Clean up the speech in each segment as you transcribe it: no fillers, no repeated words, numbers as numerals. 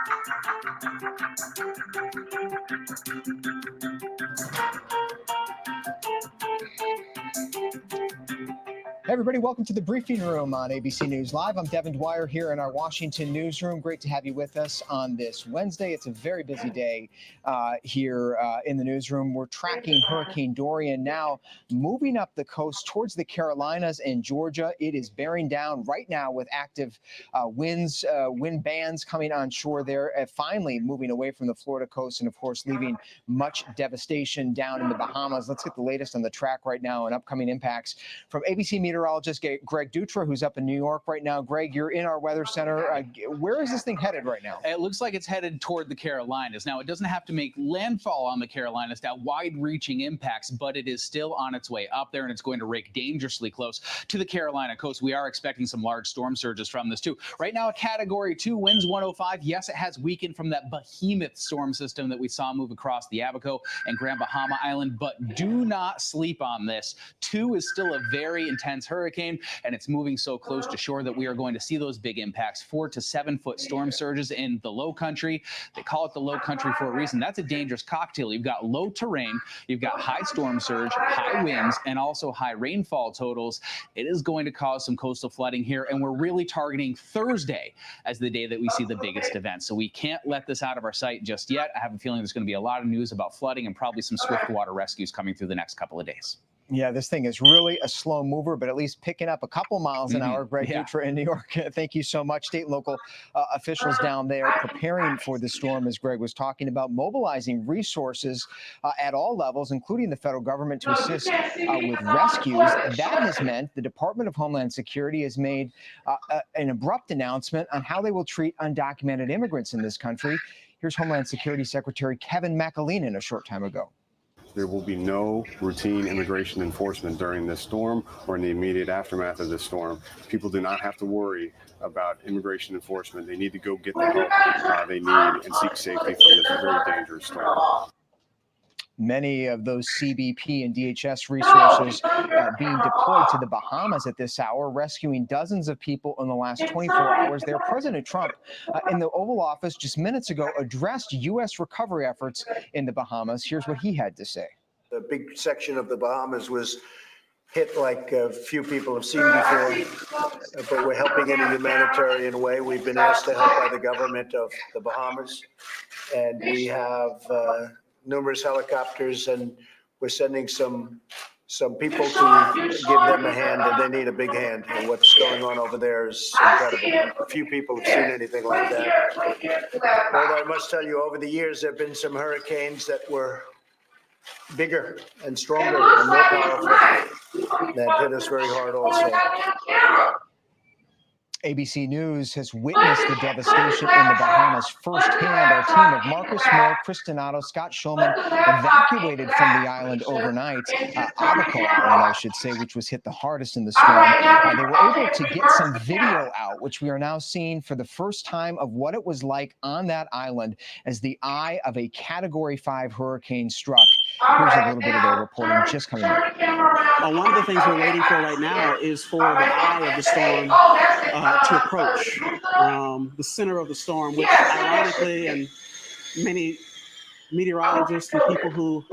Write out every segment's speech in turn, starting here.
Hey everybody, welcome to the briefing room on ABC News Live. I'm Devin Dwyer here in our Washington newsroom. Great to have you with us on this Wednesday. It's a very busy day here in the newsroom. We're tracking Hurricane Dorian now moving up the coast towards the Carolinas and Georgia. It is bearing down right now with active winds, wind bands coming on shore there, finally moving away from the Florida coast and, of course, leaving much devastation down in the Bahamas. Let's get the latest on the track right now and upcoming impacts from ABC meteorologist Greg Dutra, who's up in New York right now. Greg, you're in our weather center. Where is this thing headed right now? It looks like it's headed toward the Carolinas. Now, it doesn't have to make landfall on the Carolinas, that wide-reaching impacts, but it is still on its way up there, and it's going to rake dangerously close to the Carolina coast. We are expecting some large storm surges from this, too. Right now, a Category 2, winds 105. Yes, it has weakened from that behemoth storm system that we saw move across the Abaco and Grand Bahama Island, but do not sleep on this. 2 is still a very intense hurricane, and it's moving so close to shore that we are going to see those big impacts. 4 to 7 foot storm surges in the low country. They call it the low country for a reason. That's a dangerous cocktail. You've got low terrain, you've got high storm surge, high winds, and also high rainfall totals. It is going to cause some coastal flooding here, and we're really targeting Thursday as the day that we see the biggest event. So we can't let this out of our sight just yet. I have a feeling there's going to be a lot of news about flooding and probably some swift water rescues coming through the next couple of days. Yeah, this thing is really a slow mover, but at least picking up a couple miles an hour. Greg Dutra in New York, thank you so much. State and local officials down there preparing for the storm, as Greg was talking about, mobilizing resources at all levels, including the federal government, to assist with rescues. That has meant the Department of Homeland Security has made an abrupt announcement on how they will treat undocumented immigrants in this country. Here's Homeland Security Secretary Kevin McAleenan a short time ago. There will be no routine immigration enforcement during this storm or in the immediate aftermath of this storm. People do not have to worry about immigration enforcement. They need to go get the help they need and seek safety from this very dangerous storm. Many of those CBP and DHS resources being deployed to the Bahamas at this hour, rescuing dozens of people in the last 24 hours there. President Trump in the Oval Office just minutes ago addressed U.S. recovery efforts in the Bahamas. Here's what he had to say. A big section of the Bahamas was hit like few people have seen before, but we're helping in a humanitarian way. We've been asked to help by the government of the Bahamas, and we have numerous helicopters, and we're sending some people to give them a hand, and they need a big hand. And what's going on over there is incredible. Few people have seen anything like that. Although I must tell you, over the years, there have been some hurricanes that were bigger and stronger and more powerful that hit us very hard also. ABC News has witnessed the devastation in the Bahamas firsthand. Our team of Marcus Moore, Chris Donato, Scott Schulman evacuated from the island overnight, Abaco Island, I should say, which was hit the hardest in the storm. They were able to get some video out, which we are now seeing for the first time, of what it was like on that island as the eye of a Category 5 hurricane struck. Here's a little bit of their reporting just coming up. One of the things we're waiting for right now is for the eye of the storm to approach the center of the storm, which ironically, and many meteorologists and people who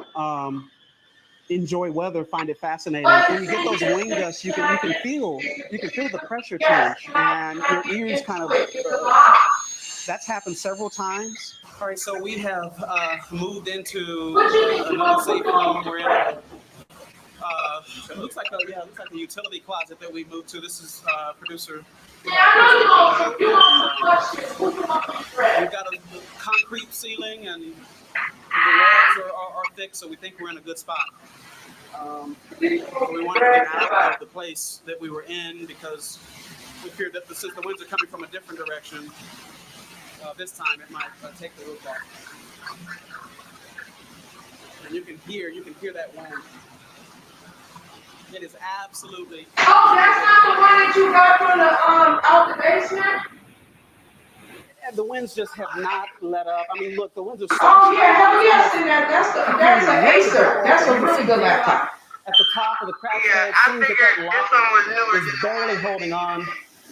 enjoy weather find it fascinating. When you get those wind gusts, you can feel the pressure change, and your ears kind of that's happened several times. All right, so we have moved into another safe room. We're in it looks like a utility closet that we moved to. This is producer. We've got a concrete ceiling, and the walls are thick, so we think we're in a good spot. We wanted to get out of the place that we were in because we feared that since the winds are coming from a different direction, this time it might take the roof off. And you can hear that wind. It is absolutely. Oh, that's not the one that you got from the out the basement? And the winds just have not let up. I mean, look, the winds are so Oh yeah, hell yes, and that's an Acer. That's a really good laptop. At the top of the crack bed, it seems that lock is barely holding on.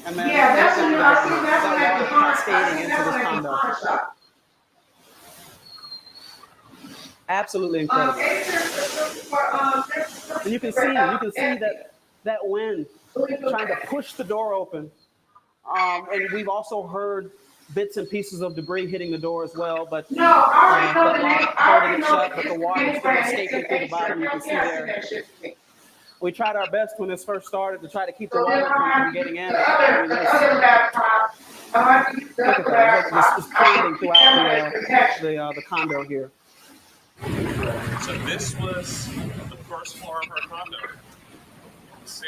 And then Yeah, that's when I see that's when that at the water pawn shop. cascading into That's this when at the condo. pawn shop. Absolutely incredible. And you can see that wind trying to push the door open. And we've also heard bits and pieces of debris hitting the door as well, but No, I already know that the lock name. I holding already it know shut, the but the name. water still Anyway, escaping through the bottom. You can see there. We tried our best when this first started to try to keep the So then water I from have getting in. the I mean, other laptop. I have to use the look other at that. laptop. It's pounding throughout Protection. the condo here. So this was the first floor of her condo. See,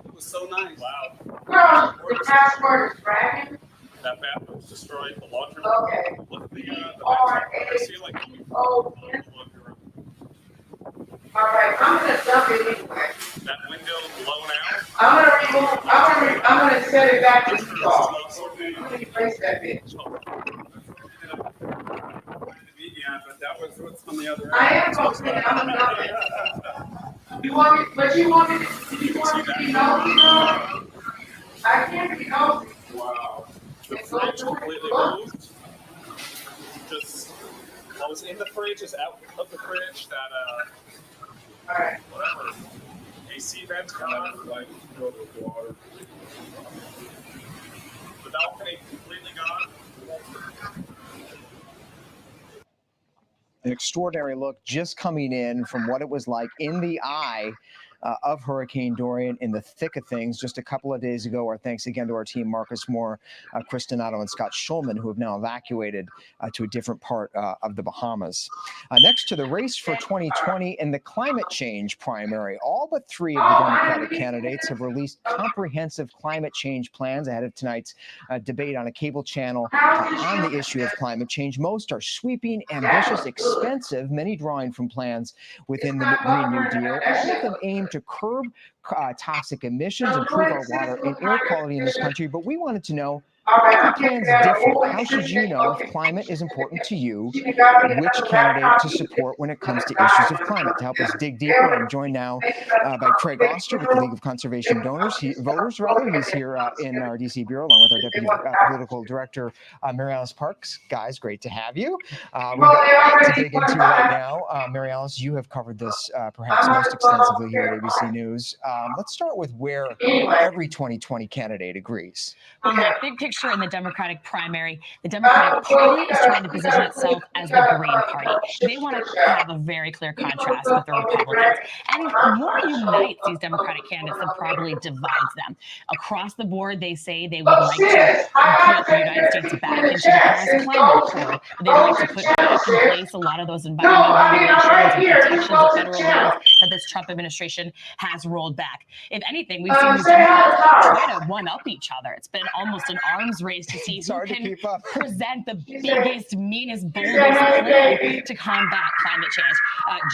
It was so nice. wow. No, the password is dragon. That bathroom's destroyed. The laundry Okay. room. Look at the bathroom. See, like, the laundry room. All right, I'm gonna dump it anyway. That window blown out. I'm gonna set it back to default. I'm gonna erase that bitch. Yeah, but that was what's on the other end. I am gonna set it, I'm gonna dump it. You want me, but you want me to be nosy, though? I can't be nosy. Wow. The fridge completely moved. Just what was in the fridge is out of the fridge. That All right. whatever. AC vents kind of like filled with water. The balcony completely gone. An extraordinary look just coming in from what it was like in the eye of Hurricane Dorian in the thick of things just a couple of days ago. Our thanks again to our team, Marcus Moore, Chris Donato, and Scott Schulman, who have now evacuated to a different part of the Bahamas. Next to the race for 2020 and the climate change primary, all but 3 of the Democratic candidates have released comprehensive climate change plans ahead of tonight's debate on a cable channel on the issue of climate change. Most are sweeping, ambitious, expensive, many drawing from plans within the Green New Deal. All of them aim to curb toxic emissions, improve our water and air quality in this country. But we wanted to know, how the plans differ? How should you know if climate is important to you, which candidate to support when it comes to issues of climate? To help us dig deeper, I'm joined now by Craig Oster with the League of Conservation Voters. He's here in our DC bureau, along with our Deputy Political Director, Mary Alice Parks. Guys, great to have you. We've got a lot to dig into right now. Mary Alice, you have covered this perhaps most extensively here at ABC News. Let's start with where every 2020 candidate agrees. Well, look, big picture in the Democratic primary, the Democratic Party is trying to position itself as the Green Party. They want to have a very clear contrast with the Republicans. And more unites these Democratic candidates than probably divides them. Across the board, they say they would like to put the United States back into the Paris Climate Accord. They'd like to put back in place a lot of those environmental regulations and protections of federal lands that this Trump administration has rolled back. If anything, we've seen these Democrats try to one-up each other. It's been almost an arms race to see who can present the biggest, meanest, boldest plan to combat climate change.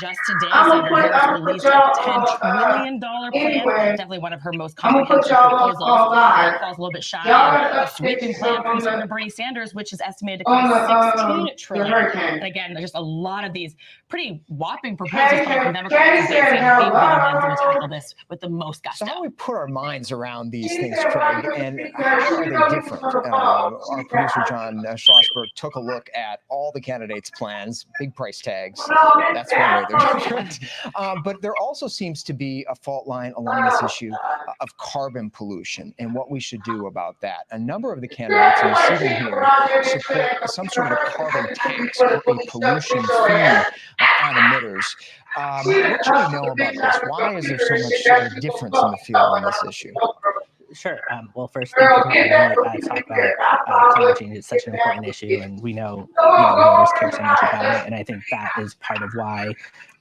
Just today, Senator Harris released a $10 trillion plan, definitely one of her most comprehensive proposals. It falls a little bit shy of a sweeping plan from Senator Bernie Sanders, which is estimated to cost $16 trillion. And again, there's just a lot of these pretty whopping proposals coming from Democrats. They seem they would be the ones to tackle this with the most gusto. So how do we put our minds around these things, Craig, and how are they different? Our producer, John Schlossberg, took a look at all the candidates' plans, big price tags. That's one way they're different. But there also seems to be a fault line along this issue of carbon pollution and what we should do about that. A number of the candidates, and you see them here, support some sort of a carbon tax or a pollution fee on emitters. What should we know about this? Why is there so much difference in the field on this issue? Sure. Well, first, thank you for letting me talk about climate change. It's such an important issue, and we know voters care so much about it. And I think that is part of why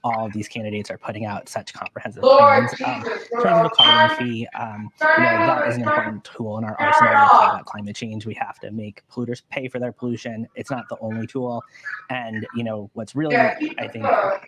all of these candidates are putting out such comprehensive plans. In terms of the carbon fee, that is an important tool in our arsenal to combat climate change. We have to make polluters pay for their pollution. It's not the only tool. And, what's really, I think,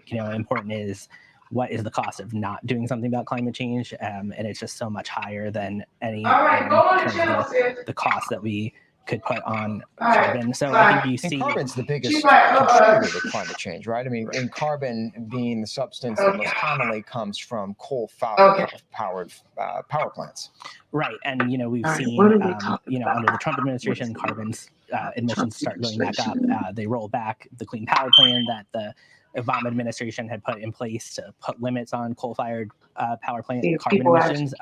important is, what is the cost of not doing something about climate change? And it's just so much higher than any kind of the cost that we could put on carbon. So I think you see carbon's the biggest contributor to climate change, right? I mean, and carbon being the substance that most commonly comes from coal-powered power plants. Right, and we've seen under the Trump administration, carbon's emissions start going back up. They roll back the Clean Power Plan that the Obama administration had put in place to put limits on coal-fired power plant carbon emissions.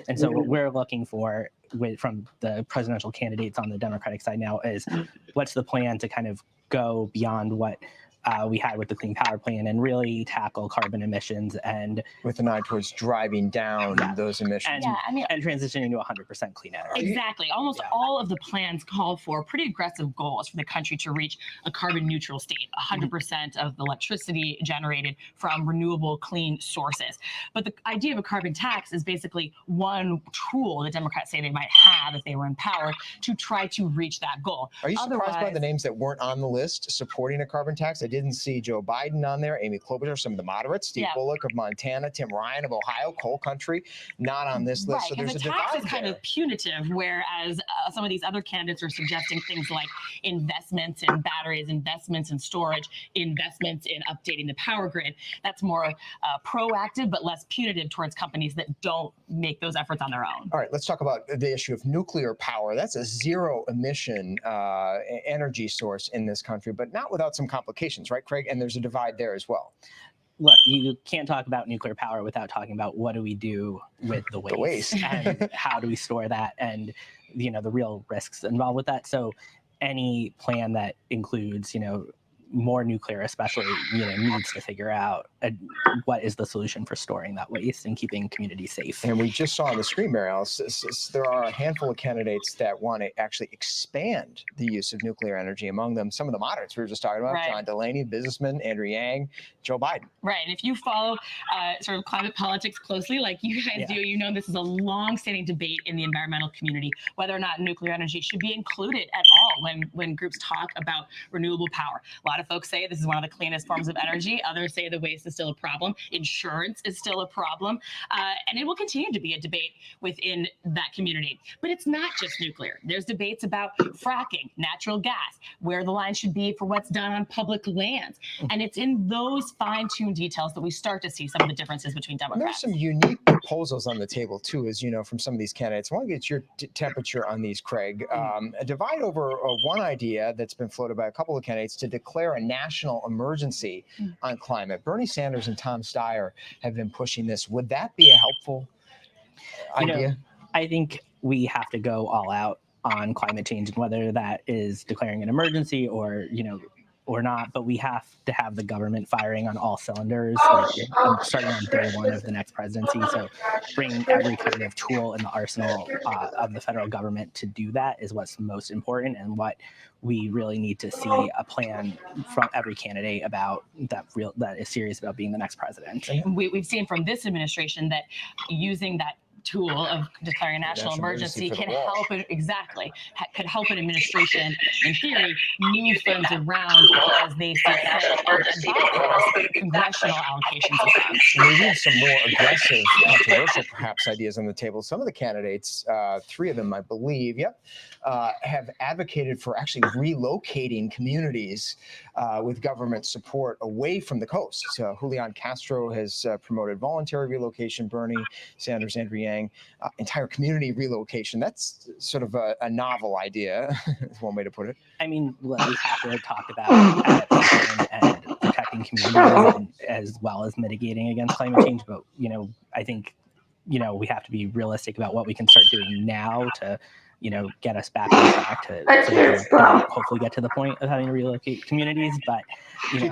And so what we're looking for from the presidential candidates on the Democratic side now is what's the plan to kind of go beyond what we had with the Clean Power Plan and really tackle carbon emissions and with an eye towards driving down those emissions and transitioning to 100% clean energy. Exactly. Almost all of the plans call for pretty aggressive goals for the country to reach a carbon neutral state, 100% of the electricity generated from renewable clean sources. But the idea of a carbon tax is basically one tool the Democrats say they might have if they were in power to try to reach that goal. Are you surprised by the names that weren't on the list supporting a carbon tax? I didn't see Joe Biden on there, Amy Klobuchar, some of the moderates, Steve Bullock of Montana, Tim Ryan of Ohio, coal country, not on this list. So there's a divide. The tax is kind of punitive, whereas some of these other candidates are suggesting things like investments in batteries, investments in storage, investments in updating the power grid. That's more proactive, but less punitive towards companies that don't make those efforts on their own. All right, let's talk about the issue of nuclear power. That's a zero emission energy source in this country, but not without some complications, right, Craig? And there's a divide there as well. Look, you can't talk about nuclear power without talking about what do we do with the waste, and how do we store that, and the real risks involved with that. So any plan that includes more nuclear especially needs to figure out what is the solution for storing that waste and keeping communities safe. And we just saw on the screen, Mary Alice, there are a handful of candidates that want to actually expand the use of nuclear energy. Among them, some of the moderates we were just talking about, John Delaney, businessman, Andrew Yang, Joe Biden. Right. And if you follow sort of climate politics closely, like you guys do, this is a long-standing debate in the environmental community, whether or not nuclear energy should be included at all when groups talk about renewable power. A lot of folks say this is one of the cleanest forms of energy. Others say the waste is still a problem. Insurance is still a problem. And it will continue to be a debate within that community. But it's not just nuclear. There's debates about fracking, natural gas, where the line should be for what's done on public lands. And it's in those fine-tuned details that we start to see some of the differences between Democrats. There's some unique proposals on the table, too, as you know, from some of these candidates. I want to get your temperature on these, Craig. A divide over one idea that's been floated by a couple of candidates to declare a national emergency on climate. Bernie Sanders and Tom Steyer have been pushing this. Would that be a helpful idea? I think we have to go all out on climate change, and whether that is declaring an emergency or not, but we have to have the government firing on all cylinders, starting on day one of the next presidency. So bring every kind of tool in the arsenal of the federal government to do that is what's most important, and what we really need to see a plan from every candidate about that is serious about being the next president. We've seen from this administration that using that tool of declaring a national emergency can help could help an administration in theory move funds around as they see fit and bypass congressional allocations of funds. Maybe some more aggressive, controversial perhaps ideas on the table. Some of the candidates, three of them I believe, have advocated for actually relocating communities with government support away from the coast. So Julian Castro has promoted voluntary relocation. Bernie Sanders, Andrew Yang, entire community relocation. That's sort of a novel idea, is one way to put it. I mean, we have to talk about adaptation and protecting communities as well as mitigating against climate change. But, I think, we have to be realistic about what we can start doing now to get us back on track to hopefully get to the point of having to relocate communities. But it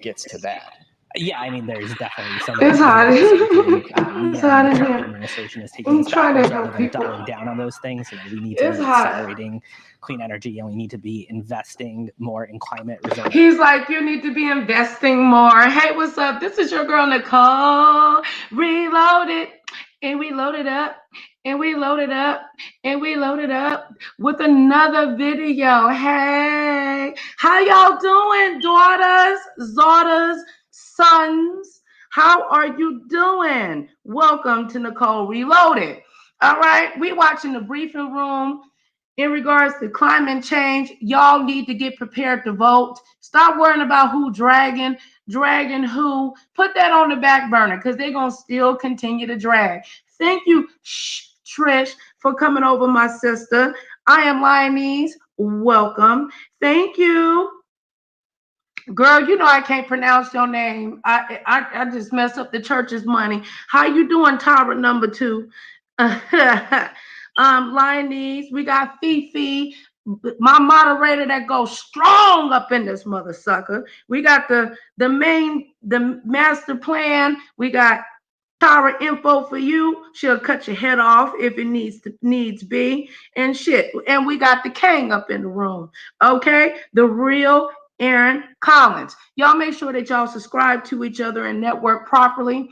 gets to that. Yeah, I mean, there's definitely some. It's hot. It's hot in here. The administration is taking steps rather than doubling down on those things. We need to be accelerating clean energy, and we need to be investing more in climate resilience. He's like, you need to be investing more. Hey, what's up? This is your girl, Nicole Reloaded. And we loaded up, and we loaded up, and we loaded up with another video. Hey, how y'all doing, daughters, daughters, sons? How are you doing? Welcome to Nicole Reloaded. All right, we watching the briefing room in regards to climate change. Y'all need to get prepared to vote. Stop worrying about who dragging who. Put that on the back burner because they're going to still continue to drag. Thank you, Trish, for coming over, my sister. I am Lionese. Welcome. Thank you. Girl, you know I can't pronounce your name. I just messed up the church's money. How you doing, Tara number 2? Lionese, we got Fifi, my moderator that goes strong up in this mother sucker. We got the master plan. We got Tara info for you. She'll cut your head off if it needs be. And shit. And we got the king up in the room. Okay? The real Aaron Collins. Y'all make sure that y'all subscribe to each other and network properly.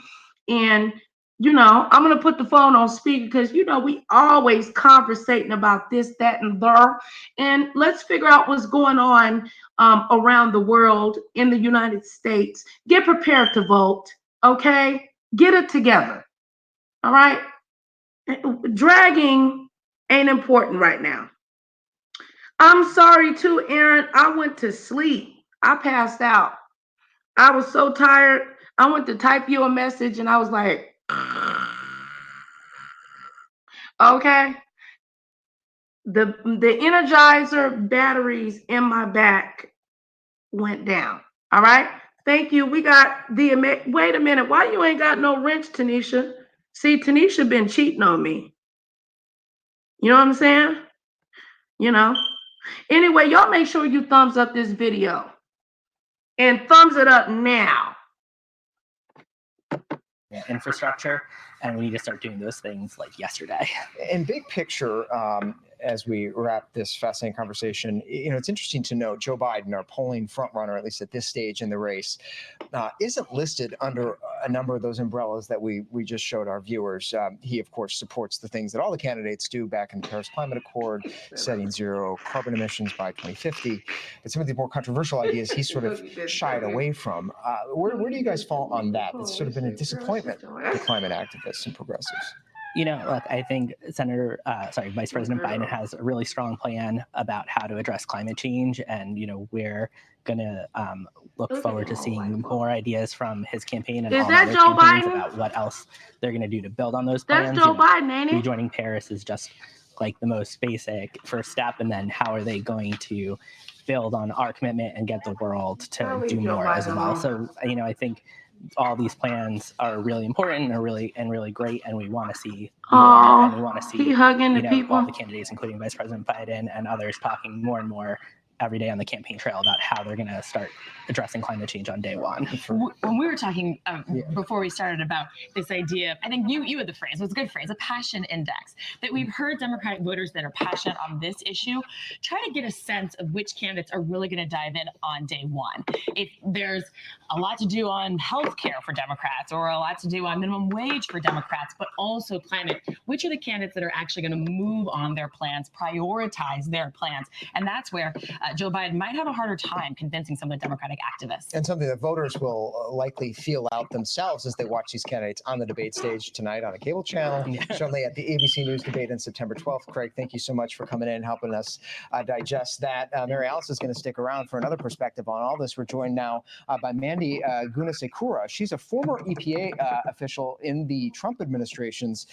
And you know, I'm going to put the phone on speaker because, you know, we always conversating about this, that, and there. And let's figure out what's going on around the world in the United States. Get prepared to vote, okay? Get it together, all right? Dragging ain't important right now. I'm sorry too, Aaron. I went to sleep. I passed out. I was so tired. I went to type you a message and I was like, okay. The Energizer batteries in my back went down. All right. Thank you. We got the wait a minute. Why you ain't got no wrench, Tanisha? See, Tanisha been cheating on me. You know what I'm saying? You know. Anyway, y'all make sure you thumbs up this video. And thumbs it up now. Infrastructure, and we need to start doing those things like yesterday. In big picture, as we wrap this fascinating conversation, you know, it's interesting to note Joe Biden, our polling front runner, at least at this stage in the race, isn't listed under a number of those umbrellas that we just showed our viewers. He, of course, supports the things that all the candidates do back in the Paris Climate Accord, setting zero carbon emissions by 2050. But some of the more controversial ideas he sort of shied away from. Where do you guys fall on that? It's sort of been a disappointment to climate activists and progressives. You know, look, I think Vice President Biden has a really strong plan about how to address climate change. And, you know, we're going to look forward to seeing more ideas from his campaign and all other campaigns about what else they're going to do to build on those plans. That's Joe Biden, ain't it? Rejoining Paris is just like the most basic first step. And then how are they going to build on our commitment and get the world to do more as well? So, you know, I think all these plans are really important and are really great, and we want to see more, and we want to see all the candidates, including Vice President Biden and others, talking more and more every day on the campaign trail about how they're going to start addressing climate change on day one. When we were talking before we started about this idea, I think you had the phrase, it was a good phrase, a passion index, that we've heard Democratic voters that are passionate on this issue try to get a sense of which candidates are really going to dive in on day one. If there's a lot to do on healthcare for Democrats or a lot to do on minimum wage for Democrats, but also climate, which are the candidates that are actually going to move on their plans, prioritize their plans? And that's where Joe Biden might have a harder time convincing some of the Democratic activists. And something that voters will likely feel out themselves as they watch these candidates on the debate stage tonight on a cable channel, certainly at the ABC News debate on September 12th. Craig, thank you so much for coming in and helping us digest that. Mary Alice is going to stick around for another perspective on all this. We're joined now by Mandy Gunasekura. She's a former EPA official in the Trump administration's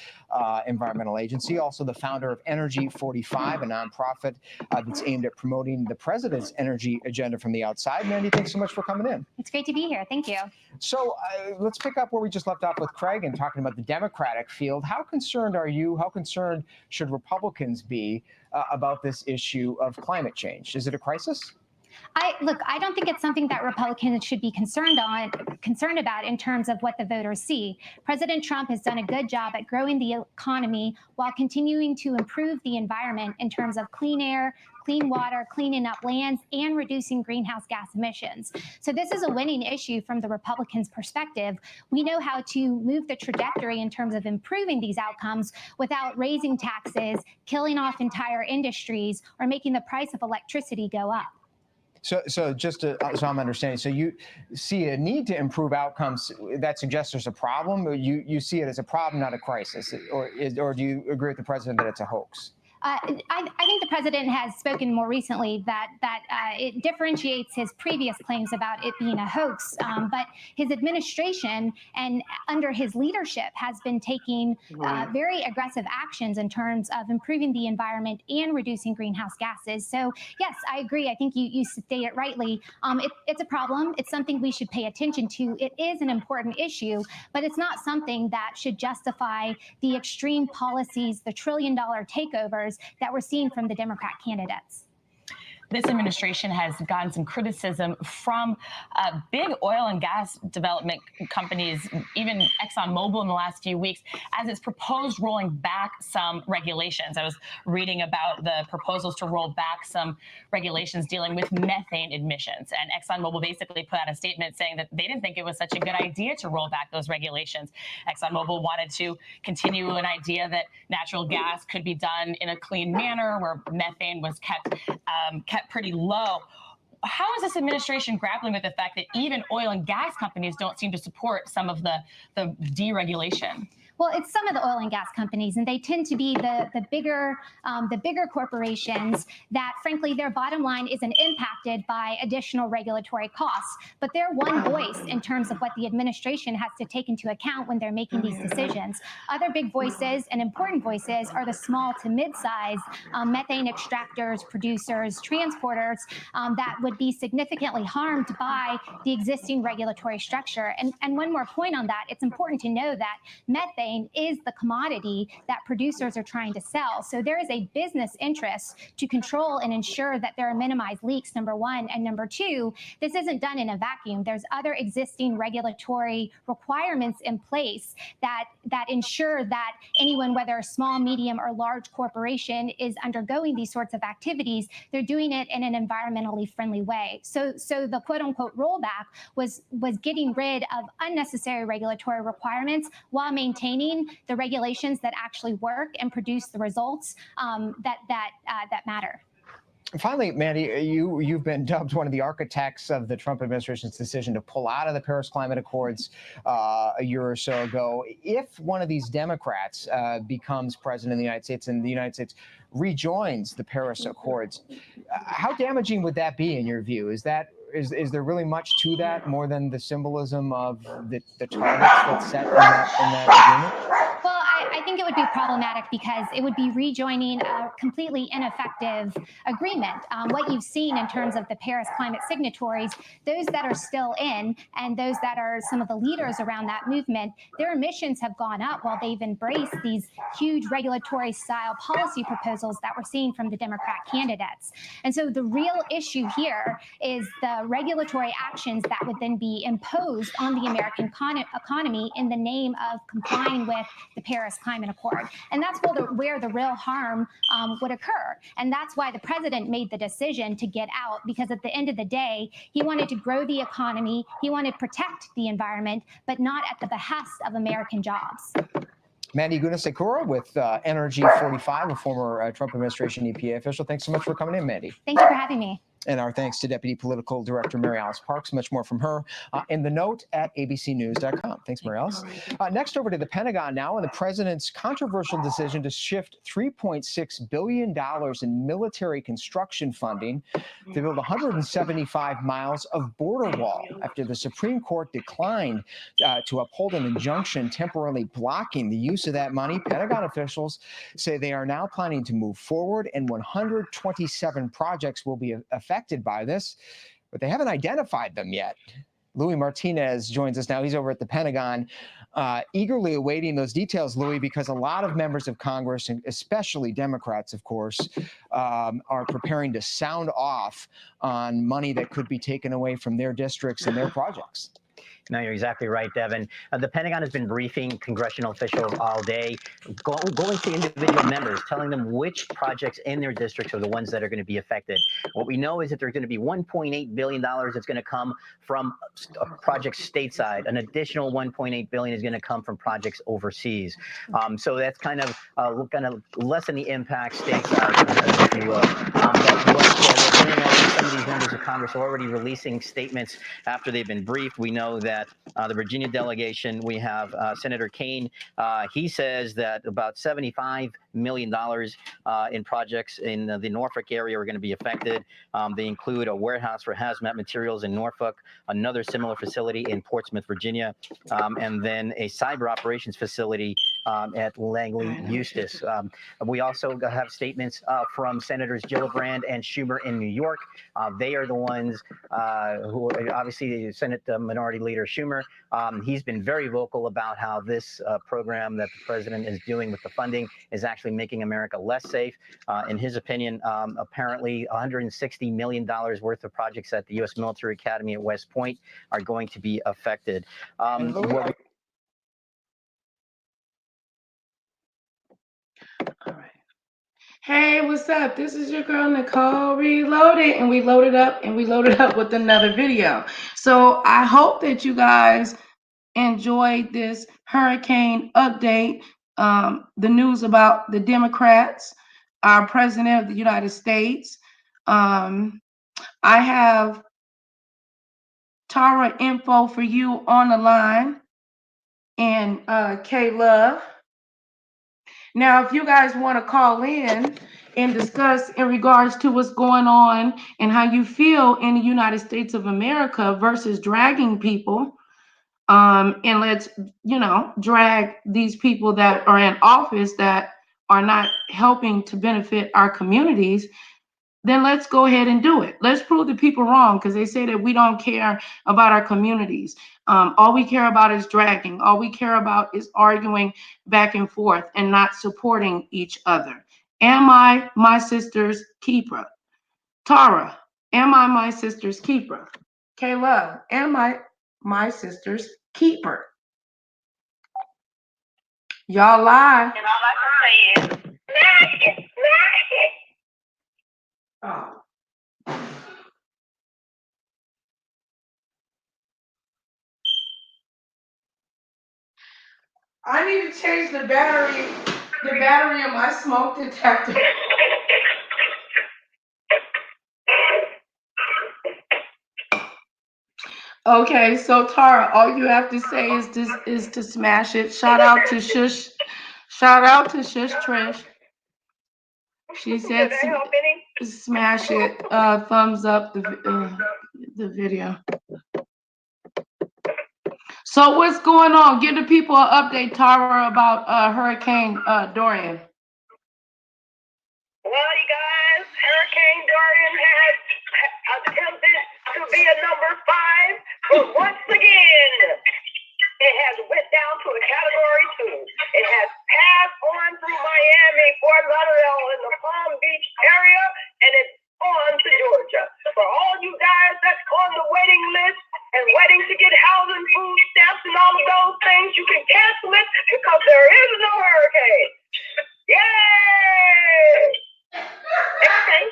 environmental agency, also the founder of Energy 45, a nonprofit that's aimed at promoting the president's energy agenda from the outside. Mandy, thanks so much for coming in. It's great to be here. Thank you. So let's pick up where we just left off with Craig and talking about the Democratic field. How concerned are you? How concerned should Republicans be about this issue of climate change? Is it a crisis? I don't think it's something that Republicans should be concerned about in terms of what the voters see. President Trump has done a good job at growing the economy while continuing to improve the environment in terms of clean air, clean water, cleaning up lands, and reducing greenhouse gas emissions. So this is a winning issue from the Republicans' perspective. We know how to move the trajectory in terms of improving these outcomes without raising taxes, killing off entire industries, or making the price of electricity go up. So just to, so I'm understanding, so you see a need to improve outcomes that suggests there's a problem, or you see it as a problem, not a crisis, or do you agree with the president that it's a hoax? I think the president has spoken more recently that it differentiates his previous claims about it being a hoax, but his administration and under his leadership has been taking very aggressive actions in terms of improving the environment and reducing greenhouse gases. So yes, I agree. I think you state it rightly. It's a problem. It's something we should pay attention to. It is an important issue, but it's not something that should justify the extreme policies, the trillion-dollar takeovers that we're seeing from the Democrat candidates. This administration has gotten some criticism from big oil and gas development companies, even ExxonMobil in the last few weeks, as it's proposed rolling back some regulations. I was reading about the proposals to roll back some regulations dealing with methane emissions. And ExxonMobil basically put out a statement saying that they didn't think it was such a good idea to roll back those regulations. ExxonMobil wanted to continue an idea that natural gas could be done in a clean manner where methane was kept pretty low. How is this administration grappling with the fact that even oil and gas companies don't seem to support some of the deregulation? Well, it's some of the oil and gas companies, and they tend to be the bigger corporations that, frankly, their bottom line isn't impacted by additional regulatory costs. But they're one voice in terms of what the administration has to take into account when they're making these decisions. Other big voices and important voices are the small to mid-size methane extractors, producers, transporters that would be significantly harmed by the existing regulatory structure. And one more point on that, it's important to know that methane is the commodity that producers are trying to sell. So there is a business interest to control and ensure that there are minimized leaks, number one. And number two, this isn't done in a vacuum. There's other existing regulatory requirements in place that ensure that anyone, whether a small, medium, or large corporation, is undergoing these sorts of activities, they're doing it in an environmentally friendly way. So the quote-unquote rollback was getting rid of unnecessary regulatory requirements while maintaining the regulations that actually work and produce the results that matter. Finally, Mandy, you've been dubbed one of the architects of the Trump administration's decision to pull out of the Paris Climate Accords a year or so ago. If one of these Democrats becomes president of the United States and the United States rejoins the Paris Accords, how damaging would that be in your view? Is there really much to that, more than the symbolism of the targets that's set in that agreement? Well, I think it would be problematic because it would be rejoining a completely ineffective agreement. What you've seen in terms of the Paris climate signatories, those that are still in and those that are some of the leaders around that movement, their emissions have gone up while they've embraced these huge regulatory style policy proposals that we're seeing from the Democrat candidates. And so the real issue here is the regulatory actions that would then be imposed on the American economy in the name of complying with the Paris Climate Accord. And that's where the real harm would occur. And that's why the president made the decision to get out, because at the end of the day, he wanted to grow the economy, he wanted to protect the environment, but not at the behest of American jobs. Mandy Gunasekura with Energy 45, a former Trump administration EPA official. Thanks so much for coming in, Mandy. Thank you for having me. And our thanks to Deputy Political Director Mary Alice Parks. Much more from her in the note at abcnews.com. Thanks, Mary Alice. Next, over to the Pentagon now, and the president's controversial decision to shift $3.6 billion in military construction funding to build 175 miles of border wall after the Supreme Court declined to uphold an injunction temporarily blocking the use of that money. Pentagon officials say they are now planning to move forward, and 127 projects will be affected by this, but they haven't identified them yet. Louis Martinez joins us now. He's over at the Pentagon, eagerly awaiting those details, Louis, because a lot of members of Congress, and especially Democrats, of course, are preparing to sound off on money that could be taken away from their districts and their projects. No, you're exactly right, Devin. The Pentagon has been briefing congressional officials all day, going to individual members, telling them which projects in their districts are the ones that are going to be affected. What we know is that there's going to be $1.8 billion that's going to come from projects stateside. An additional $1.8 billion is going to come from projects overseas. So that's kind of going to lessen the impact stateside, if you will. But what we're hearing already, some of these members of Congress are already releasing statements after they've been briefed. We know that the Virginia delegation, we have Senator Kaine. He says that about $75 million in projects in the Norfolk area are going to be affected. They include a warehouse for hazmat materials in Norfolk, another similar facility in Portsmouth, Virginia, and then a cyber operations facility at Langley, Eustis. We also have statements from Senators Gillibrand and Schumer in New York. They are the ones who, obviously, Senate Minority Leader Schumer, he's been very vocal about how this program that the president is doing with the funding is actually making America less safe. In his opinion, apparently $160 million worth of projects at the U.S. Military Academy at West Point are going to be affected. Hey, what's up? This is your girl Nicole Reloaded, and we loaded up with another video. So I hope that you guys enjoyed this hurricane update, the news about the Democrats, our president of the United States. I have Tara info for you on the line, and K Love. Now, if you guys want to call in and discuss in regards to what's going on and how you feel in the United States of America versus dragging people, and let's, drag these people that are in office that are not helping to benefit our communities, then let's go ahead and do it. Let's prove the people wrong, because they say that we don't care about our communities. All we care about is dragging. All we care about is arguing back and forth and not supporting each other. Am I my sister's keeper? Tara, am I my sister's keeper? K-Love, am I my sister's keeper? Y'all lie. And all I can say is, smash it, smash it. Oh. I need to change the battery in my smoke detector. Okay, so Tara, all you have to say is to smash it. Shout out to Shush Trish. She said smash it. Thumbs up the video. So what's going on? Give the people an update, Tara, about Hurricane Dorian. Well, you guys, Hurricane Dorian has attempted to be a number 5, but once again, it has went down to a category 2. It has passed on through Miami, Fort Lauderdale, in the Palm Beach area, and it's on to Georgia. For all you guys that's on the waiting list and waiting to get housing, food stamps, and all of those things, you can cancel it because there is no hurricane. Yay! Okay.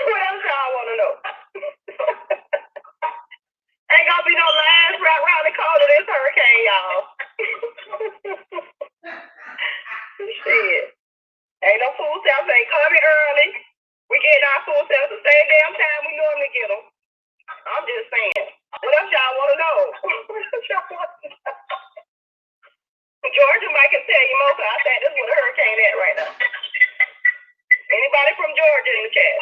What else y'all want to know? Ain't gonna be no last round the corner this hurricane, y'all. Shit. Ain't no food stamps, ain't coming early. We getting our food stamps the same damn time we normally get them. I'm just saying. What else y'all want to know? Georgia Mike can tell you most. I think this is where the hurricane at right now. Anybody from Georgia in the chat?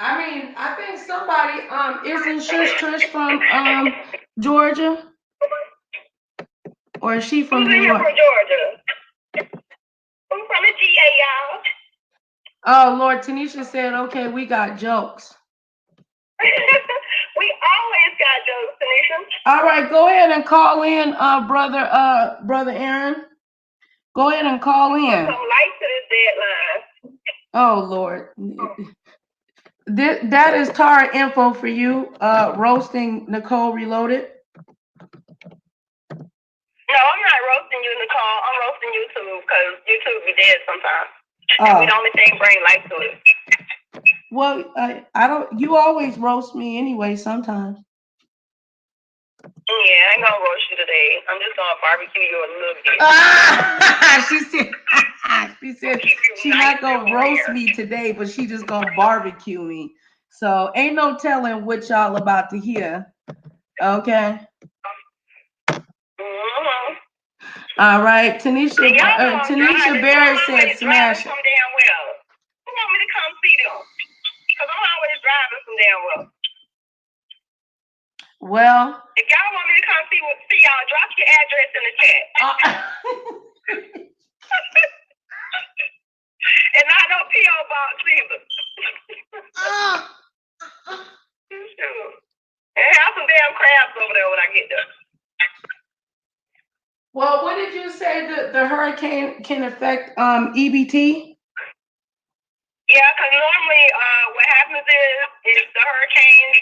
I mean, I think somebody isn't Shush Trish from Georgia, or is she from New York? Who's from Georgia? Who's from the GA, y'all? Oh Lord, Tanisha said, "Okay, we got jokes." We always got jokes, Tanisha. All right, go ahead and call in, brother Aaron. Go ahead and call in. Some light to this deadline. Oh Lord. That is Tara info for you. Roasting Nicole Reloaded. No, I'm not roasting you, Nicole. I'm roasting YouTube because YouTube be dead sometimes. And we the only thing bring life to it. Well, I don't. You always roast me anyway. Sometimes. Yeah, I ain't gonna roast you today. I'm just gonna barbecue you a little bit. She said she's not gonna roast me today, but she just gonna barbecue me. So ain't no telling what y'all about to hear. Okay. Mm-hmm. All right, Tanisha. Tanisha Barrett said smash it. Some damn well. Who want me to come see them? Cause I'm always driving some damn well. Well, if y'all want me to come see y'all, drop your address in the chat. And not no P.O. box either. And have some damn crabs over there when I get there. Well, what did you say the hurricane can affect EBT? Yeah, because normally what happens is if the hurricane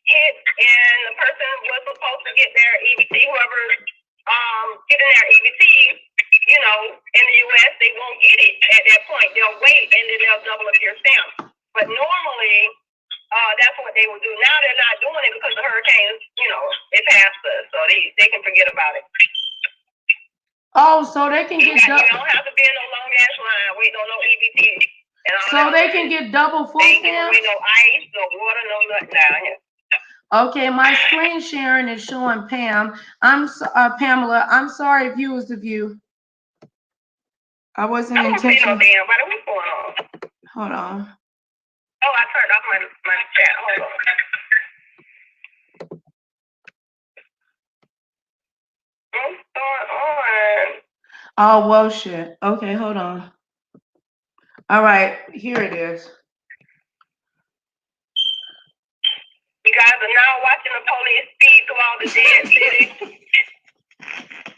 hit and the person was supposed to get their EBT, whoever's getting their EBT, you know, in the U.S., they won't get it at that point. They'll wait and then they'll double up your stamp. But normally, that's what they will do. Now they're not doing it because the hurricane, you know, it passed us, so they can forget about it. Oh, so they can get. You don't have to be in no long ass line waiting on no EBT. So they can get double full stamps? No ice, no water, no nothing down here. Okay, my screen sharing is showing Pam. Pamela. I'm sorry, viewers of you. I wasn't intentional. What's going on? Hold on. Oh, I turned off my chat. Hold on. What's going on? Oh, well, shit. Okay, hold on. All right, here it is. You guys are now watching the police speed through all the dead cities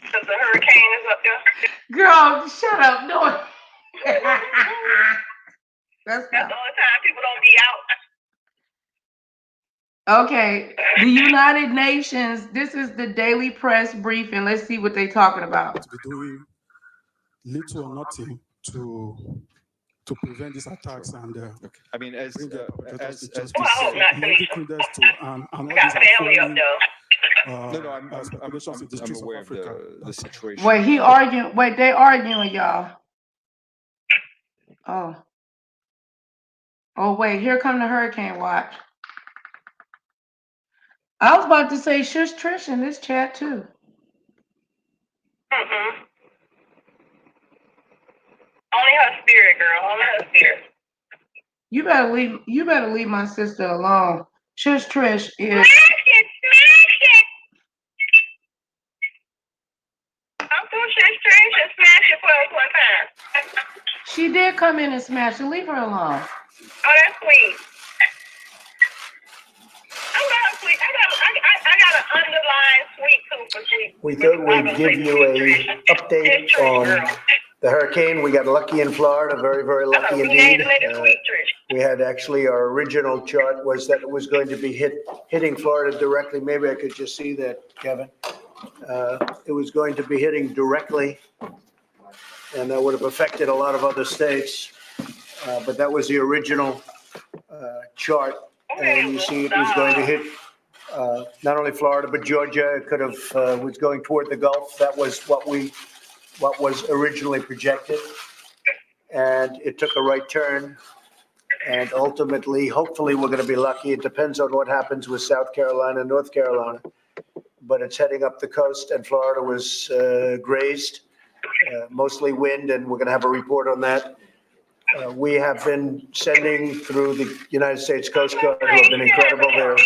because the hurricane is up there. Girl, shut up. No. That's the only time people don't be out. Okay, the United Nations, this is the daily press briefing. Let's see what they're talking about. To be doing little or nothing to prevent these attacks and I mean, as bring well, credence to and all these are fueling speculations in the streets of Africa. The situation. Wait, they arguing, y'all. Oh, wait, here come the hurricane watch. I was about to say shush Trish in this chat too. Only her spirit, girl. Only her spirit. You better leave my sister alone. Shush Trish is. Smash it! I'm through Shush Trish and smash it for us one time. She did come in and smash it. Leave her alone. Oh, that's sweet. I got an underlying sweet tooth for sweet. We thought we'd give you a update on the hurricane. We got lucky in Florida, very, very lucky indeed. We had actually, our original chart was that it was going to be hitting Florida directly. Maybe I could just see that, Kevin. It was going to be hitting directly, and that would have affected a lot of other states. But that was the original chart. And you see it was going to hit not only Florida, but Georgia. It could have, was going toward the Gulf. That was what was originally projected. And it took a right turn. And ultimately, hopefully, we're going to be lucky. It depends on what happens with South Carolina and North Carolina. But it's heading up the coast, and Florida was grazed, mostly wind, and we're going to have a report on that. We have been sending through the United States Coast Guard, who have been incredible. They're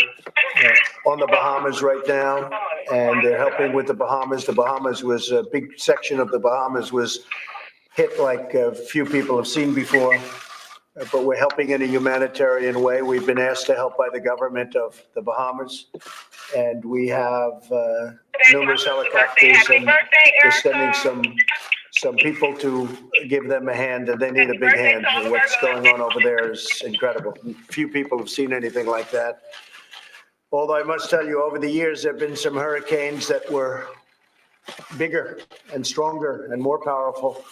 on the Bahamas right now, and they're helping with the Bahamas. The Bahamas was a big section of the Bahamas was hit like a few people have seen before, but we're helping in a humanitarian way. We've been asked to help by the government of the Bahamas, and we have numerous helicopters, and we're sending some people to give them a hand, and they need a big hand. What's going on over there is incredible. Few people have seen anything like that. Although I must tell you, over the years, there have been some hurricanes that were bigger and stronger and more powerful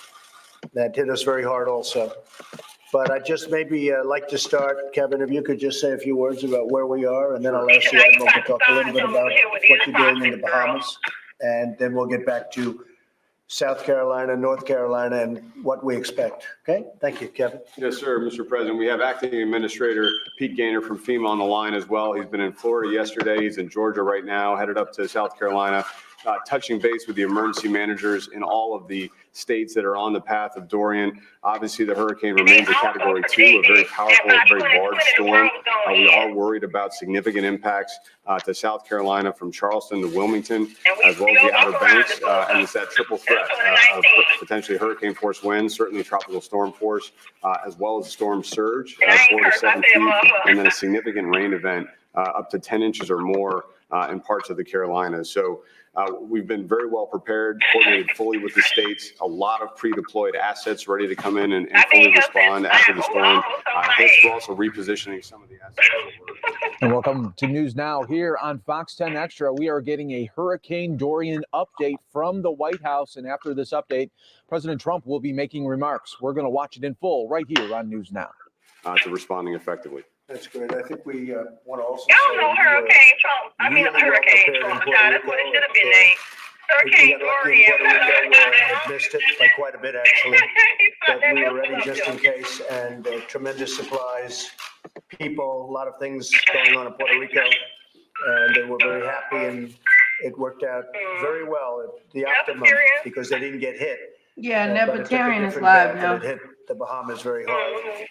that hit us very hard also. But I just maybe like to start, Kevin, if you could just say a few words about where we are, and then I'll ask the Admiral to talk a little bit about what you're doing in the Bahamas, and then we'll get back to South Carolina, North Carolina, and what we expect. Okay? Thank you, Kevin. Yes, sir, Mr. President. We have Acting Administrator Pete Gaynor from FEMA on the line as well. He's been in Florida yesterday. He's in Georgia right now, headed up to South Carolina, touching base with the emergency managers in all of the states that are on the path of Dorian. Obviously, the hurricane remains a Category 2, a very powerful, very large storm. We are worried about significant impacts to South Carolina from Charleston to Wilmington, as well as the Outer Banks, and it's that triple threat of potentially hurricane force winds, certainly tropical storm force, as well as storm surge, 4 to 7 feet, and then a significant rain event up to 10 inches or more in parts of the Carolinas. So we've been very well prepared, coordinated fully with the states, a lot of pre-deployed assets ready to come in and fully respond after the storm. Hence, we're also repositioning some of the assets. And welcome to News Now here on Fox 10 Extra. We are getting a Hurricane Dorian update from the White House. And after this update, President Trump will be making remarks. We're going to watch it in full right here on News Now. To responding effectively. That's great. I think we want to also Y'all know Hurricane Trump. I mean, Hurricane Trump. That's what it should have been named. Hurricane Dorian. We missed it by quite a bit, actually. But we were ready just in case, and tremendous supplies, people, a lot of things going on in Puerto Rico, and they were very happy, and it worked out very well. The optimum, because they didn't get hit. Yeah, Libertarian is live now. It hit the Bahamas very hard.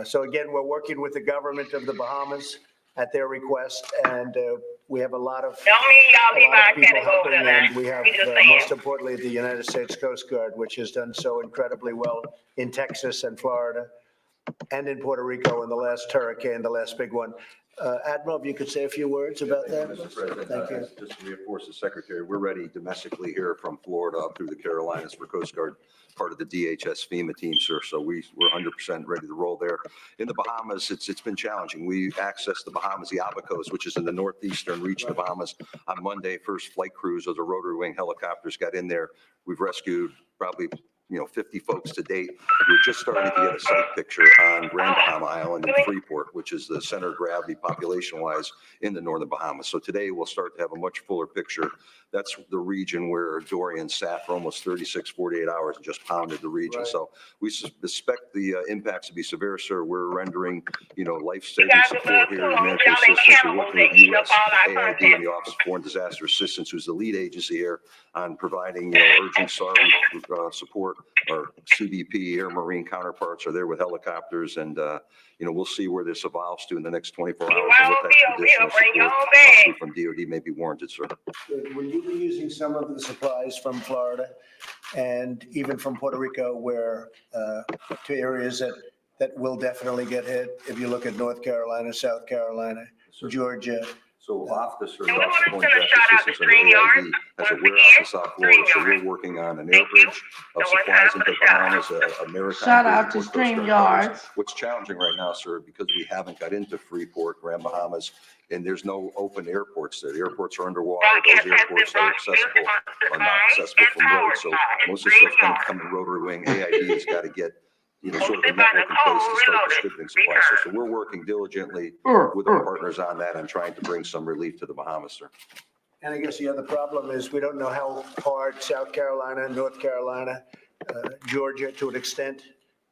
So again, we're working with the government of the Bahamas at their request, and we have a lot of people helping, and we have, most importantly, the United States Coast Guard, which has done so incredibly well in Texas and Florida and in Puerto Rico in the last hurricane, the last big one. Admiral, if you could say a few words about that. Mr. President, Thank you. Just to reinforce the Secretary, we're ready domestically here from Florida up through the Carolinas for Coast Guard, part of the DHS FEMA team, sir. So we're 100% ready to roll there. In the Bahamas, it's been challenging. We accessed the Bahamas, the Abacos, which is in the northeastern reach of the Bahamas on Monday. First flight crews of the rotary wing helicopters got in there. We've rescued probably 50 folks to date. We're just starting to get a site picture on Grand Bahama Island in Freeport, which is the center of gravity population-wise in the northern Bahamas. So today we'll start to have a much fuller picture. That's the region where Dorian sat for almost 36, 48 hours and just pounded the region. Right. So we suspect the impacts to be severe, sir. We're rendering, life-saving support here, humanitarian assistance. We're working with USAID and the Office of Foreign Disaster Assistance, who's the lead agency here on providing, urgent support. Our CBP Air Marine counterparts are there with helicopters, and we'll see where this evolves to in the next 24 hours and what that additional support from DoD may be warranted, sir. Will you be using some of the supplies from Florida and even from Puerto Rico, where to areas that will definitely get hit? If you look at North Carolina, South Carolina, Georgia. So Office of Foreign Disaster Assistance and AID has a warehouse in South Florida, so we're working on an air bridge of supplies into the Bahamas, a maritime. Shout out to StreamYard. What's challenging right now, sir, because we haven't got into Freeport, Grand Bahamas, and there's no open airports there. The airports are underwater. Those airports are not accessible from roads. So most of the stuff's coming rotary wing. AID has got to get sort of a network in place to start distributing supplies. So we're working diligently with our partners on that and trying to bring some relief to the Bahamas, sir. And I guess the other problem is we don't know how hard South Carolina, North Carolina, Georgia, to an extent,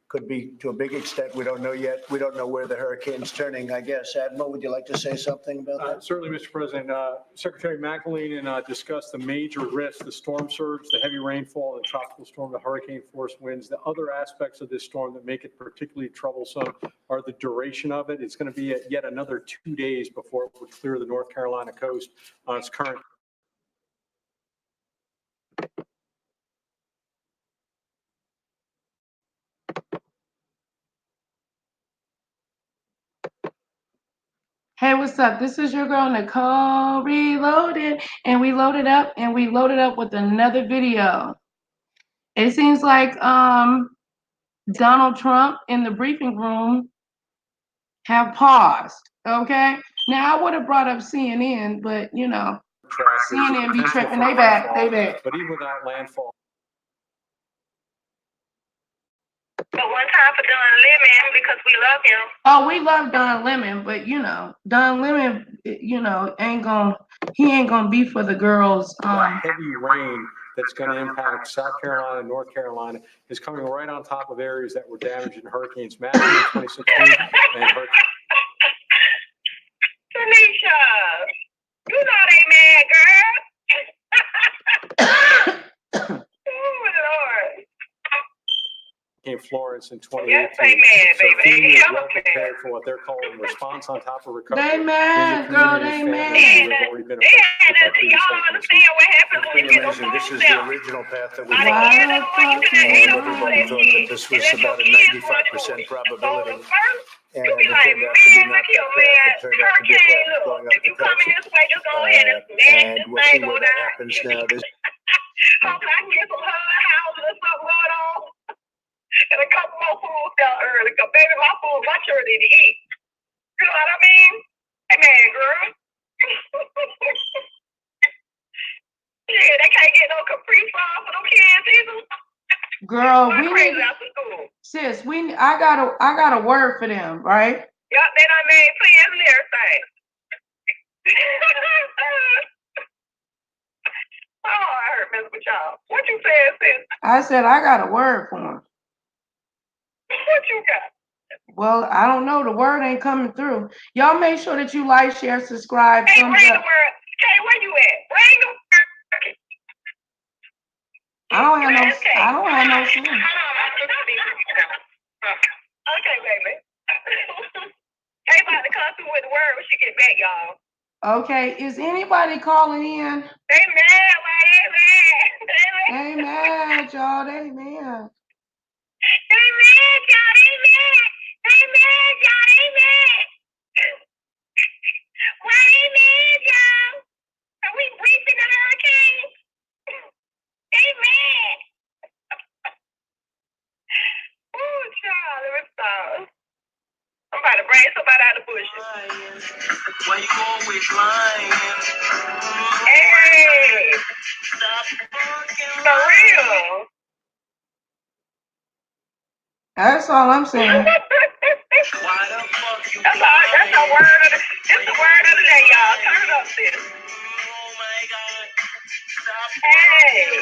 could be to a big extent. We don't know yet. We don't know where the hurricane's turning, I guess. Admiral, would you like to say something about that? Certainly, Mr. President. Secretary McEleenan discussed the major risks, the storm surge, the heavy rainfall, the tropical storm, the hurricane force winds. The other aspects of this storm that make it particularly troublesome are the duration of it. It's going to be yet another 2 days before it would clear the North Carolina coast on its current. Hey, what's up? This is your girl, Nicole Reloaded, and we loaded up with another video. It seems like Donald Trump in the briefing room have paused. Okay. Now I would have brought up CNN, but you know, CNN be tripping. They back. They back. But even without landfall. But one time for Don Lemon because we love him. Oh, we love Don Lemon, but you know, Don Lemon, you know, he ain't gonna be for the girls. Heavy rain that's going to impact South Carolina, North Carolina is coming right on top of areas that were damaged in hurricanes Matthew in 2016 and hurricane. Tanisha, you know they mad, girl. Oh, Lord. Florence in 2018. Yes, they mad, baby. So They is hella well prepared for what they're calling response on top of recovery. They mad, girl. They mad. Y'all understand what happens when you get those This is the original path that we Why followed. the fuck Everybody thought that this was about a 95% probability. And it turned out to be not that path. It turned out to be a path going up the coast. And we'll see where that happens now. This hoping I can get some houses or something going on. And a couple more fools down early. Because baby, my food, my children need to eat. You know what I mean? Hey man, girl. Yeah, they can't get no Capri Sun for no kids either. Girl, we need, sis, I got a word for them, right? Yup, they done made plans and everything. Oh, I heard mess with y'all. What you said, sis? I said I got a word for them. What you got? Well, I don't know. The word ain't coming through. Y'all make sure that you like, share, subscribe, Hey, thumbs bring up. the word. Kay, where you at? Bring the word. I don't have no sound. Okay, baby. Kay about to come through with the word when she get back, y'all. Okay, is anybody calling in? They mad, man. They mad, y'all. They mad. They mad, y'all. They mad. They mad, y'all. They mad. Why they mad, y'all? Are we briefing the hurricane? They mad. Oh, child, let me stop. I'm about to bring somebody out of the bushes. Why you always lying? Hey. Stop fucking for real. That's all I'm saying. Why the fuck you that's our word of the word of the day, y'all. Turn it up, sis. Oh my God. Stop. Hey.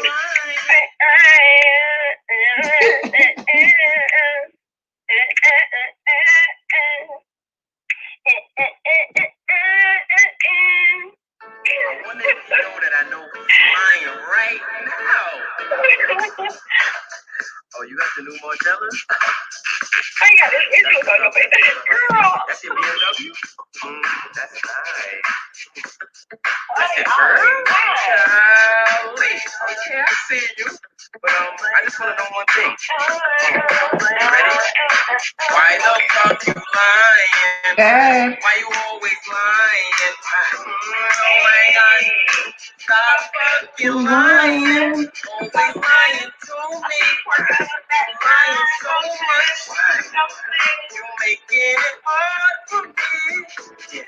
I wonder if you know that I know he's lying right now. Oh, you got the new Modella? I ain't got this video going up. Girl. That's your BMW? That's nice. That's your girl? Charlie. Okay, I see you. But I just want to know one thing. You ready? Why the fuck you lying? Dad. Why you always lying? Oh my God. Stop fucking lying. Always lying to me. Lying so much. You making it hard for me. Yeah.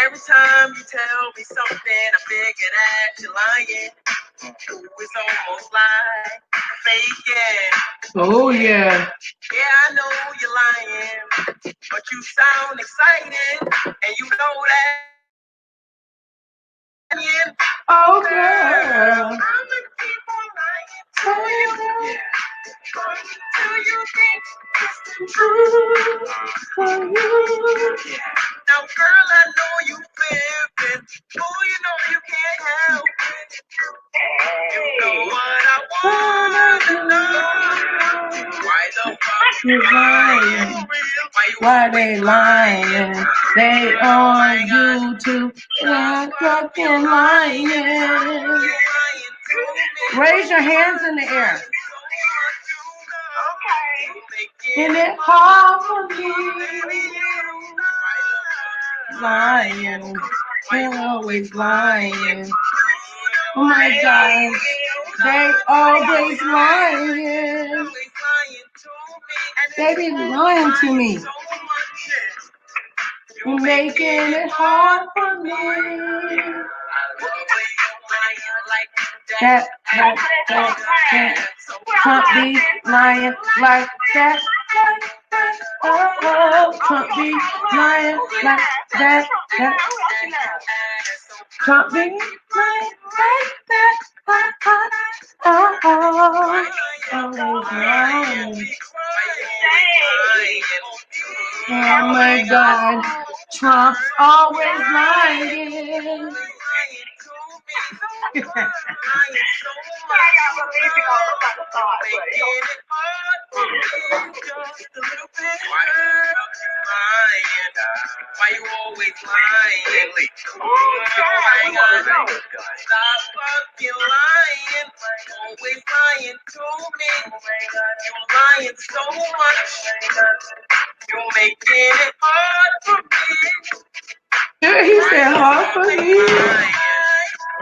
Every time you tell me something, I figure that you're lying. It's almost like faking. Oh yeah. Yeah, I know you're lying, but you sound excited, and you know that. Oh girl. I'm gonna keep on lying to you. Yeah. Until you think it's the truth for you. Yeah. Now, girl, I know you feel it. Oh, you know you can't help it. You know what I want to know. Why the fuck you lying? Why they lying? They on YouTube. They're fucking lying. Raise your hands in the air. In it hard for me. Lying. They're always lying. Oh my God. They always lying. They be lying to me. You're making it hard for me. That. Trump be lying like that. Oh, Trump be lying like that. Trump be lying like that. Oh my God, Trump's always lying. Why you always lying? Oh my God. Stop fucking lying. Always lying to me. You lying so much. You're making it hard for me. Yeah, he said hard for me.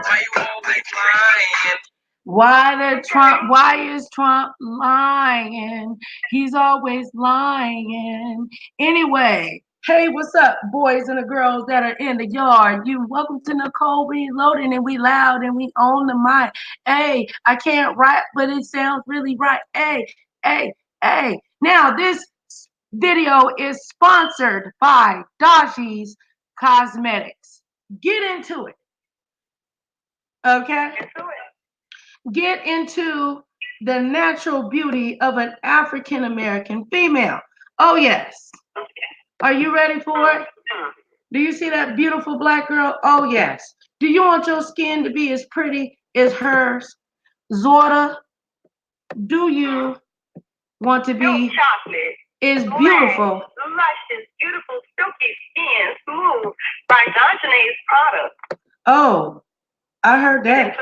Why you always lying? Why is Trump lying? He's always lying. Anyway, hey, what's up, boys and the girls that are in the yard? Welcome to Nicole Reloaded, and we loud and we own the mic. Hey, I can't rap, but it sounds really right. Hey. Now this video is sponsored by Daji's Cosmetics. Get into it. Okay? Get into the natural beauty of an African American female. Oh, yes. Are you ready for it? Do you see that beautiful black girl? Oh, yes. Do you want your skin to be as pretty as hers? Zorda, do you want to be as beautiful? Luscious, beautiful, silky skin, smooth, by Daji's product. Oh, I heard that.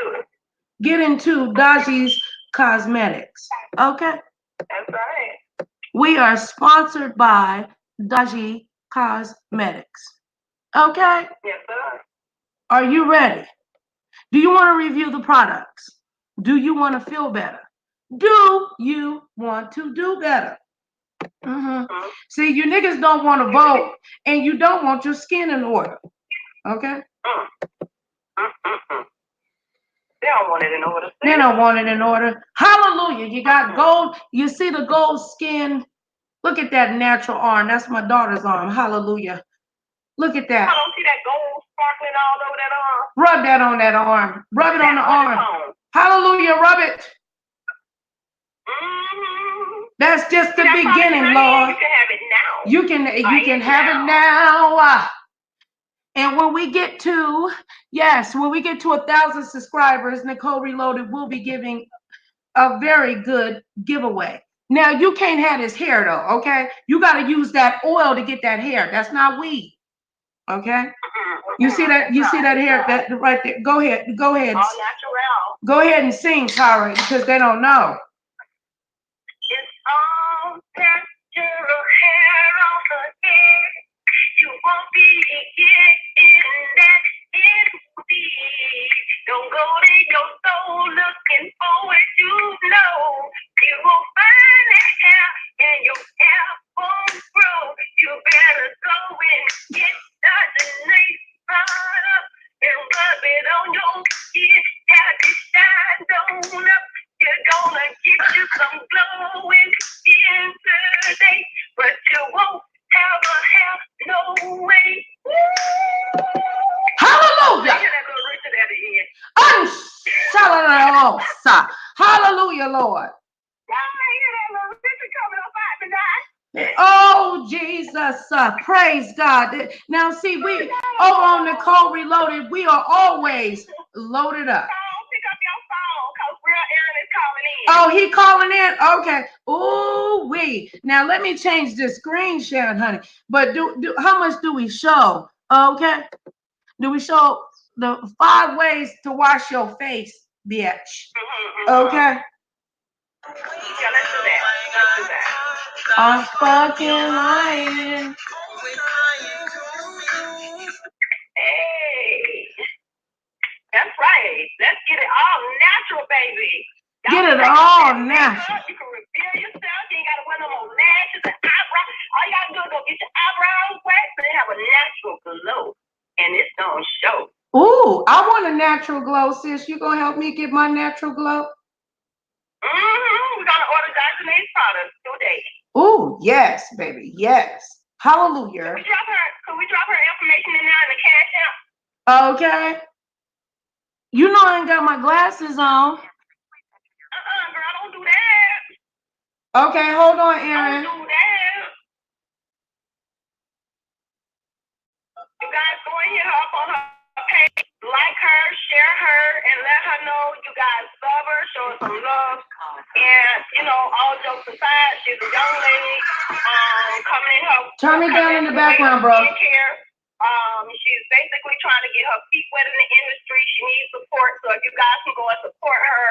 Get into Daji's Cosmetics. Okay? That's right. We are sponsored by Daji Cosmetics. Okay? Yes, sir. Are you ready? Do you want to review the products? Do you want to feel better? Do you want to do better? See, you niggas don't want to vote, and you don't want your skin in order. Okay? They don't want it in order. They don't want it in order. Hallelujah. You got gold. You see the gold skin? Look at that natural arm. That's my daughter's arm. Hallelujah. Look at that. I don't see that gold sparkling all over that arm. Rub that on that arm. Rub it on the arm. Hallelujah. Rub it. That's just the beginning, Lord. You can have it now. You can have it now. And when we get to 1,000 subscribers, Nicole Reloaded will be giving a very good giveaway. Now, you can't have his hair though, okay? You got to use that oil to get that hair. That's not weed. Okay? You see that hair that right there? Go ahead. All natural. Go ahead and sing, Tara, because they don't know. It's all natural hair on the head. You won't be getting that indeed. Don't go to your soul looking for it, you know. You will find that hair and your hair won't grow. You better go and get the nice product and rub it on your skin. Have it shine on up. You're gonna get you some glowing skin today, but you won't have a hair no way. Hallelujah. Hallelujah, Lord. Oh, Jesus. Praise God. Now, see, we over on Nicole Reloaded, we are always loaded up. Oh, he calling in? Okay. Ooh, wee. Now, let me change the screen share, honey. But how much do we show? Okay. Do we show the 5 ways to wash your face, bitch? Okay. I'm fucking lying. Hey, that's right. Let's get it all natural, baby. Get it all natural. You can reveal yourself. You ain't got to wear no more lashes and eyebrows. All you got to do is go get your eyebrows waxed and have a natural glow. And it's going to show. Ooh, I want a natural glow, sis. You gonna help me get my natural glow? We're gonna order Dorian's products today. Ooh, yes, baby, yes. Hallelujah. Could we drop her information in there in the cash app? Okay. You know I ain't got my glasses on. Girl, don't do that. Okay, hold on, Aaron. Don't do that. You guys go and hit her up on her page, like her, share her, and let her know you guys love her, show her some love. And, you know, all jokes aside, she's a young lady coming in her. Turn me down in the background, bro. She's basically trying to get her feet wet in the industry. She needs support. So if you guys can go and support her,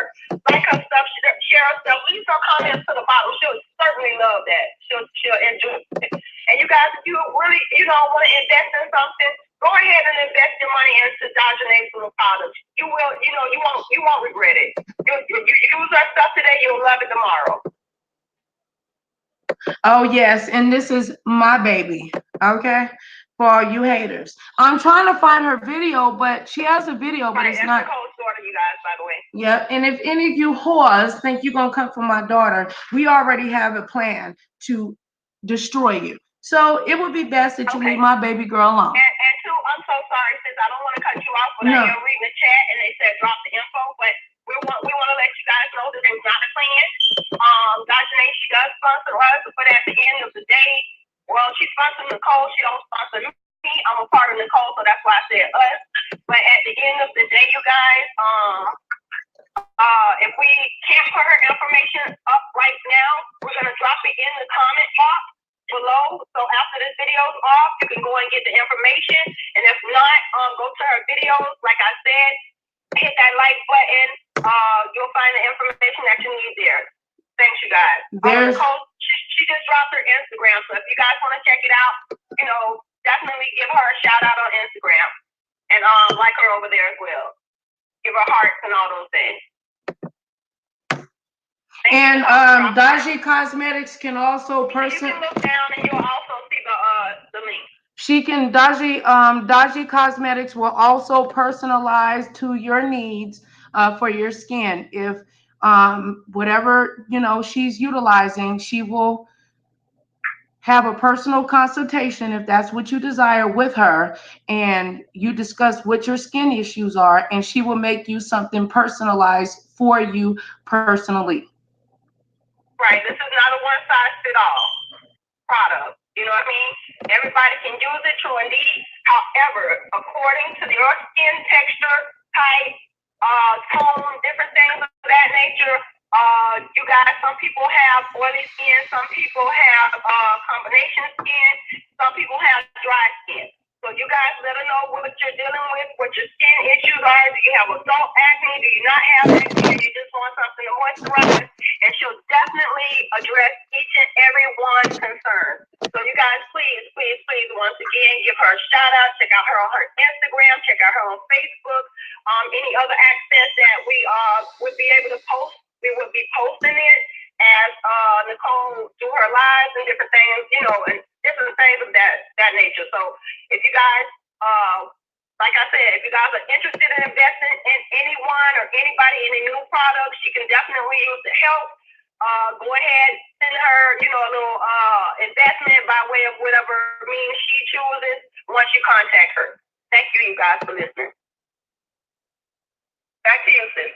like her stuff, share her stuff, leave some comments to the bottom. She'll certainly love that. She'll enjoy it. And you guys, if you really, want to invest in something, go ahead and invest your money into Dorian's little products. You will, you won't regret it. You use our stuff today, you'll love it tomorrow. Oh yes, and this is my baby. Okay. For all you haters. I'm trying to find her video, but she has a video, but it's not. Nicole's daughter, you guys, by the way. Yep. And if any of you whores think you're gonna come for my daughter, we already have a plan to destroy you. So it would be best that you leave my baby girl alone. And two, I'm so sorry, sis. I don't want to cut you off, but I am reading the chat and they said drop the info, but we want to let you guys know this is not a plan. Dorian, she does sponsor us, but at the end of the day, well, she sponsors Nicole. She don't sponsor me. I'm a part of Nicole, so that's why I said us. But at the end of the day, you guys, if we can't put her information up right now, we're gonna drop it in the comment box below. So after this video's off, you can go and get the information. And if not, go to her videos. Like I said, hit that like button. You'll find the information that you need there. Thanks, you guys. Nicole, she just dropped her Instagram, so if you guys want to check it out, definitely give her a shout out on Instagram and like her over there as well. Give her hearts and all those things. And Daji Cosmetics can also You can look down and you'll also see the link. She can Daji Cosmetics will also personalize to your needs for your skin. If whatever she's utilizing, she will have a personal consultation if that's what you desire with her, and you discuss what your skin issues are, and she will make you something personalized for you personally. Right. This is not a one-size-fits-all product. You know what I mean? Everybody can use it to a need. However, according to your skin texture, type, tone, different things of that nature, you guys, some people have oily skin, some people have combination skin, some people have dry skin. So you guys let her know what you're dealing with, what your skin issues are. Do you have adult acne? Do you not have acne? Do you just want something to moisturize? And she'll definitely address each and every one's concern. So you guys, please, once again, give her a shout out. Check out her on her Instagram. Check out her on Facebook. Any other access that we would be able to post, we would be posting it as Nicole do her lives and different things, and different things of that nature. So if you guys, like I said, if you guys are interested in investing in anyone or anybody in a new product, she can definitely use the help. Go ahead, send her, a little investment by way of whatever means she chooses once you contact her. Thank you guys for listening. Back to you, sis.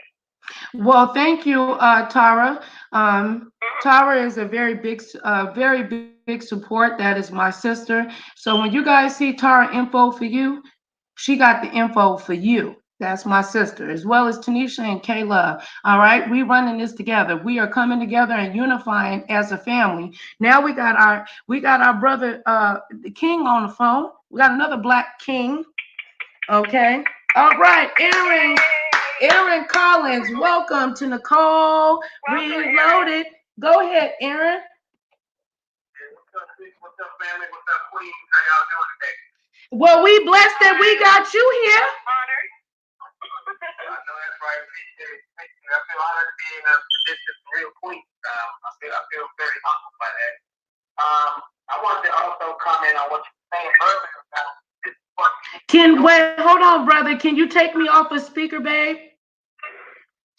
Well, thank you, Tara. Tara is a very big support. That is my sister. So when you guys see Tara info for you, she got the info for you. That's my sister, as well as Tanisha and Kayla. All right, we running this together. We are coming together and unifying as a family. Now we got our brother, the King, on the phone. We got another Black King. Okay. All right, Aaron Collins, welcome to Nicole Reloaded. Go ahead, Aaron. What's up, family? What's up, Queens? How y'all doing today? Well, we blessed that we got you here. know that's right. I feel honored to be in a position of real queen. I feel very humbled by that. I wanted to also comment on what you were saying earlier about this. Hold on, brother. Can you take me off a speaker, babe?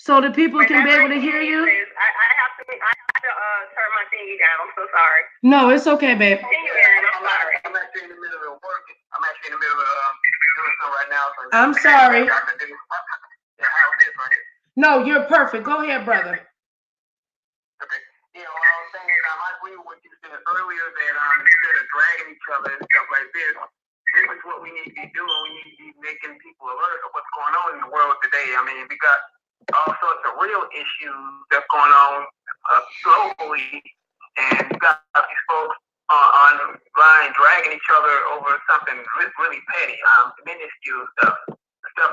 So the people can be able to hear you? I have to turn my thingy down. I'm so sorry. No, it's okay, babe. Continue, Aaron. I'm sorry. I'm actually in the middle of working. I'm actually in the middle of doing something right now. So I'm sorry. how's this right here? No, you're perfect. Go ahead, brother. Okay. You know, what I was saying is, I agree with what you said earlier that instead of dragging each other and stuff like this is what we need to be doing. We need to be making people alert of what's going on in the world today. I mean, we got all sorts of real issues that's going on globally, and you got these folks online dragging each other over something really petty, minuscule stuff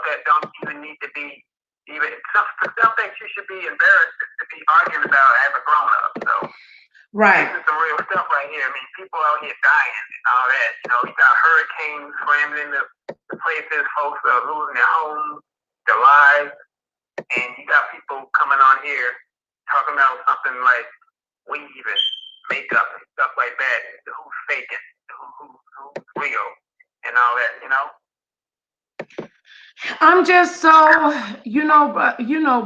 that don't even need to be even stuff that you should be embarrassed to be arguing about as a grown up. So right. This is some real stuff right here. I mean, people out here dying and all that. You know, you got hurricanes slamming into the places, folks are losing their homes, their lives. And you got people coming on here talking about something like weave and makeup and stuff like that. Who's faking? Who's real? And all that, you know? I'm just so,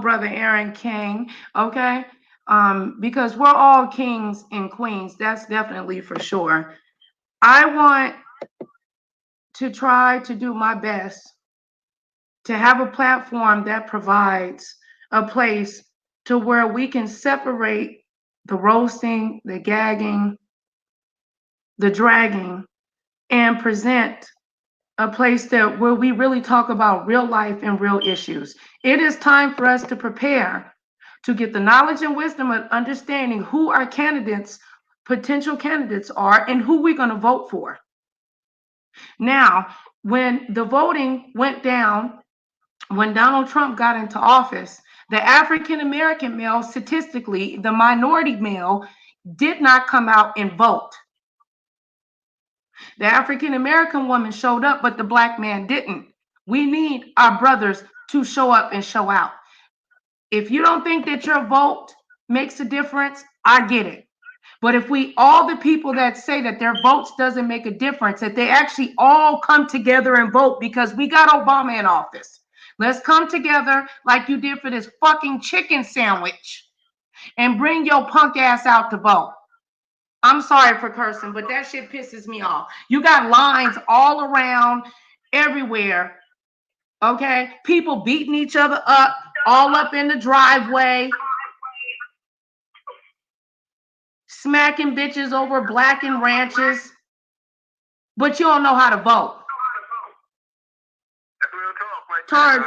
brother Aaron King, okay? Because we're all kings and queens. That's definitely for sure. I want to try to do my best to have a platform that provides a place to where we can separate the roasting, the gagging, the dragging, and present a place that where we really talk about real life and real issues. It is time for us to prepare to get the knowledge and wisdom of understanding who our candidates, potential candidates are, and who we're going to vote for. Now, when the voting went down, when Donald Trump got into office, the African-American male, statistically, the minority male, did not come out and vote. The African-American woman showed up, but the black man didn't. We need our brothers to show up and show out. If you don't think that your vote makes a difference, I get it. But if all the people that say that their votes doesn't make a difference, that they actually all come together and vote, because we got Obama in office. Let's come together like you did for this fucking chicken sandwich and bring your punk ass out to vote. I'm sorry for cursing, but that shit pisses me off. You got lines all around, everywhere, okay? People beating each other up, all up in the driveway, smacking bitches over blackened ranches, but you don't know how to vote. Tara,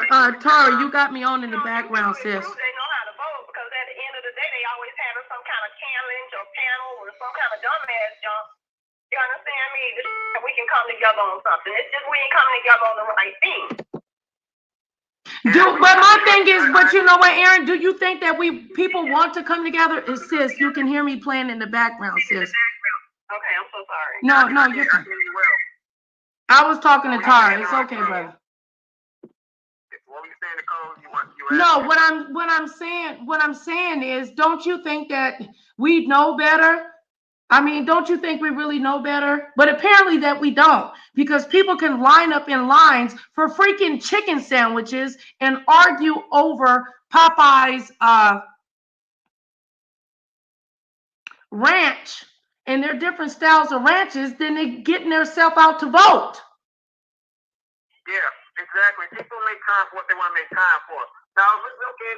you got me on in the background, sis. They know how to vote because at the end of the day, they always have some kind of challenge or panel or some kind of dumbass jump. You understand me? We can come together on something. It's just we ain't coming together on the right thing. But my thing is, but you know what, Aaron? Do you think that people want to come together? Sis, you can hear me playing in the background, sis. Okay, I'm so sorry. No, you can. I was talking to Tara. It's okay, brother. What were you saying, Nicole? No, what I'm saying is, don't you think that we know better? I mean, don't you think we really know better? But apparently that we don't, because people can line up in lines for freaking chicken sandwiches and argue over Popeye's ranch and their different styles of ranches, then they getting themselves out to vote. Yeah, exactly. People make time for what they want to make time for. Now, okay,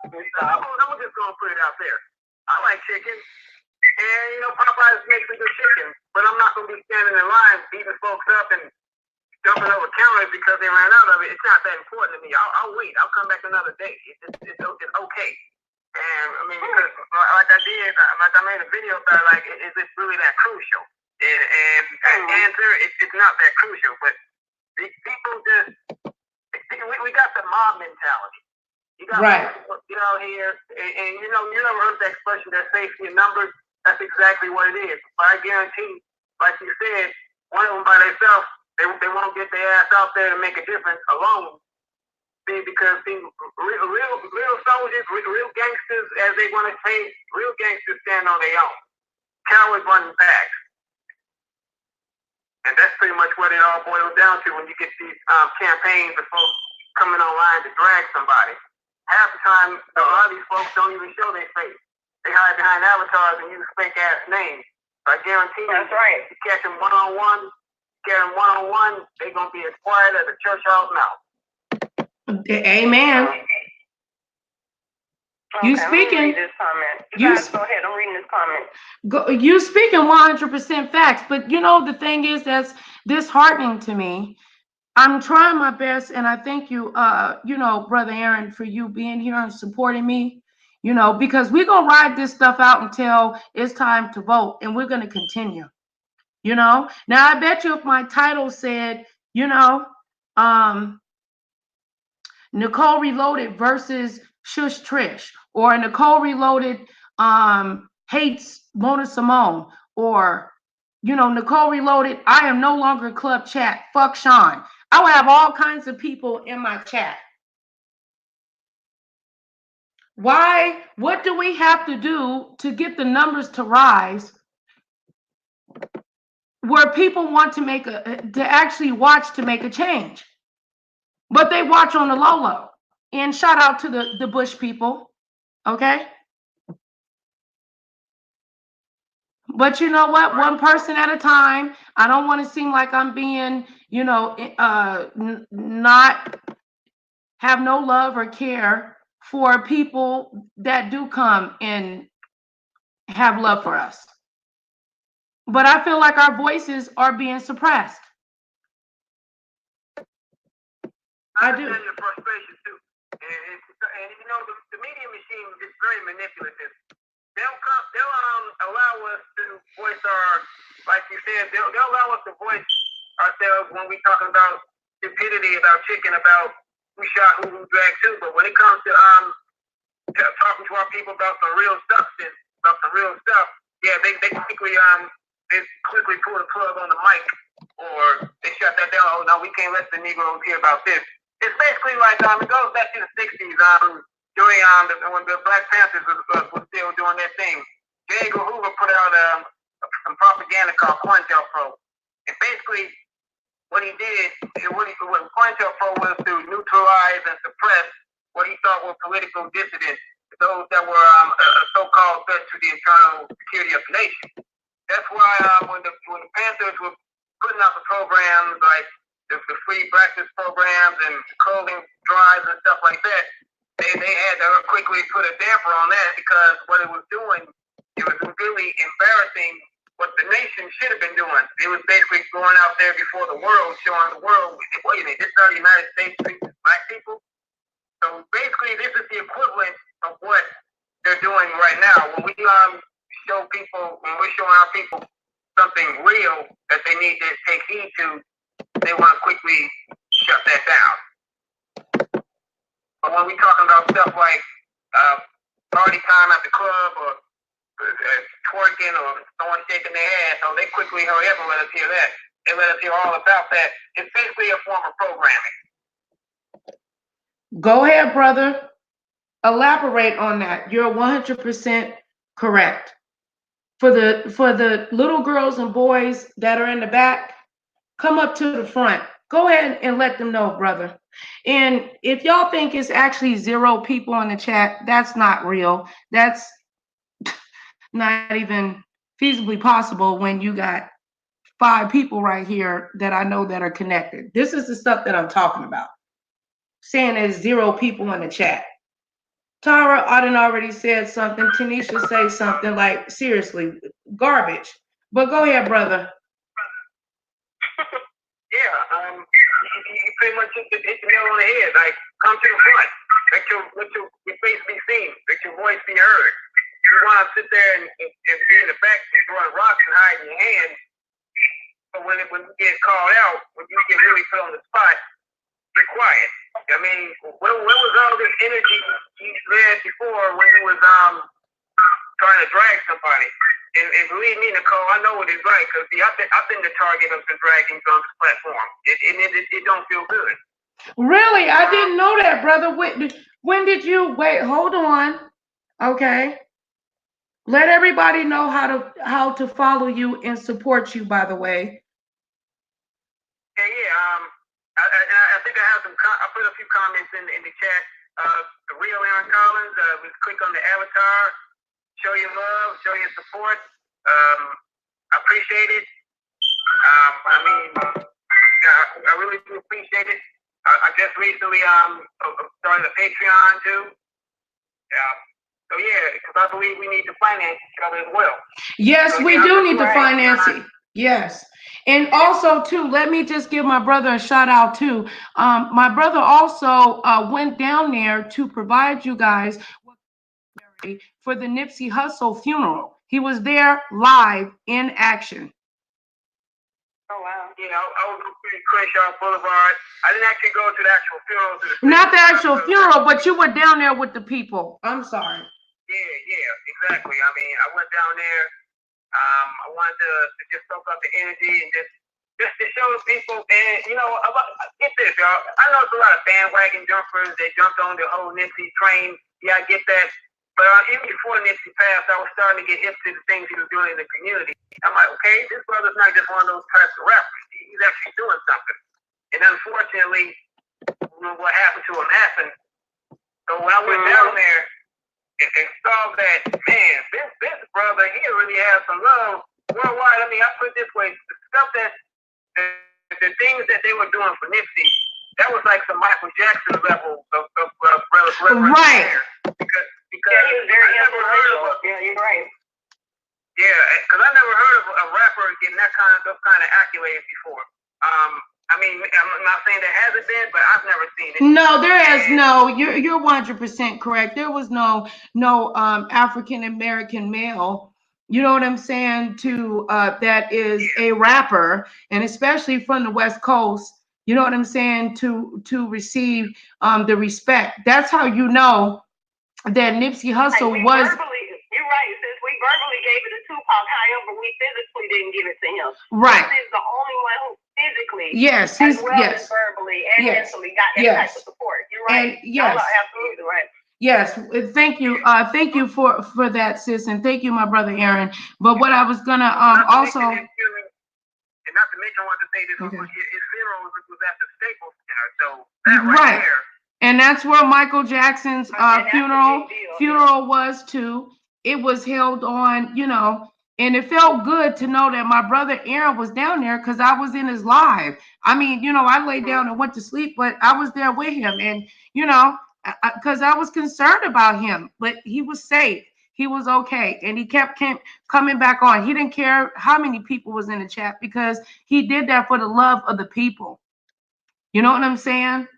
I'm just going to put it out there. I like chicken. And, you know, Popeyes makes some good chicken. But I'm not going to be standing in line beating folks up and jumping over counters because they ran out of it. It's not that important to me. I'll wait. I'll come back another day. It's okay. And, I mean, because like I made a video about, like, is it really that crucial? And the answer, it's not that crucial. But people just, we got the mob mentality. You got people get out here, and you never heard that expression, that safety in numbers. That's exactly what it is. But I guarantee, like you said, one of them by themselves, they won't get their ass out there to make a difference alone. See, because real soldiers, real gangsters, as they want to say, real gangsters stand on their own. Cowards run back. And that's pretty much what it all boils down to when you get these campaigns of folks coming online to drag somebody. Half the time, a lot of these folks don't even show their face. They hide behind avatars and use fake ass names. I guarantee you, right. You catch them one-on-one, they're going to be as quiet as a church house mouse. Amen. You speaking? This comment. You guys go ahead. I'm reading this comment. You speaking 100% facts, but you know the thing is that's disheartening to me. I'm trying my best, and I thank you, you know, Brother Aaron, for you being here and supporting me. You know, because we're gonna ride this stuff out until it's time to vote, and we're gonna continue. You know, now I bet you if my title said, you know, Nicole Reloaded versus Shush Trish, or Nicole Reloaded hates Mona Simone, or, you know, Nicole Reloaded, I am no longer club chat, fuck Sean. I will have all kinds of people in my chat. Why? What do we have to do to get the numbers to rise where people want to make to actually watch to make a change? But they watch on the low. And shout out to the Bush people, okay? But you know what? One person at a time. I don't want to seem like I'm being, you know, not have no love or care for people that do come and have love for us. But I feel like our voices are being suppressed. I do. Your frustration too. And you know, the media machine is very manipulative. They'll allow us to voice our, like you said, they'll allow us to voice ourselves when we're talking about stupidity, about chicken, about who shot who dragged who. But when it comes to talking to our people about some real substance, yeah, they quickly pull the plug on the mic, or they shut that down. Oh no, we can't let the Negroes hear about this. It's basically like it goes back to the '60s. During when the Black Panthers was still doing their thing, J. Edgar Hoover put out some propaganda called COINTELPRO. And basically, what he did, what COINTELPRO was to neutralize and suppress what he thought were political dissidents, those that were a so-called threat to the internal security of the nation. That's why when the Panthers were putting out the programs like the free breakfast programs and clothing drives and stuff like that, they had to quickly put a damper on that, because what it was doing, it was really embarrassing what the nation should have been doing. It was basically going out there before the world, showing the world, wait a minute, this is our United States black people. So basically, this is the equivalent of what they're doing right now. When we show people, when we're showing our people something real that they need to take heed to, they want to quickly shut that down. But when we're talking about stuff like party time at the club, or twerking, or someone shaking their ass, so they quickly hurry up and let us hear that. They let us hear all about that. It's basically a form of programming. Go ahead, brother. Elaborate on that. You're 100% correct. For the little girls and boys that are in the back, come up to the front. Go ahead and let them know, brother. And if y'all think it's actually 0 people in the chat, that's not real. That's not even feasibly possible when you got 5 people right here that I know that are connected. This is the stuff that I'm talking about. Saying there's 0 people in the chat. Tara, I done already said something. Tanisha say something, like, seriously, garbage. But go ahead, brother. Yeah, you pretty much hit the nail on the head. Like, come to the front. Let your face be seen. Let your voice be heard. You want to sit there and be in the back and throwing rocks and hiding your hands. But when you get called out, when you get really put on the spot, be quiet. I mean, where was all this energy you had before when you was trying to drag somebody? And believe me, Nicole, I know what it's like, because I've been the target of some dragging on this platform. It don't feel good. Really? I didn't know that, brother. When did you wait? Hold on. Okay. Let everybody know how to follow you and support you, by the way. I think I have I put a few comments in the chat. The real Aaron Collins, we click on the avatar, show your love, show your support. I appreciate it. I really do appreciate it. I just recently started a Patreon too. So yeah, because I believe we need to finance each other as well. Yes, so, we yeah, do need to finance it. Yes. And also too, let me just give my brother a shout out too. My brother also went down there to provide you guys for the Nipsey Hussle funeral. He was there live in action. Oh wow! Yeah, I was on Crenshaw Boulevard. I didn't actually go to the actual funeral. Not the actual funeral, but you were down there with the people. I'm sorry. Yeah, exactly. I mean, I went down there. I wanted to just soak up the energy and just to show people. And get this, y'all. I know it's a lot of bandwagon jumpers. They jumped on the whole Nipsey train. Yeah, I get that. But even before Nipsey passed, I was starting to get hip to the things he was doing in the community. I'm like, okay, this brother's not just one of those types of rappers. He's actually doing something. And unfortunately, what happened to him happened. So when I went down there and saw that, man, this brother, he really has some love worldwide. I mean, I put it this way, the stuff the things that they were doing for Nipsey, that was like some Michael Jackson level of right. Because he was very influential. Yeah, you're right. Yeah, because I never heard of a rapper getting those kind of accolades before. I mean, I'm not saying there hasn't been, but I've never seen it. No, there is no. You're 100% correct. There was no African American male. You know what I'm saying? That is a rapper, and especially from the West Coast. You know what I'm saying? To receive the respect. That's how you know that Nipsey Hussle was. You're right. Since we verbally gave it to Tupac, however, we physically didn't give it to him. Right. This is the only one who physically, yes, as well as verbally and mentally, got that type of support. You're right. And yes. Absolutely right. Yes, thank you. Thank you for that, sis, and thank you, my brother Aaron. But what I was gonna also. And not to mention, I wanted to say this, his funeral was at the Staples Center, so that right there. And that's where Michael Jackson's funeral was too. It was held on, and it felt good to know that my brother Aaron was down there because I was in his live. I mean, I laid down and went to sleep, but I was there with him, and because I was concerned about him, but he was safe. He was okay, and he kept coming back on. He didn't care how many people was in the chat because he did that for the love of the people. You know what I'm saying?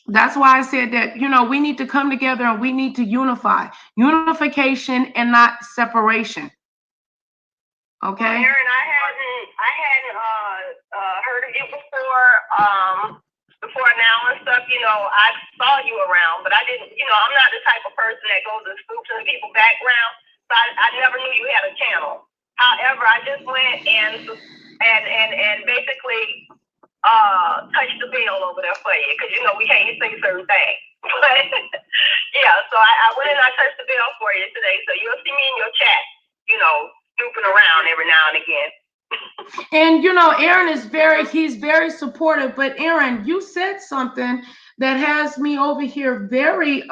That's why I said that, we need to come together and we need to unify. Unification and not separation. Okay? Well, Aaron, I hadn't heard of you before now and stuff. I saw you around, but I didn't, I'm not the type of person that goes and scoops in people's background. So I never knew you had a channel. However, I just went and basically touch the bell over there for you, because we can't say certain things. But yeah, so I went and I touched the bell for you today, so you'll see me in your chat, snooping around every now and again. And Aaron he's very supportive. But Aaron, you said something that has me over here very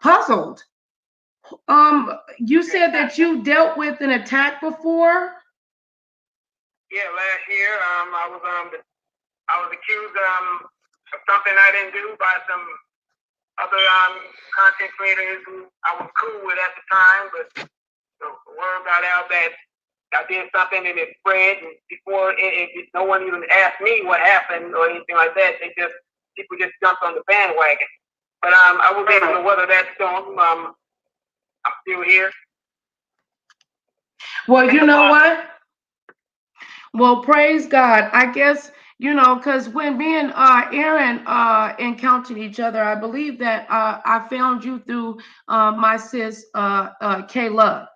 puzzled. You said that you dealt with an attack before. Yeah, last year, I was accused of something I didn't do by some other content creators who I was cool with at the time, but the word got out that I did something and it spread, and before no one even asked me what happened or anything like that. People just jumped on the bandwagon. But I was able to weather that storm. I'm still here. Well, you know what? Well, praise God. I guess, because when me and Aaron encountered each other, I believe that I found you through my sis, K Love.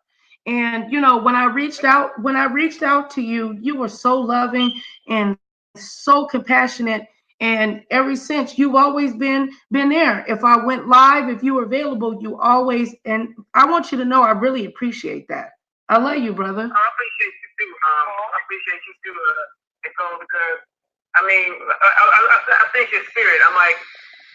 And, when I reached out to you, you were so loving and so compassionate And ever since, you've always been there. If I went live, if you were available, you always, and I want you to know I really appreciate that. I love you, brother. I appreciate you too. I appreciate you too, Nicole, because I mean, I think your spirit. I'm like,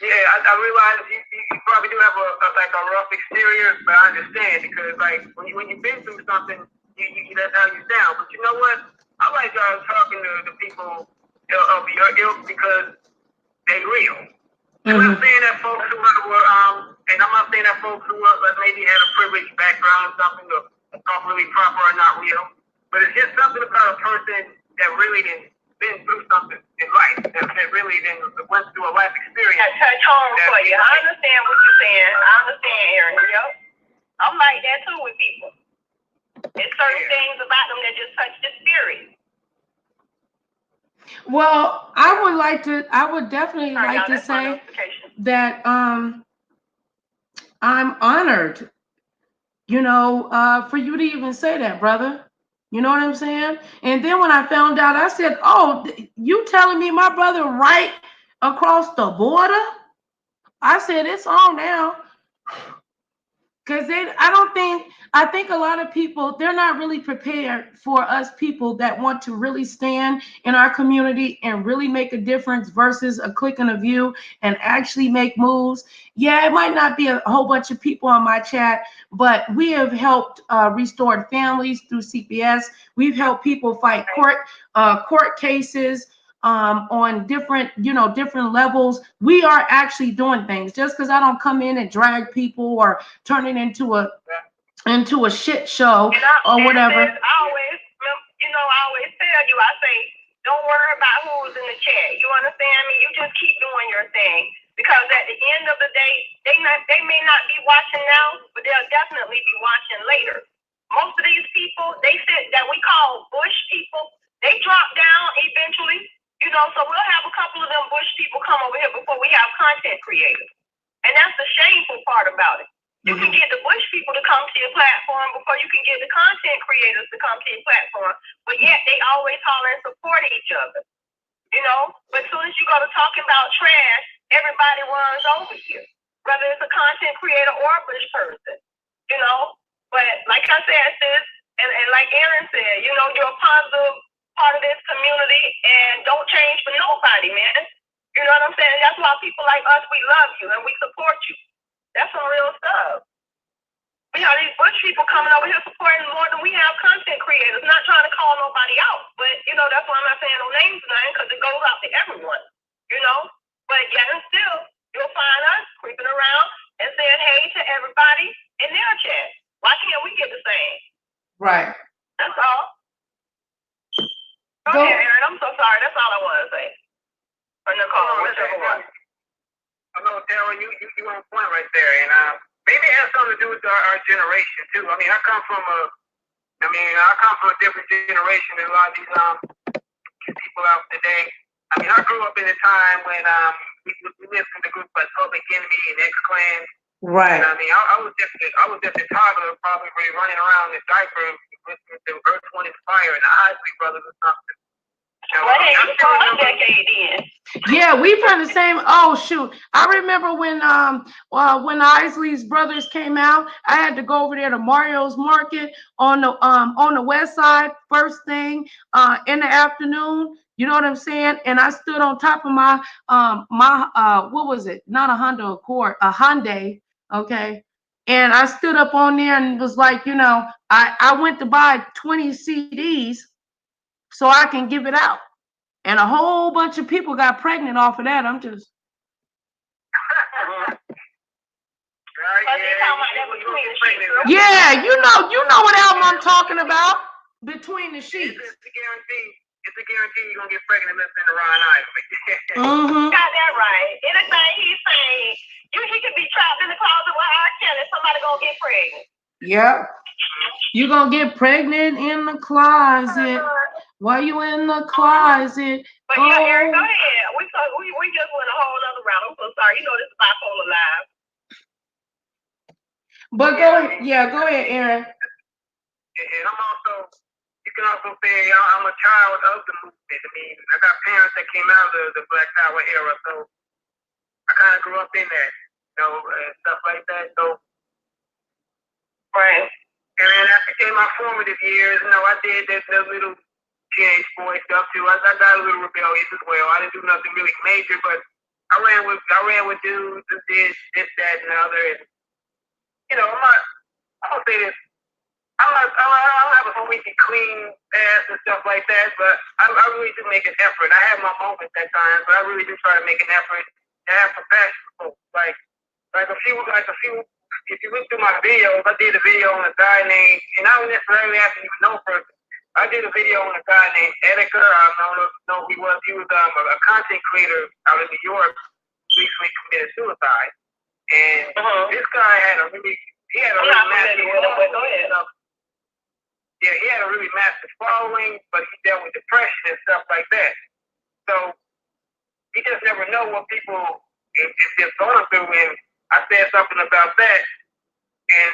yeah, I realize you probably do have a rough exterior, but I understand because like when you've been through something, that's how you sound. But you know what? I like talking to the people of your ilk because they real. I'm not saying that folks who were and I'm not saying that folks who maybe had a privileged background or something or not really proper or not real, but it's just something about a person that really been through something in life, that really went through a life experience. I touch home for you. I understand what you're saying. I understand, Aaron. Yep. I'm like that too with people. There's certain things about them that just touch the spirit. Well, I would definitely like to say that I'm honored, for you to even say that, brother. You know what I'm saying? And then when I found out, I said, oh, you telling me my brother right across the border? I said, it's on now. Because I think a lot of people, they're not really prepared for us people that want to really stand in our community and really make a difference versus a click and a view and actually make moves. Yeah, it might not be a whole bunch of people on my chat, but we have helped restored families through CPS. We've helped people fight court cases. On different levels. We are actually doing things. Just because I don't come in and drag people or turn it into a shit show or whatever. I always tell you, I say, don't worry about who's in the chat. You understand me? You just keep doing your thing. Because at the end of the day, they may not be watching now, but they'll definitely be watching later. Most of these people, that we call bush people, they drop down eventually. So we'll have a couple of them bush people come over here before we have content creators. And that's the shameful part about it. You can get the bush people to come to your platform before you can get the content creators to come to your platform. But yet they always holler and support each other. But as soon as you go to talking about trash, everybody runs over you. Whether it's a content creator or a bush person. But like I said, sis, and like Aaron said, you're a positive part of this community and don't change for nobody, man. You know what I'm saying? That's why people like us, we love you and we support you. That's some real stuff. We have these bush people coming over here supporting more than we have content creators. Not trying to call nobody out, but that's why I'm not saying no names tonight because it goes out to everyone. But yet and still, you'll find us creeping around and saying hey to everybody in their chat. Why can't we get the same? Right. That's all. Go ahead, Aaron. I'm so sorry. That's all I want to say. Or Nicole, whichever one. I know, Darryl, you on point right there. And maybe it has something to do with our generation, too. I mean, I come from a different generation than a lot of these people out today. I mean, I grew up in a time when we lived in the groups like Public Enemy and X-Clan. Right. And I mean, I was just a toddler, probably running around in diapers, listening to Earth, Wind and Fire and the Isley Brothers or something. Yeah, we from the same. Oh shoot! I remember when Isley's Brothers came out. I had to go over there to Mario's Market on the west side first thing in the afternoon. You know what I'm saying? And I stood on top of my what was it? Not a Honda Accord, a Hyundai. Okay. And I stood up on there and was like, I went to buy 20 CDs so I can give it out. And a whole bunch of people got pregnant off of that. I'm just. Yeah, you know what album I'm talking about. Between the Sheets. It's a guarantee you're gonna get pregnant listening to Ron Isley. Got that right. Anything he's saying, he could be trapped in the closet with R. Kelly. Somebody gonna get pregnant. Yep. You gonna get pregnant in the closet. Why you in the closet? But yeah, Aaron, go ahead. We just went a whole other round. I'm so sorry. This is Bipolar Live. But go ahead, Aaron. And I'm also, you can also say I'm a child of the movement. I mean, I got parents that came out of the Black Power era, so I kind of grew up in that, you know, and stuff like that. So, right. And then in my formative years, you know, I did that little teenage boy stuff too. I got a little rebellious as well. I didn't do nothing really major, but I ran with dudes who did this, that, and the other. And you know, I don't say this. I don't have a completely clean ass and stuff like that, but I really do make an effort. I have my moments at times, but I really do try to make an effort to have compassion for folks. Like a few. If you look through my videos, I did a video on a guy named, and I don't necessarily have to even know person. I did a video on a guy named Edgar. I don't know who he was. He was a content creator out of New York, recently committed suicide. And this guy had a really massive following. Yeah, he had a really massive following, but he dealt with depression and stuff like that. So you just never know what people is just going through. And I said something about that, and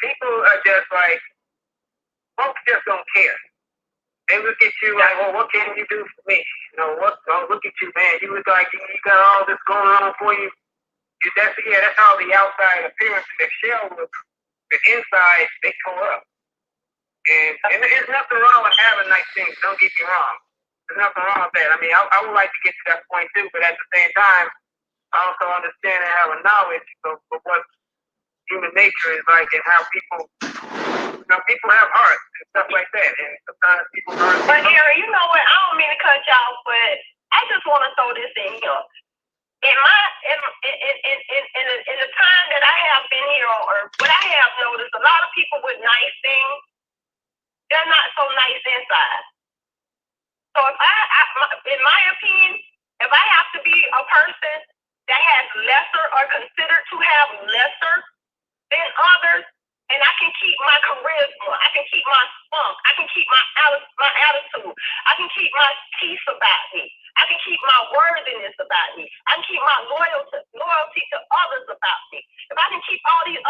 people are just like, folks just don't care. They look at you like, well, what can you do for me? You know, look at you, man. You look like you got all this going on for you. That's how the outside appearance and their shell looks. The inside, they tore up. And there's nothing wrong with having nice things. Don't get me wrong. There's nothing wrong with that. I mean, I would like to get to that point too, but at the same time, I also understand and have a knowledge of what human nature is like and how people have hearts and stuff like that. And sometimes people hurt. But Aaron, you know what? I don't mean to cut you off, but I just want to throw this in here. In the time that I have been here on Earth, what I have noticed, a lot of people with nice things, they're not so nice inside. So in my opinion, if I have to be a person that has lesser or considered to have lesser than others, and I can keep my charisma, I can keep my spunk, I can keep my attitude, I can keep my peace about me, I can keep my worthiness about me, I can keep my loyalty to others about me. If I can keep all these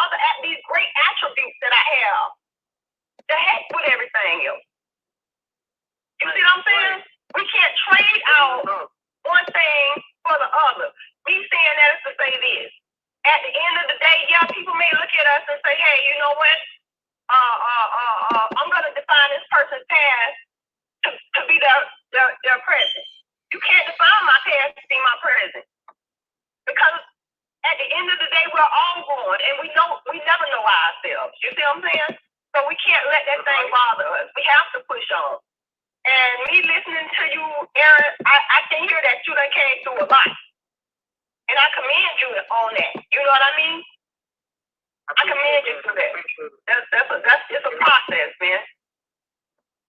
great attributes that I have, the heck with everything else. You see what I'm saying? We can't trade out one thing for the other. Me saying that is to say this. At the end of the day, yeah, people may look at us and say, hey, you know what? I'm going to define this person's past to be their present. You can't define my past to be my present. Because at the end of the day, we're all born, and we never know ourselves. You see what I'm saying? So we can't let that thing bother us. We have to push on. And me listening to you, Aaron, I can hear that you done came through a lot. And I commend you on that. You know what I mean? I commend you for that. It's a process, man.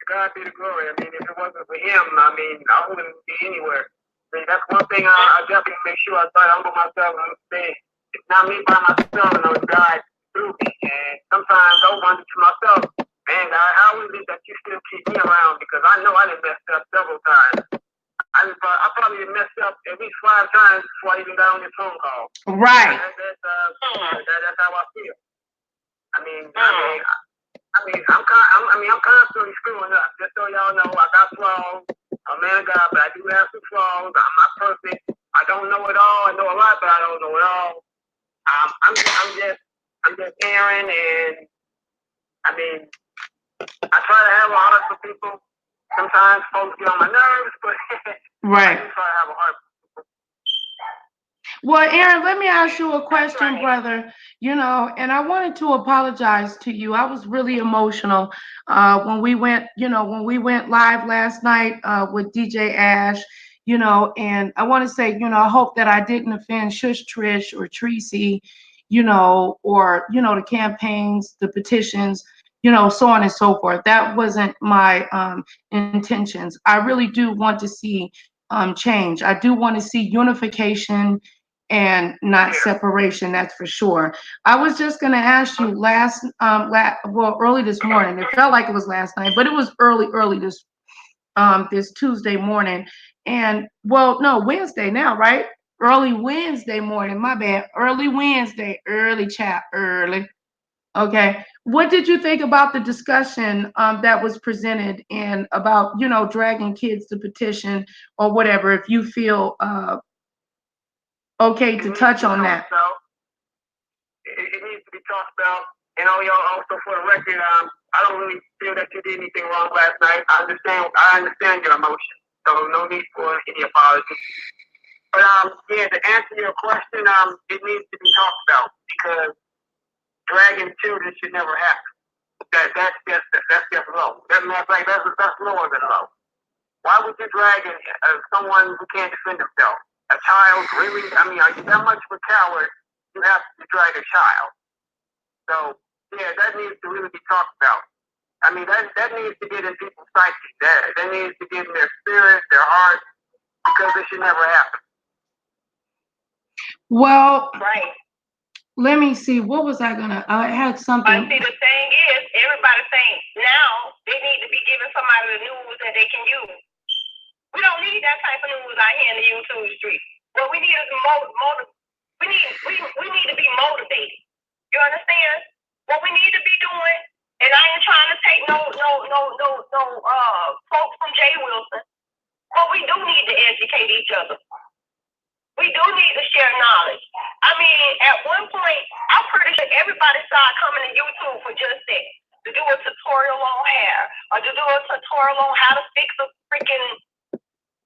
God be the glory. I mean, if it wasn't for him, I mean, I wouldn't be anywhere. I mean, that's one thing I definitely make sure I try to humble myself and understand. It's not me by myself, no, it's God through me. And sometimes I wonder to myself, man, God, how is it that you still keep me around? Because I know I done messed up several times. I probably messed up at least 5 times before I even got on this phone call. Right. That's how I feel. I'm constantly screwing up. Just so y'all know, I got flaws. I'm a man of God, but I do have some flaws. I'm not perfect. I don't know it all. I know a lot, but I don't know it all. I'm just Aaron, and I mean, I try to have a heart for people. Sometimes folks get on my nerves, but right. I do try to have a heart. Well, Aaron, let me ask you a question, brother. You know, and I wanted to apologize to you. I was really emotional when we went live last night with DJ Ash, you know, and I want to say, you know, I hope that I didn't offend Shush Trish or Tracy, you know, or, you know, the campaigns, the petitions, you know, so on and so forth. That wasn't my intentions. I really do want to see change. I do want to see unification and not separation, that's for sure. I was just going to ask you early this morning. It felt like it was last night, but it was early this Tuesday morning. And well, no, Wednesday now, right? Early Wednesday morning, my bad. Early Wednesday, early chat, early. Okay. What did you think about the discussion that was presented and about, you know, dragging kids to petition or whatever, if you feel okay to touch on that? It needs to be talked about. And also for the record, I don't really feel that you did anything wrong last night. I understand your emotions, so no need for any apology. But yeah, to answer your question, it needs to be talked about because dragging children should never happen. That's just low. That's lower than low. Why would you drag someone who can't defend himself? A child, really? I mean, are you that much of a coward? You have to drag a child. So yeah, that needs to really be talked about. I mean, that needs to get in people's psyche. That needs to get in their spirit, their heart, because it should never happen. Well, right. Let me see. What was I had something. But see, the thing is, everybody saying now they need to be giving somebody the news that they can use. We don't need that type of news out here in the YouTube street. What we need is we need to be motivated. You understand? What we need to be doing, and I ain't trying to take no quote from Jay Wilson, but we do need to educate each other. We do need to share knowledge. I mean, at one point, I'm pretty sure everybody started coming to YouTube for just that. To do a tutorial on hair, or to do a tutorial on how to fix a freaking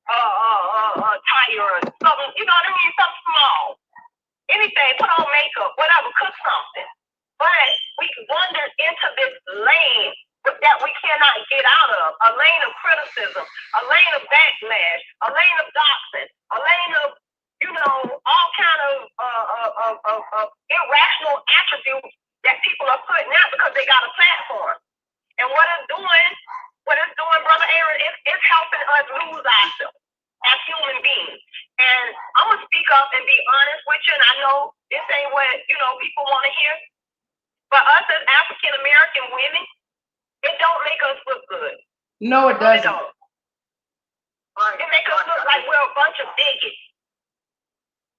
tire or something, you know what I mean? Something small. Anything, put on makeup, whatever, cook something. But we wandered into this lane that we cannot get out of. A lane of criticism, a lane of backlash, a lane of doxing, a lane of, you know, all kind of irrational attributes that people are putting out because they got a platform. And what it's doing, Brother Aaron, it's helping us lose ourselves as human beings. And I'm going to speak up and be honest with you, and I know this ain't what, you know, people want to hear. But us as African-American women, it don't make us look good. No, it doesn't. It don't. It makes us look like we're a bunch of bigots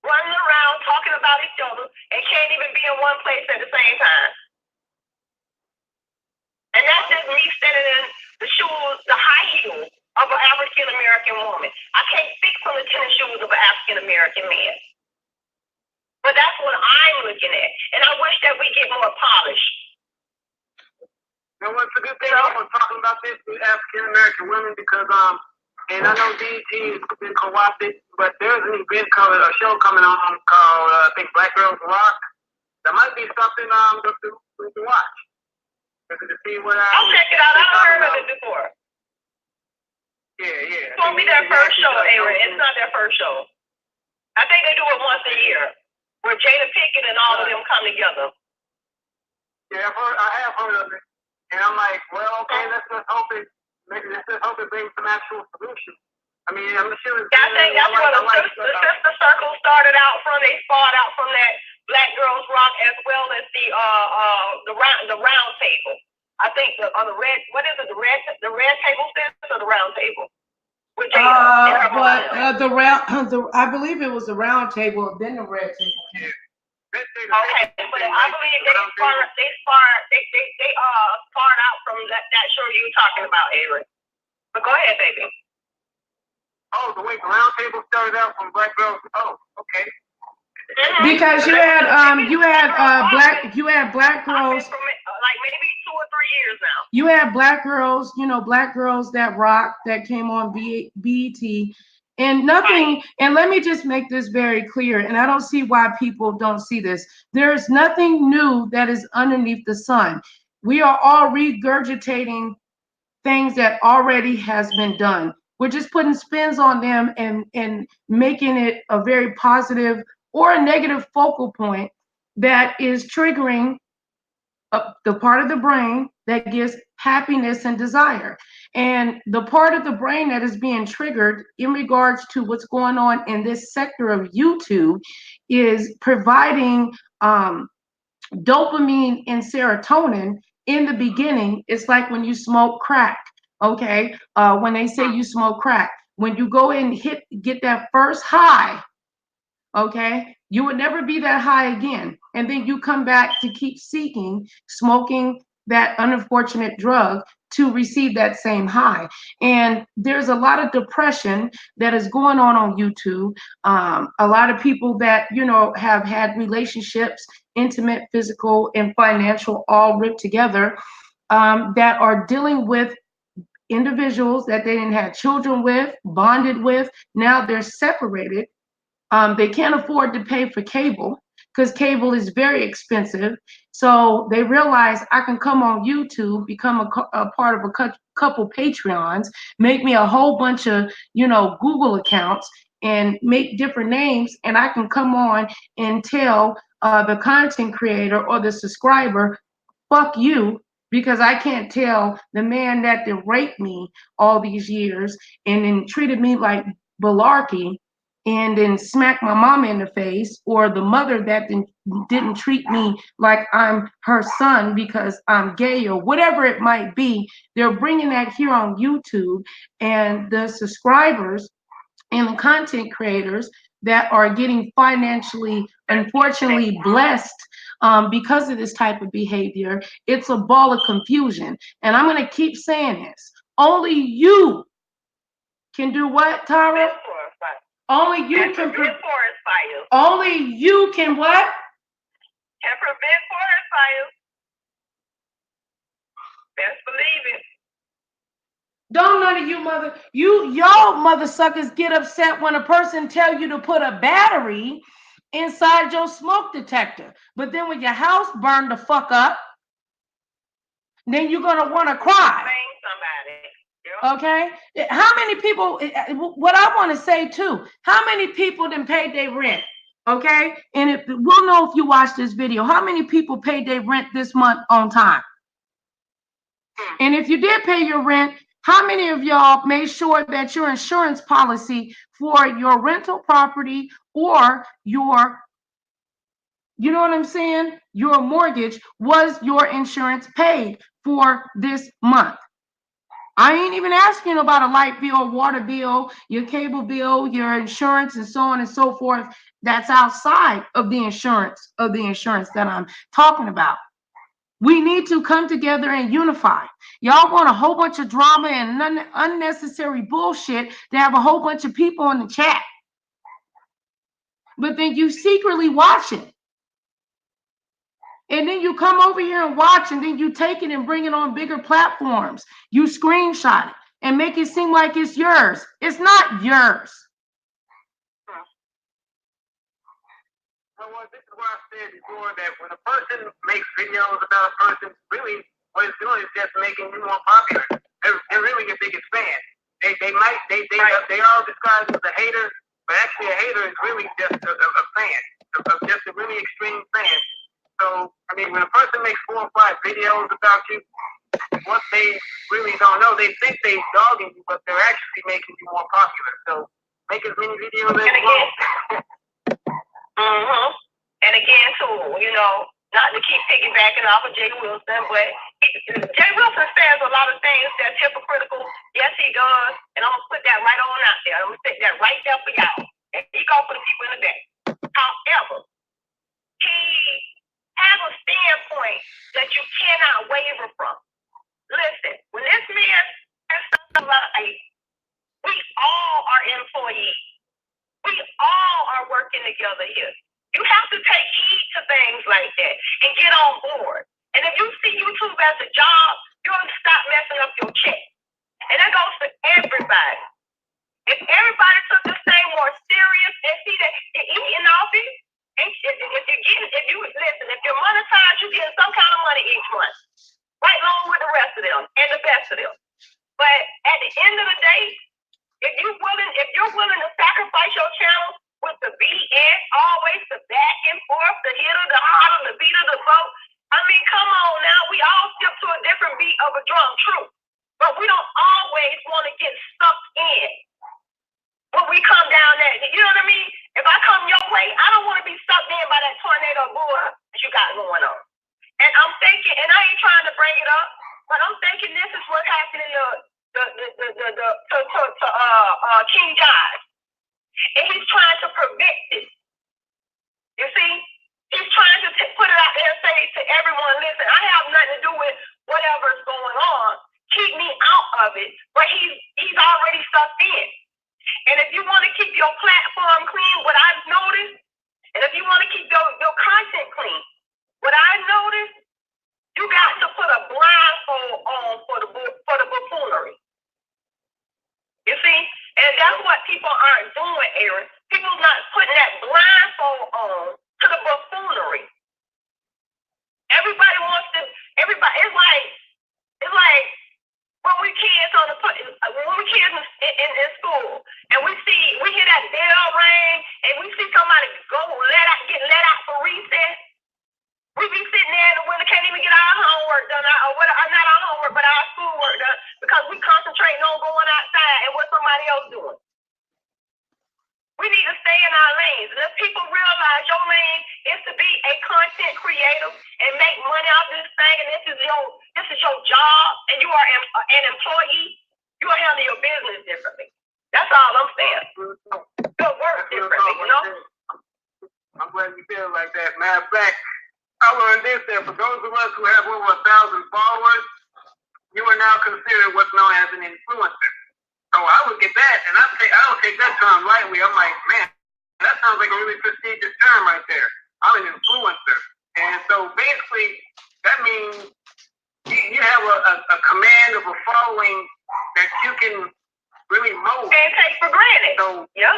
running around talking about each other and can't even be in one place at the same time. And that's just me standing in the shoes, the high heels of an African-American woman. I can't speak from the tennis shoes of an African-American man. But that's what I'm looking at. And I wish that we get more polished. You know what's a good thing I'm talking about this with African-American women because, and I know BET has been co-opted, but there's an event called, a show coming on called, I think, Black Girls Rock. That might be something to watch. To see what I'll check it out. I haven't heard of it before. Yeah. It won't be their first show, Aaron. It's not their first show. I think they do it once a year, where Jada Pinkett and all of them come together. Yeah, I have heard of it. And I'm like, well, okay, let's just hope it brings some actual solutions. I mean, I'm sure it's... I think that's where the sister circle started out from. They spawned out from that Black Girls Rock as well as the round table. I think the red, what is it, the red table sis or the round table? With Jada I believe it was the round table, then the red table. Yeah. Okay, but I believe they spawned out from that show you were talking about, Aaron. But go ahead, baby. Oh, the round table started out from Black Girls. Oh, okay. Because you had black girls. Like maybe 2 or 3 years now. You had black girls, you know, black girls that rock that came on BET. And nothing, and let me just make this very clear, and I don't see why people don't see this. There's nothing new that is underneath the sun. We are all regurgitating things that already has been done. We're just putting spins on them and making it a very positive or a negative focal point that is triggering the part of the brain that gives happiness and desire. And the part of the brain that is being triggered in regards to what's going on in this sector of YouTube is providing dopamine and serotonin in the beginning. It's like when you smoke crack, okay? When they say you smoke crack, when you go and get that first high, okay, you would never be that high again. And then you come back to keep seeking, smoking that unfortunate drug to receive that same high. And there's a lot of depression that is going on YouTube. A lot of people that, you know, have had relationships, intimate, physical, and financial, all ripped together, that are dealing with individuals that they didn't have children with, bonded with. Now they're separated. They can't afford to pay for cable because cable is very expensive. So they realize I can come on YouTube, become a part of a couple Patreons, make me a whole bunch of, you know, Google accounts and make different names, and I can come on and tell the content creator or the subscriber, fuck you, because I can't tell the man that did rape me all these years and then treated me like malarkey and then smack my mama in the face, or the mother that didn't treat me like I'm her son because I'm gay or whatever it might be. They're bringing that here on YouTube, and the subscribers and the content creators that are getting financially, unfortunately, blessed because of this type of behavior, it's a ball of confusion. And I'm going to keep saying this. Only you can do what, Tara? Only you can prevent forest fires. Only you can what? Can prevent forest fires. Best believe it. Don't none of y'all mother suckers get upset when a person tell you to put a battery inside your smoke detector. But then when your house burned the fuck up, then you're gonna want to cry. Okay? How many people, what I want to say too, how many people done paid their rent? Okay? And we'll know if you watch this video, how many people paid their rent this month on time? And if you did pay your rent, how many of y'all made sure that your insurance policy for your rental property or your, you know what I'm saying, your mortgage, was your insurance paid for this month? I ain't even asking about a light bill, water bill, your cable bill, your insurance, and so on and so forth. That's outside of the insurance that I'm talking about. We need to come together and unify. Y'all want a whole bunch of drama and unnecessary bullshit to have a whole bunch of people in the chat. But then you secretly watch it. And then you come over here and watch, and then you take it and bring it on bigger platforms. You screenshot it and make it seem like it's yours. It's not yours. This is what I said before, that when a person makes videos about a person, really what it's doing is just making you more popular. They're really your biggest fan. They all described as a hater, but actually a hater is really just a fan, just a really extreme fan. So, I mean, when a person makes 4 or 5 videos about you, what they really don't know, they think they're dogging you, but they're actually making you more popular. So, make as many videos as you want. And again, too, you know, not to keep piggybacking off of Jay Wilson, but Jay Wilson says a lot of things that's hypocritical. Yes, he does. And I'm going to put that right on out there. I'm going to put that right there for y'all. And he go for the people in the back. However, he has a standpoint that you cannot waver from. Listen, when this man says something like, we all are employees. We all are working together here. You have to take heed to things like that and get on board. And if you see YouTube as a job, you're going to stop messing up your check. And that goes for everybody. If everybody took this thing more serious and see that you're eating off it, and if you're monetized, you're getting some kind of money each month, right along with the rest of them and the best of them. But at the end of the day, if you're willing to sacrifice your channel with the BS, always the back and forth, the hitter, the holler, the beater, the vote. I mean, come on now. We all step to a different beat of a drum, true. But we don't always want to get sucked in when we come down that. You know what I mean? If I come your way, I don't want to be sucked in by that tornado bull that you got going on. And I'm thinking, and I ain't trying to bring it up, but I'm thinking this is what's happening to King John. And he's trying to prevent this. You see? He's trying to put it out there and say to everyone, listen, I have nothing to do with your platform clean, what I've noticed, and if you want to keep your content clean, what I've noticed, you got to put a blindfold on for the buffoonery. You see? And that's what people aren't doing, Aaron. People's not putting that blindfold on to the buffoonery. Everybody wants to, it's like when we kids in school, and we hear that bell ring, and we see somebody get let out for recess. We be sitting there in the winter, can't even get our homework done, not our homework, but our schoolwork done, because we concentrating on going outside and what somebody else doing. We need to stay in our lanes. And if people realize your lane is to be a content creator and make money off this thing, and this is your job, and you are an employee, you'll handle your business differently. That's all I'm saying. You'll work differently, you know? I'm glad you feel like that. Matter of fact, I learned this, that for those of us who have over 1,000 followers, you are now considered what's known as an influencer. So I look at that, and I don't take that term lightly. I'm like, man, that sounds like a really prestigious term right there. I'm an influencer. And so basically, that means you have a command of a following that you can really mold. And take for granted. So, yeah.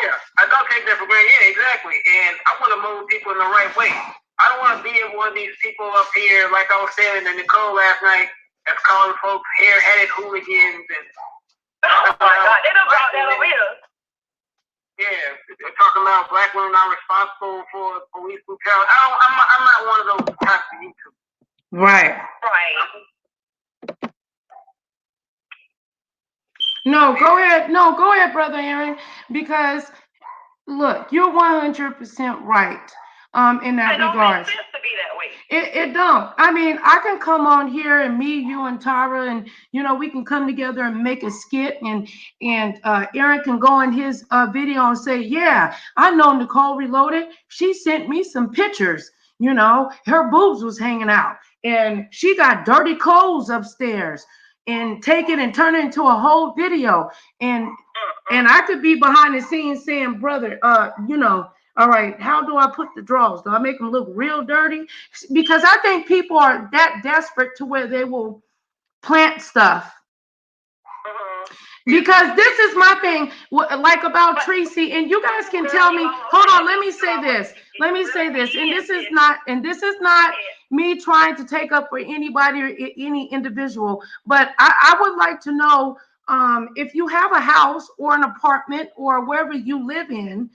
Yeah, I don't take that for granted. Yeah, exactly. And I want to mold people in the right way. I don't want to be one of these people up here, like I was saying to Nicole last night, that's calling folks hair-headed hooligans and. Oh my God, they done brought that over here. Yeah, they're talking about black women are responsible for police brutality. I'm not one of those types of YouTubers. Right. Right. No, go ahead. No, go ahead, Brother Aaron, because look, you're 100% right in that regard. It don't make sense to be that way. It don't. I mean, I can come on here and me, you, and Tara, and we can come together and make a skit, and Aaron can go in his video and say, yeah, I know Nicole Reloaded. She sent me some pictures. Her boobs was hanging out, and she got dirty clothes upstairs, and take it and turn it into a whole video, and I could be behind the scenes saying, brother, all right, how do I put the drawers? Do I make them look real dirty? Because I think people are that desperate to where they will plant stuff. Because this is my thing, like about Tracy, and you guys can tell me, hold on, let me say this, and this is not me trying to take up for anybody or any individual, but I would like to know, if you have a house or an apartment or wherever you live in,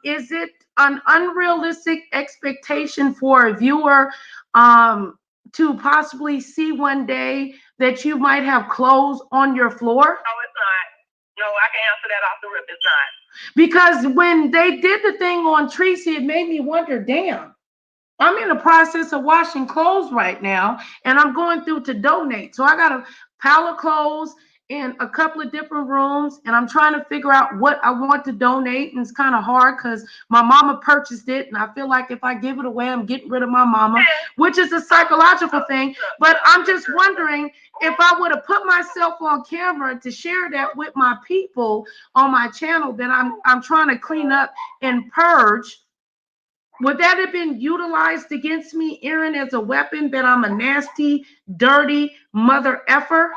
is it an unrealistic expectation for a viewer to possibly see one day that you might have clothes on your floor? No, it's not. No, I can answer that off the rip. It's not. Because when they did the thing on Tracy, it made me wonder, damn, I'm in the process of washing clothes right now, and I'm going through to donate. So I got a pile of clothes in a couple of different rooms, and I'm trying to figure out what I want to donate, and it's kind of hard because my mama purchased it, and I feel like if I give it away, I'm getting rid of my mama, which is a psychological thing. But I'm just wondering, if I would have put myself on camera to share that with my people on my channel that I'm trying to clean up and purge, would that have been utilized against me, Aaron, as a weapon, that I'm a nasty, dirty mother effer?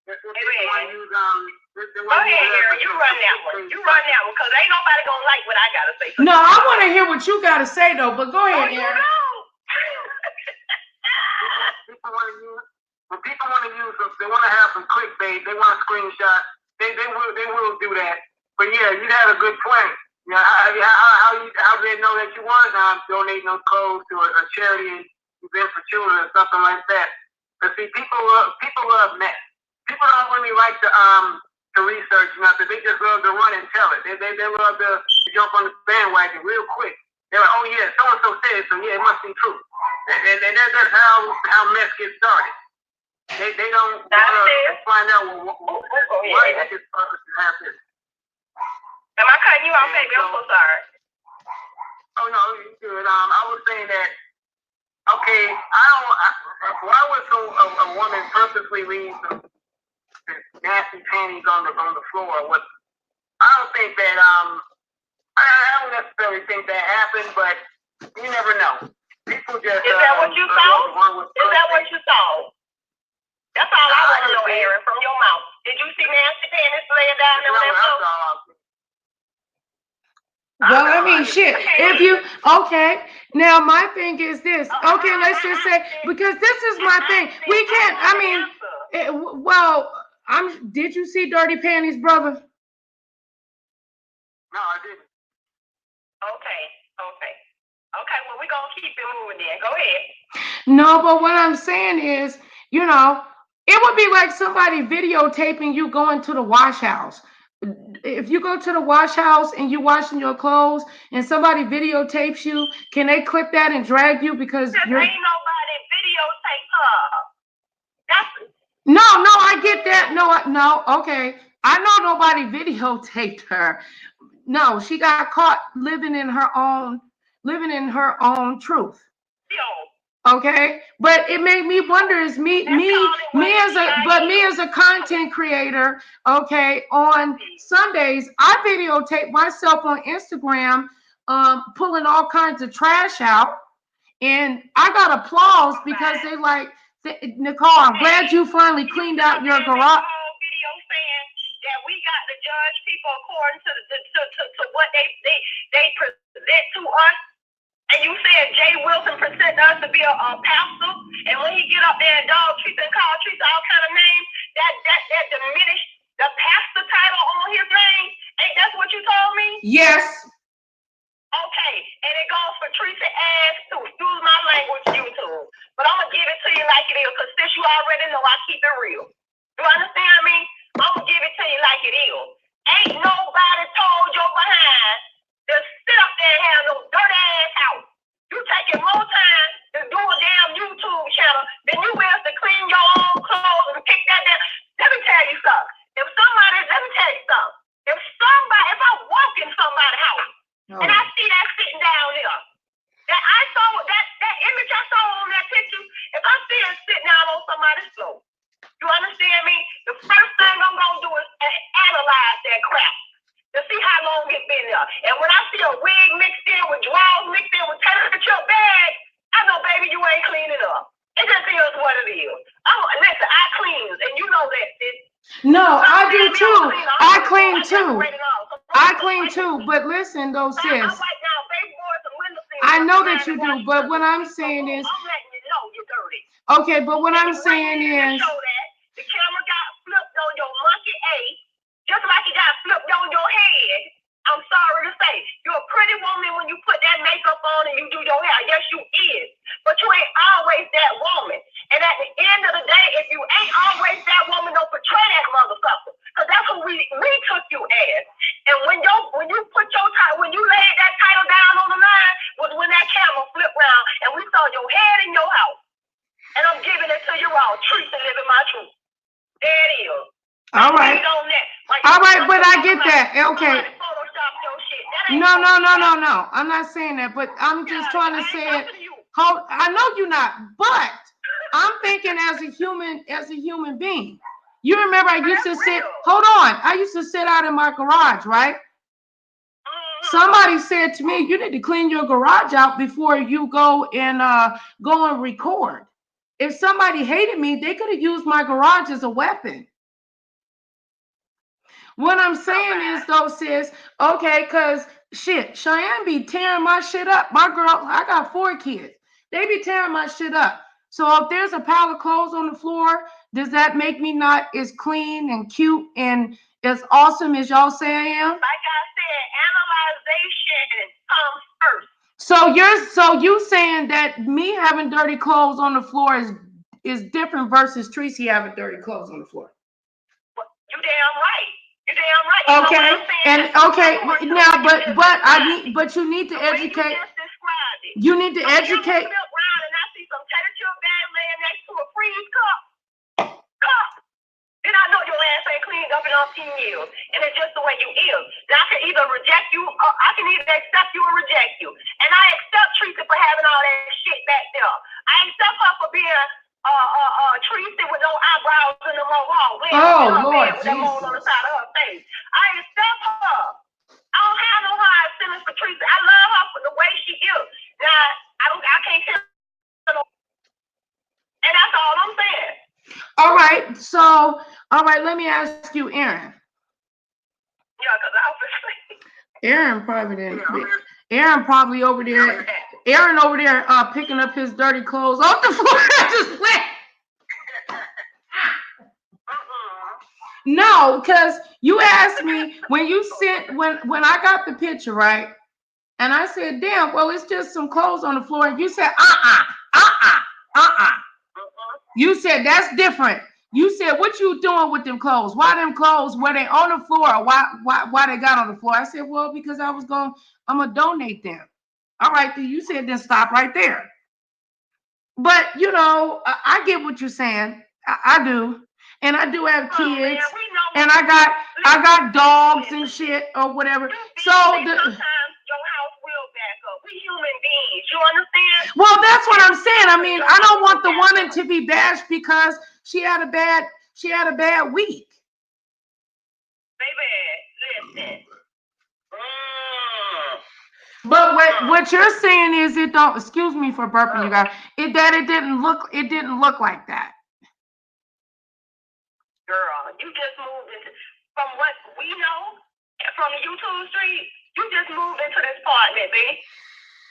Go ahead, Aaron. You run that one. Because ain't nobody gonna like what I gotta say. No, I want to hear what you gotta say though. But go ahead, Aaron. When people want to use them, they want to have some clickbait. They want a screenshot. They will do that. But yeah, you had a good point. How do they know that you want donating those clothes to a charity event for children or something like that? Because see, people love mess. People don't really like to research nothing. They just love to run and tell it. They love to jump on the bandwagon real quick. They're like, oh yeah, so and so said, so yeah, it must be true. And that's how mess gets started. They don't want to find out why this person has this. Am I cutting you off, baby? I'm so sorry. Oh no, you're good. I was saying that. Okay, why would a woman purposely leave nasty panties on the floor. What I don't think that I don't necessarily think that happened, but you never know. People just is that what you saw? Is that what you saw? That's all I want to know, Aaron, from your mouth. Did you see nasty panties laying down there on that floor? Well, I mean, shit. If you okay, now my thing is this. Okay, let's just say because this is my thing. We can't. I mean, well, Did you see Dirty Panties, brother? No, I didn't. Okay. Well, we're gonna keep it moving then. Go ahead. No, but what I'm saying is, you know, it would be like somebody videotaping you going to the wash house. If you go to the wash house and you're washing your clothes and somebody videotapes you, can they clip that and drag you because you're... Ain't nobody videotape her. That's... No, I get that. No, okay. I know nobody videotaped her. No, she got caught living in her own truth. Okay, but it made me wonder: is me as a content creator? Okay, on Sundays I videotape myself on Instagram, pulling all kinds of trash out, and I got applause because they like, Nicole, I'm glad you finally cleaned out your garage. That we got to judge people according to what they present to us. And you said Jay Wilson present us to be a pastor, and when he get up there and dog treats and call treats all kind of names, that diminished the pastor title on his name. Ain't that what you told me? Yes. Okay, and it goes for Teresa ass too. Excuse my language, YouTube. But I'm gonna give it to you like it is, because since you already know I keep it real. You understand me? I'm gonna give it to you like it is. Ain't nobody told your behind to sit up there and have no dirty ass house. You taking more time to do a damn YouTube channel than you will to clean your own clothes and pick that down. Let me tell you something. Let me tell you something. If I walk in somebody's house and I see that sitting down there, that image I saw on that picture, if I see it sitting down on somebody's floor, you understand me? The first thing I'm gonna do is analyze that crap to see how long it's been there. And when I see a wig mixed in with drawers mixed in with temperature bag, I know, baby, you ain't cleaning up. It just is what it is. Listen, I clean, and you know that, sis. No, I do too. I clean too. But listen, though, sis. I know that you do, but what I'm saying is. I'm letting you know you're dirty. Okay, but what I'm saying is. The camera got flipped on your monkey ace, just like it got flipped on your head. I'm sorry to say, you're a pretty woman when you put that makeup on and you do your hair. Yes, you is. But you ain't always that woman. And at the end of the day, if you ain't always that woman, don't portray that motherfucker. Because that's who we took you as. And when you put when you laid that title down on the line, was when that camera flipped around and we saw your head in your house. And I'm giving it to you all, truth and living my truth. There it is. All right. All right, but I get that. Okay. No. I'm not saying that, but I'm just trying to say it. I know you're not, but I'm thinking as a human being. You remember I used to sit, I used to sit out in my garage, right? Somebody said to me, you need to clean your garage out before you go and record. If somebody hated me, they could have used my garage as a weapon. What I'm saying is, though, sis, okay, because shit, Cheyenne be tearing my shit up. My girl, I got 4 kids. They be tearing my shit up. So if there's a pile of clothes on the floor, does that make me not as clean and cute and as awesome as y'all say I am? Like I said, analyzation comes first. So you saying that me having dirty clothes on the floor is different versus Tracy having dirty clothes on the floor? You damn right. You're damn right. Okay, and okay now, but you need to educate. You need to educate. And I see some tentative bag laying next to a freeze cup. Then I know your ass ain't cleaned up in 10 years, and it's just the way you is. Then I can either reject you, or I can either accept you or reject you. And I accept Teresa for having all that shit back there. I accept her for being Tracy with no eyebrows and no mohawk. Oh, Lord with that mole on the side of her face. I accept her. I don't have no hard feelings for Tracy. I love her for the way she is. Now, I can't tell her. And that's all I'm saying. All right. So, all right, let me ask you, Aaron. Yeah, because obviously. Aaron probably didn't. Aaron probably over there. Aaron over there picking up his dirty clothes off the floor. Just wet. No, because you asked me when you sent when I got the picture, right? And I said, damn, well, it's just some clothes on the floor. And you said, You said that's different. You said, what you doing with them clothes? Why them clothes? Were they on the floor? Or why they got on the floor? I said, well, because I'm gonna donate them. All right, then you said then stop right there. But you know, I get what you're saying. I do. And I do have kids, and I got dogs and shit or whatever. So sometimes your house will back up. We human beings, you understand? Well, that's what I'm saying. I mean, I don't want the woman to be bashed because she had a bad week. Baby, listen. But what you're saying is it don't. Excuse me for burping, you guys. It didn't look like that. Girl, you just moved into, from what we know, from YouTube Street, you just moved into this apartment, baby.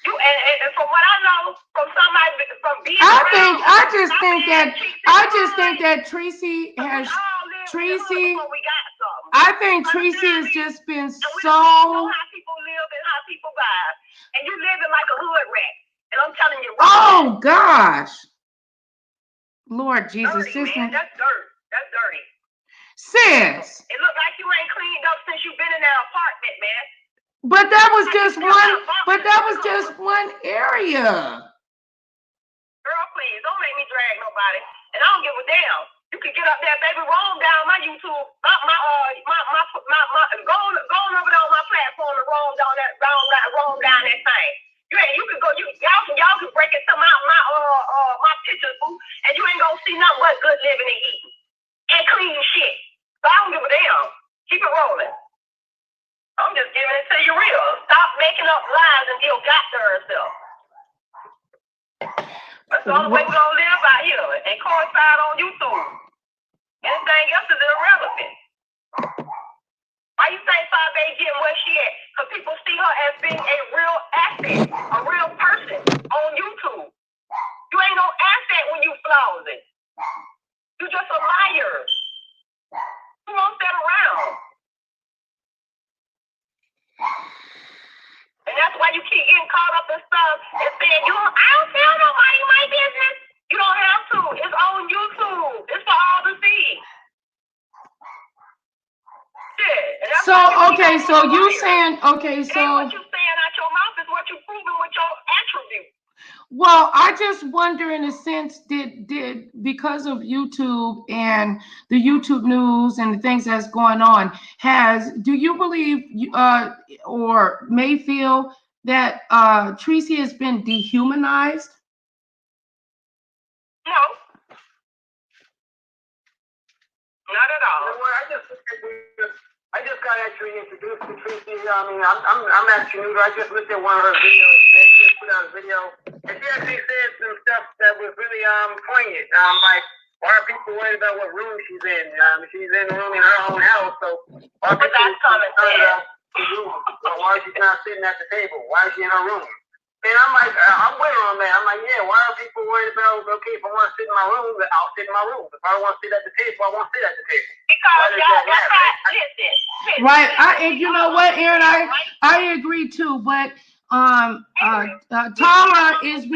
You and from what I know, from somebody from being I just think that Tracy has Tracy. I think Tracy has just been so. You know how people live and how people vibe, and you living like a hood rat. And I'm telling you. Oh gosh, Lord Jesus, dirty, man. That's dirt. That's dirty. Sis. It looked like you ain't cleaned up since you've been in that apartment, man. But that was just one area. Girl, please don't make me drag nobody. And I don't give a damn. You can get up there, baby, roam down my YouTube, go on over there on my platform and roam down that thing. You can go, y'all can break into my pictures, boo, and you ain't gonna see nothing but good living and eating and clean shit. So I don't give a damn. Keep it rolling. I'm just giving it to you real. Stop making up lies until got to herself. That's the only way we're gonna live out here and coincide on YouTube. Anything else is irrelevant. Why you think 5A getting where she at? Because people see her as being a real asset, a real person on YouTube. You ain't no asset when you flaws it. You just a liar. Who wants that around? And that's why you keep getting caught up in stuff and saying, I don't tell nobody my business. You don't have to. It's on YouTube. It's for all to see. Shit. So okay, so you saying okay, so what you saying out your mouth is what you proving with your attributes. Well, I just wonder in a sense, did because of YouTube and the YouTube news and the things that's going on, do you believe or may feel that Tracy has been dehumanized? No. Not at all. You know what, I just got actually introduced to Tracy. I mean, I'm actually new. I just looked at one of her videos. She just put out a video, and she actually said some stuff that was really poignant. Like, why are people worried about what room she's in? She's in a room in her own house, so why are people concerned about the room? Why is she not sitting at the table? Why is she in her room? And I'm like, I'm with her on that. I'm like, yeah, why are people worried about, okay, if I want to sit in my room, I'll sit in my room. If I don't want to sit at the table, I won't sit at the table. Because y'all, that's right. Listen. Right. And you know what, Aaron, I agree too, but Tara is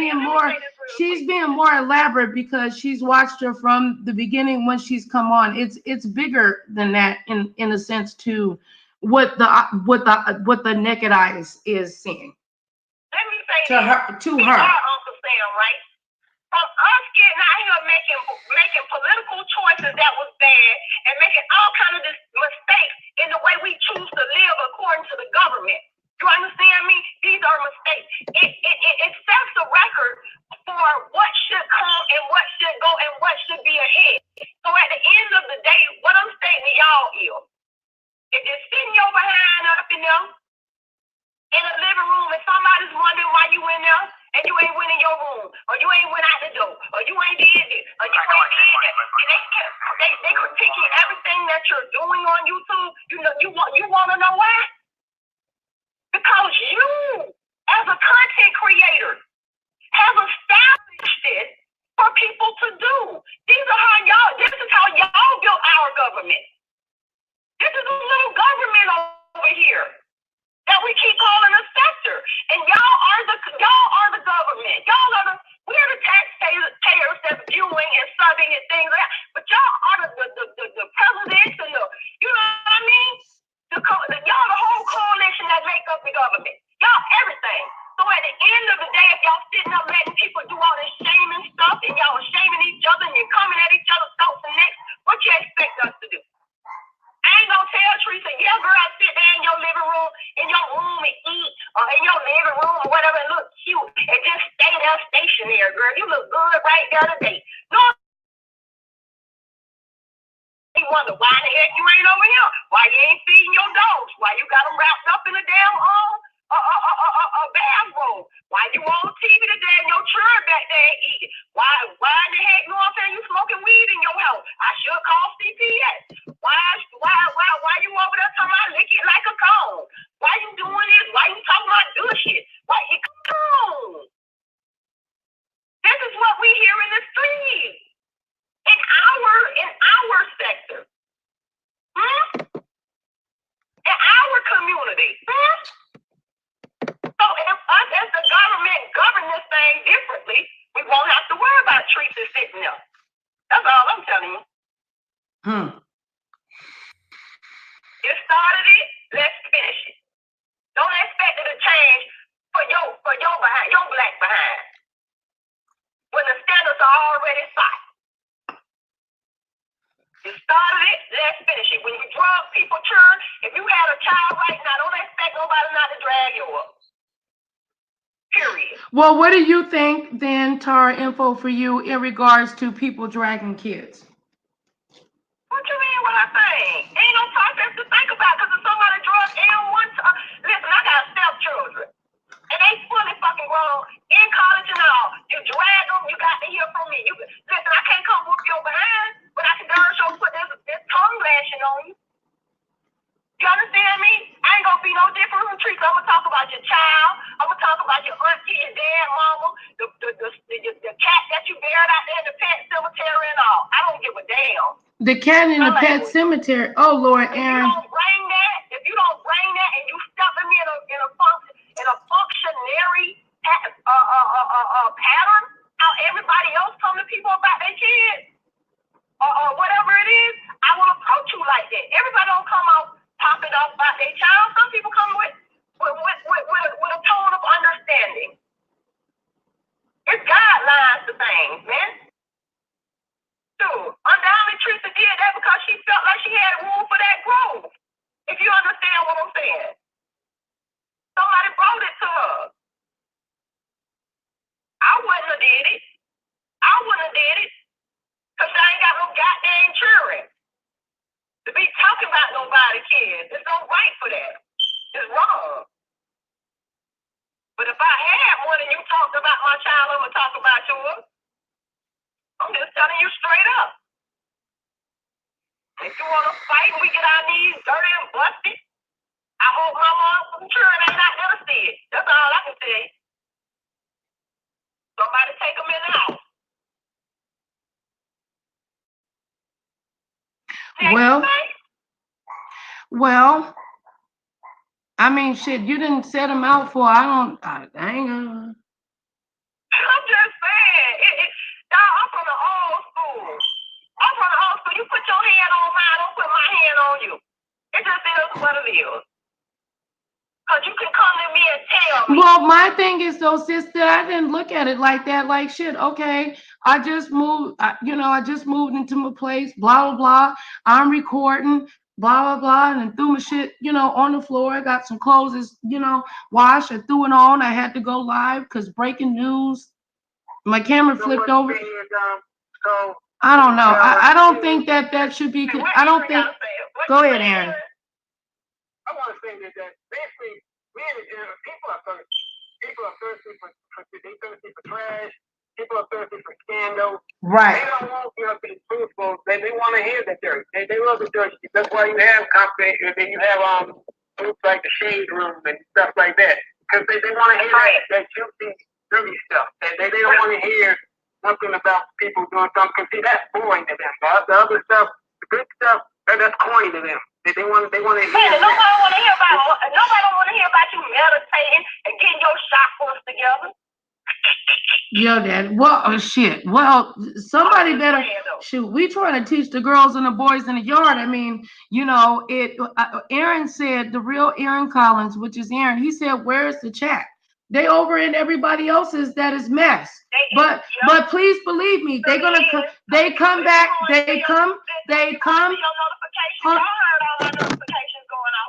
she's being more elaborate because she's watched her from the beginning when she's come on. It's bigger than that in a sense too, what the naked eye is seeing. Let me say to her. Uncle Sam, right? From us getting out here making political choices that was bad and making all kinds of mistakes in the way we choose to live according to the government. You understand me? These are mistakes. It sets the record for for what should come and what should go and what should be ahead. So at the end of the day, what I'm saying to y'all is, if you're sitting your behind up in there in a living room and somebody's wondering why you in there and you ain't went in your room, or you ain't went out the door, or you ain't did this, or you ain't did that, and they critiquing everything that you're doing on YouTube, you want to know why? Because you, as a content creator, have established it for people to do. This is how y'all built our government. This is a little government over here that we keep calling a sector. And y'all are the government. We're the taxpayers that's viewing and subbing and things like that. But y'all are the presidents and you know what I mean? Y'all the whole coalition that make up the government. Y'all everything. So at the end of the day, if y'all sitting up letting people do all this shaming stuff and y'all are shaming each other and you're coming at each other's throats and necks, what you expect us to do? I ain't gonna tell Teresa, yeah, girl, sit there in your living room, in your room and eat, or in your living room or whatever, and look cute, and just stay there stationary, girl. You look good right there today. No, you wonder why the heck you ain't over here? Why you ain't feeding your dogs? Why you got them wrapped up in a damn bathrobe? Why you on TV today and your children back there and eating? Why in the heck, you know what I'm saying, you smoking weed in your house? I should call CPS. Why you over there talking about lick it like a cone? Why you doing this? Why you talking about good shit? Why you come on? This is what we hear in the street. In our sector. In our community. So if us as the government govern this thing differently, we won't have to worry about Teresa sitting there. That's all I'm telling you. You started it, let's finish it. Don't expect it to change for your behind, your black behind. When the standards are already set. You started it, let's finish it. When you drug people, church, if you had a child right now, don't expect nobody not to drag you up. Period. Well, what do you think then, Tara, info for you in regards to people dragging kids? What you mean what I think? Ain't no process to think about because if somebody drugged one time. Listen, I got stepchildren. And they fully fucking grown in college and all. You drag them, you got to hear from me. Listen, I can't come whoop your behind, but I can darn sure put this tongue lashing on you. You understand me? I ain't gonna be no different from Teresa. I'm gonna talk about your child. I'm gonna talk about your auntie, your dad, mama, the cat that you buried out there in the pet cemetery and all. I don't give a damn. The cat in the pet cemetery. Oh Lord, Aaron. If you don't bring that and you step me in a functionary pattern, how everybody else come to people about their kids or whatever it is, I will approach you like that. Everybody don't come out popping off about their child. Some people come with a tone of understanding. It's guidelines to things, man. Dude, undoubtedly Teresa did that because she felt like she had room for that growth. If you understand what I'm saying. Somebody brought it to her. I wouldn't have did it. Because I ain't got no goddamn children. To be talking about nobody's kids. There's no right for that. It's wrong. But if I had one and you talked about my child, I'm going to talk about yours. I'm just telling you straight up. If you want to fight and we get our knees dirty and busted, I hope my mom children ain't not going to see it. That's all I can say. Somebody take them in the house. Well, I mean, shit, you didn't set them out for, I ain't gonna. I'm just saying, I'm from the old school. You put your hand on mine, I don't put my hand on you. It just is what it is. Because you can come to me and tell me. Well, my thing is though, sister, I didn't look at it like that. Like, shit, okay, I just moved, I just moved into my place, blah, blah, blah. I'm recording, blah, blah, blah, and threw my shit, on the floor. I got some clothes, washed. I threw it on. I had to go live because breaking news, My camera flipped over. I don't know. I don't think that should be. I don't think. Go ahead, Aaron. I want to say that basically, people are thirsty. People are thirsty for trash. People are thirsty for scandal. Right. They don't want you to be truthful. They want to hear the dirt. They love the dirt. That's why you have company. Then you have groups like the Shade Room and stuff like that. Because they want to hear that juicy, dirty stuff. They don't want to hear something about people doing something. Because see, that's boring to them. The other stuff, the good stuff, that's corny to them. They want to hear. Nobody want to hear about you meditating and getting your chakras together. Yo, Dad. Well, oh, shit. Well, somebody better. Shoot, we trying to teach the girls and the boys in the yard. I mean, you know, Aaron said, the real Aaron Collins, which is Aaron, he said, where's the chat? They over in everybody else's that is mess. But please believe me, they're gonna come. They come back. They come.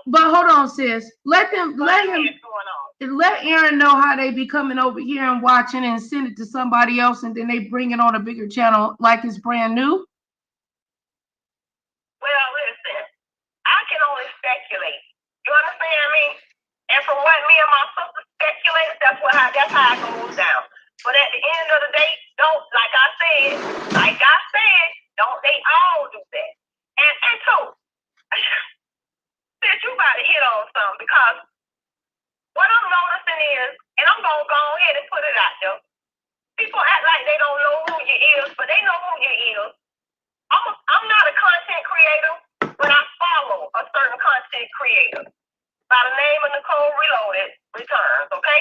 But hold on, sis. Let Aaron know how they be coming over here and watching and send it to somebody else, and then they bring it on a bigger channel like it's brand new. Well, listen, I can only speculate. You understand me? And from what me and my sister speculate, that's how it goes down. But at the end of the day, like I said, don't they all do that? And two, since you about to hit on something, because what I'm noticing is, and I'm gonna go ahead and put it out there. People act like they don't know who you is, but they know who you is. I'm not a content creator, but I follow a certain content creator by the name of Nicole Reloaded Returns, okay?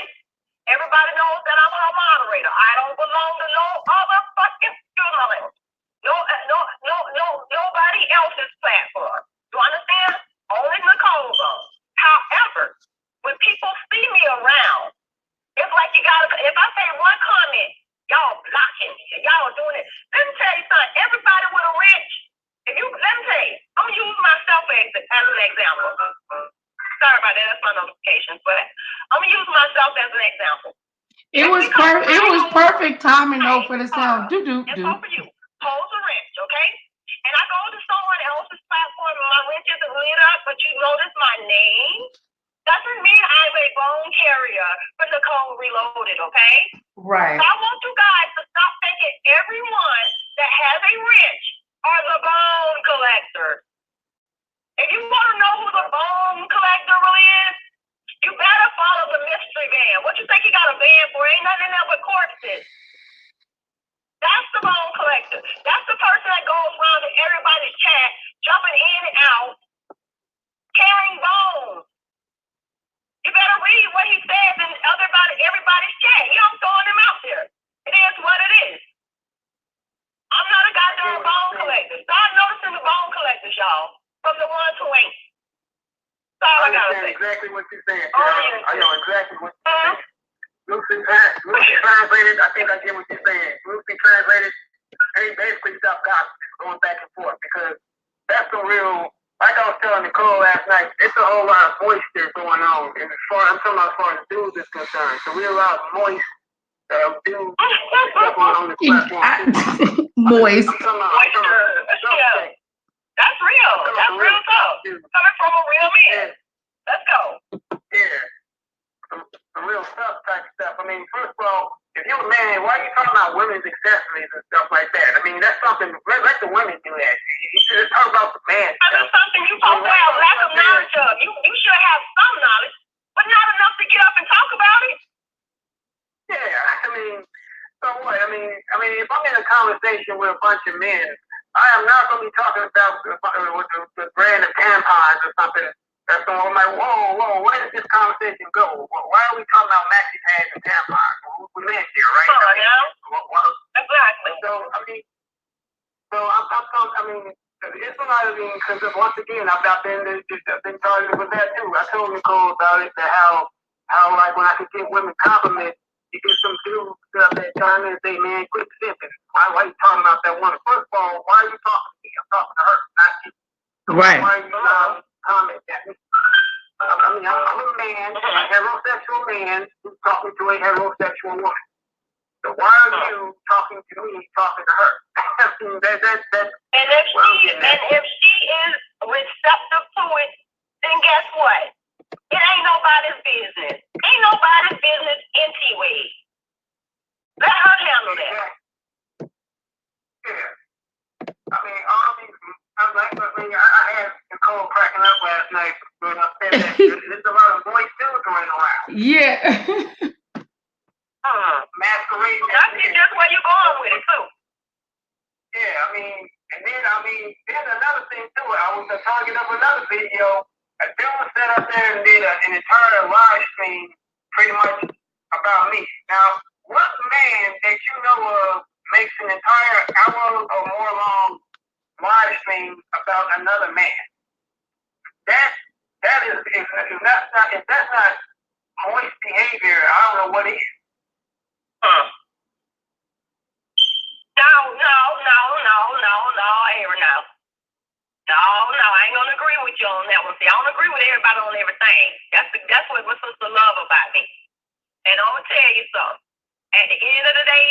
Everybody knows that I'm her moderator. I don't belong to no other fucking journalist. Nobody else's platform. You understand? Only Nicole does. However, when people see me around, it's like you gotta, if I say one comment, y'all blocking me, y'all doing it. Let me tell you something, everybody with a wrench, let me tell you, I'm gonna use myself as an example. Sorry about that, that's my notifications, but I'm gonna use myself as an example. It was perfect timing though for the sound. It's over you. Hold the wrench, okay? And I go to someone else's platform and my wrench isn't lit up, but you notice my name. Doesn't mean I'm a bone carrier for Nicole Reloaded, okay? Right. So I want you guys to stop thinking everyone that has a wrench are the bone collector. If you want to know who the bone collector is, you better follow the mystery van. What you think he got a van for? Ain't nothing in there but corpses. That's the bone collector. That's the person that goes around in everybody's chat, jumping in and out, carrying bones. You better read what he says in everybody's chat. He don't throwing them out there. It is what it is. I'm not a goddamn bone collector. Start noticing the bone collectors, y'all, from the ones who ain't. That's all I gotta say. Exactly what you're saying. I know exactly what you're saying. Loosely translated, I think I get what you're saying. Loosely translated, they basically stop gossiping, going back and forth, because that's the real. Like I was telling Nicole last night, it's a whole lot of moisture going on. And I'm talking about as far as dudes is concerned. So we allow moist dudes on the platform. Moist. Yeah. That's real. That's real stuff. Coming from a real man. Let's go. Yeah. Some real stuff type of stuff. I mean, first of all, if you're a man, why are you talking about women's accessories and stuff like that? I mean, that's something, let the women do that. You should talk about the man stuff. That's something you talk about lack of knowledge of. You should have some knowledge, but not enough to get up and talk about it. Yeah, I mean, so what? I mean, if I'm in a conversation with a bunch of men, I am not going to be talking about the brand of tampons or something. That's when I'm like, whoa, where does this conversation go? Why are we talking about maxi pads and tampons? We live here, right? Exactly. So, it's not even, because once again, I've been targeted with that too. I told Nicole about it, how like when I could get women compliments, you get some dudes up there trying to say, man, quit simping. Why are you talking about that woman? First of all, why are you talking to me? I'm talking to her, not you. Right. Why are you comment at me? I mean, I'm a man, a heterosexual man who's talking to a heterosexual woman. So why are you talking to me, he's talking to her. And if she is receptive to it, then guess what? It ain't nobody's business. Ain't nobody's business anyway. Let her handle that. Yeah. I mean, I had Nicole cracking up last night when I said that there's a lot of boys still going around. Yeah. Masquerading. That's just where you're going with it, too. Yeah, I mean, and then another thing, too. I was talking up another video. A dude sat up there and did an entire live stream pretty much about me. Now, what man that you know of makes an entire hour or more long live stream about another man? That is, if that's not moist behavior, I don't know what is. No, I ain't gonna agree with you on that one. See, I don't agree with everybody on everything. That's what my sister love about me. And I'm gonna tell you something. At the end of the day,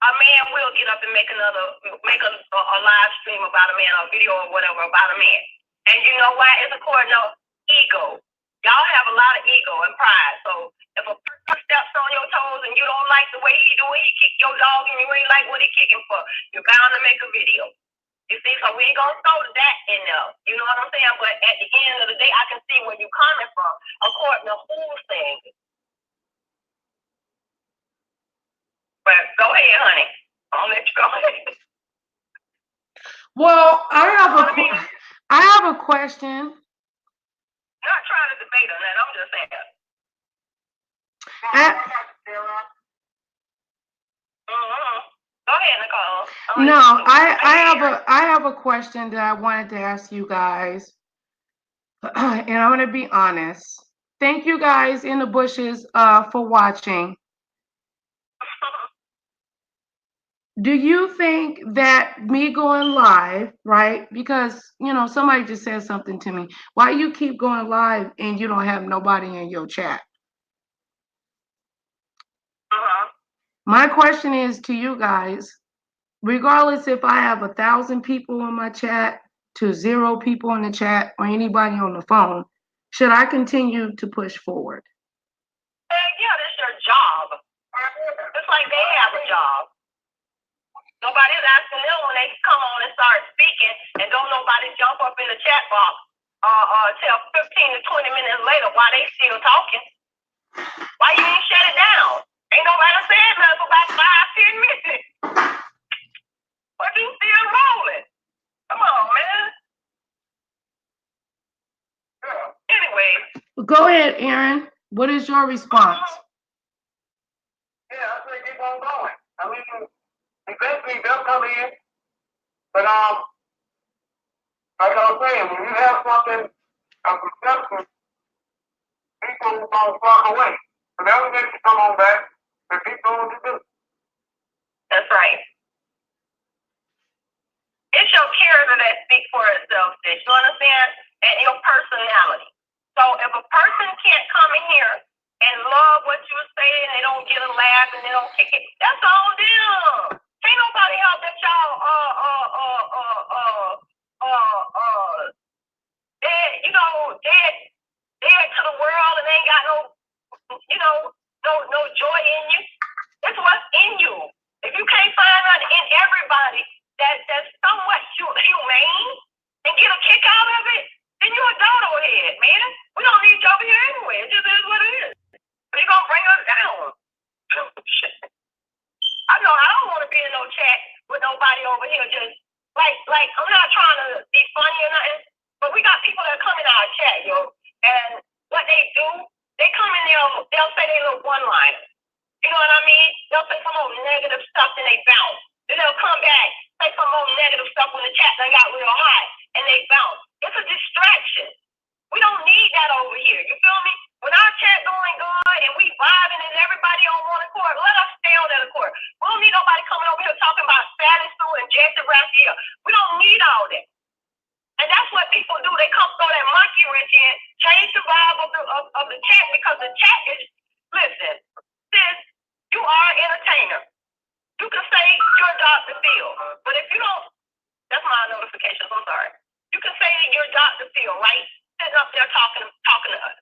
a man will get up and make a live stream about a man or a video or whatever about a man. And you know why? It's according to ego. Y'all have a lot of ego and pride. So if a person steps on your toes and you don't like the way he do it, he kick your dog and you ain't like what he kicking for, you're bound to make a video. You see, so we ain't gonna throw that in there. You know what I'm saying? But at the end of the day, I can see where you're coming from, according to who's saying it. But go ahead, honey. I'll let you go ahead. Well, I have a question. Not trying to debate on that. I'm just saying. Go ahead, Nicole. No, I have a question that I wanted to ask you guys, and I'm gonna be honest. Thank you guys in the bushes for watching. Do you think that me going live, right? Because somebody just said something to me. Why you keep going live and you don't have nobody in your chat? My question is to you guys, regardless if I have 1,000 people in my chat to 0 people in the chat or anybody on the phone, should I continue to push forward? Yeah, that's your job. It's like they have a job. Nobody's asking them when they come on and start speaking, and don't nobody jump up in the chat box till 15 to 20 minutes later while they still talking. Why you ain't shut it down? Ain't nobody saying nothing for about 5-10 minutes. But you still rolling. Come on, man. Anyway. Go ahead, Aaron. What is your response? Yeah, I say keep on going. I mean, eventually they'll come in. But like I was saying, when you have something of perception, people don't walk away. So they'll eventually come on back and keep doing what you do. That's right. It's your character that speaks for itself, sis. You understand? And your personality. So if a person can't come in here and love what you say and they don't get a laugh and they don't kick it, that's all them. Ain't nobody out that y'all dead to the world and ain't got no joy in you. It's what's in you. If you can't find nothing in everybody that's somewhat humane and get a kick out of it, then you're a dodo head, man. We don't need you over here anyway. It just is what it is. But you're gonna bring us down. I know I don't want to be in no chat with nobody over here just like I'm not trying to be funny or nothing, but we got people that come in our chat, yo, and what they do, they come in there, they'll say they little one-liners. You know what I mean? They'll say some old negative stuff and they bounce. Then they'll come back, say some old negative stuff when the chat done got real hot and they bounce. It's a distraction. We don't need that over here. You feel me? When our chat going good and we vibing and everybody on one accord, let us stay on that accord. We don't need nobody coming over here talking about Sally Sue and Jesse Raphael. We don't need all that. And that's what people do. They come throw that monkey wrench in, change the vibe of the chat because the chat is, listen, sis, you are an entertainer. You can say Dr. Phil. But if you don't, that's my notifications. I'm sorry. You can say that you're Dr. Phil, right? Sitting up there talking to us.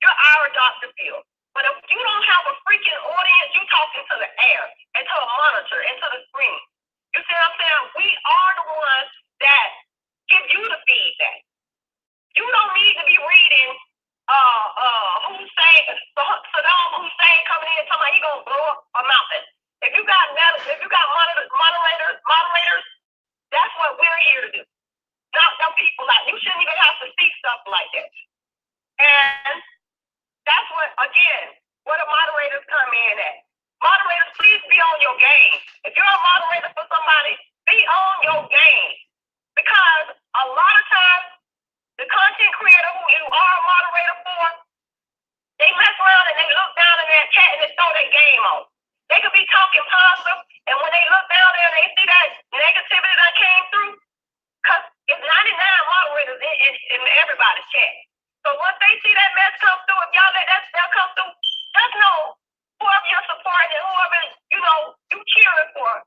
You're our Dr. Phil. But if you don't have a freaking audience, you talking to the air and to a monitor and to the screen. You see what I'm saying? We are the ones that give you the feedback. You don't need to be reading Saddam Hussein coming in talking about he gonna blow up a mountain. If you got moderators, that's what we're here to do. Not them people like you shouldn't even have to see stuff like that. And that's what, again, where the moderators come in at. Moderators, please be on your game. If you're a moderator for somebody, be on your game. Because a lot of times, the content creator who you are a moderator for, they mess around and they look down in that chat and they throw their game on. They could be talking positive, and when they look down there and they see that negativity that came through, because it's 99 moderators in everybody's chat. So once they see that mess come through, if y'all let that stuff come through, just know whoever you're supporting and whoever you cheering for,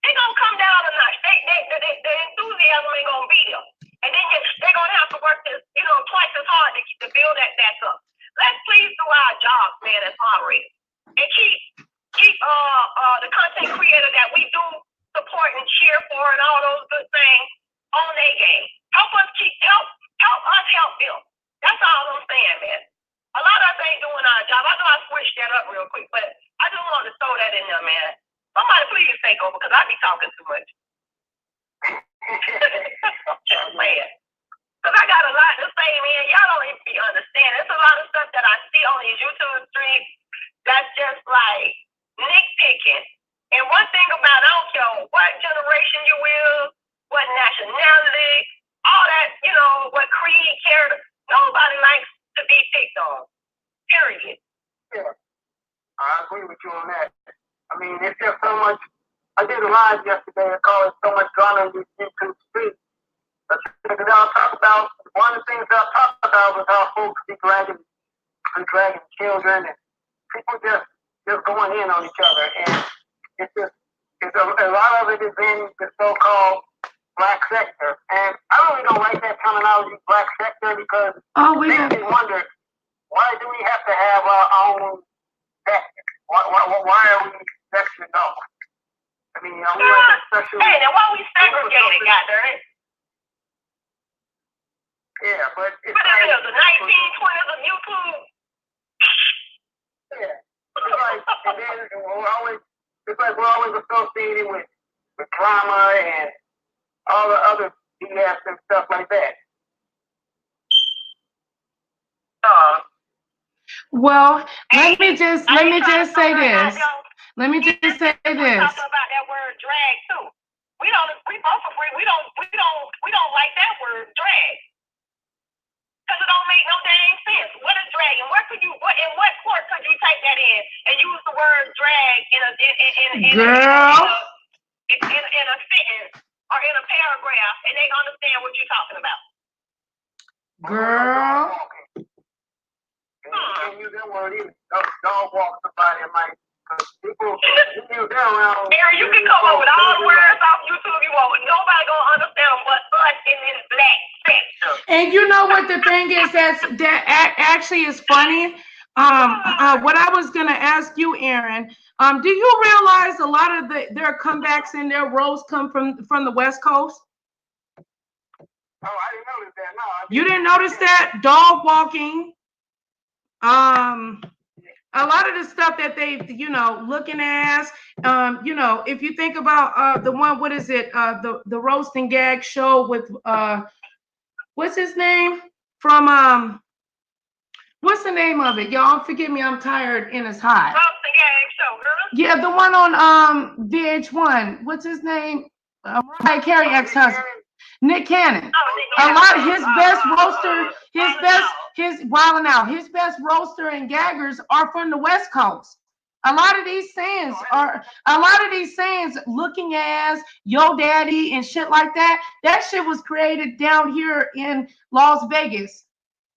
they gonna come down a notch. The enthusiasm ain't gonna be there, and then they're gonna have to work this, twice as hard to build that back up. Let's please do our jobs, man, as moderators, and keep the content creator that we do support and cheer for and all those good things on their game. Help us help them. That's all I'm saying, man. A lot of us ain't doing our job. I know I switched that up real quick, but I just wanted to throw that in there, man. Somebody please take over because I be talking too much. Man. Because I got a lot to say, man. Y'all don't even be understanding. There's a lot of stuff that I see on these YouTube streams that's just like nitpicking. And one thing about, I don't care what generation you with, what nationality, all that, what creed, character, nobody likes to be picked on. Period. Yeah. I agree with you on that. I mean, it's just so much. I did a live yesterday and called it so much drama in these YouTube streets. But I'll talk about, one of the things I'll talk about was how folks be dragging children and people just going in on each other. And a lot of it is in the so-called black sector. And I really don't like that terminology, black sector, because it makes me wonder, why do we have to have our own sector? Why are we sectioned off? I mean, are we like a special... Hey, now why we segregated, goddamn? Yeah, but it's what like... the 1920s of YouTube? Yeah. It's like, and then we're always associated with drama and all the other BS and stuff like that. Well, let me just say this. Let me just say this. We're talking about that word drag too. We both agree. We don't like that word drag. Because it don't make no dang sense. What is drag? And in what court could you take that in and use the word drag in a sentence or in a paragraph, and they understand what you're talking about? Girl. Can't use that word either. Dog walk somebody might. People use that around. Mary, you can come up with all the words off YouTube you want, but nobody gonna understand what us in this black sector. And you know what the thing is that actually is funny? What I was gonna ask you, Aaron, do you realize a lot of their comebacks and their roles come from the West Coast? Oh, I didn't notice that. No. You didn't notice that? Dog walking. A lot of the stuff that they, looking at, if you think about the one, what is it? The roast and gag show with what's his name? From what's the name of it? Y'all forgive me, I'm tired and it's hot. Roast and gag show, girl. Yeah, the one on VH1. What's his name? Mariah Carey ex-husband. Nick Cannon. A lot of his best roaster, his best roaster and gaggers are from the West Coast. A lot of these sayings looking as yo daddy and shit like that. That shit was created down here in Las Vegas,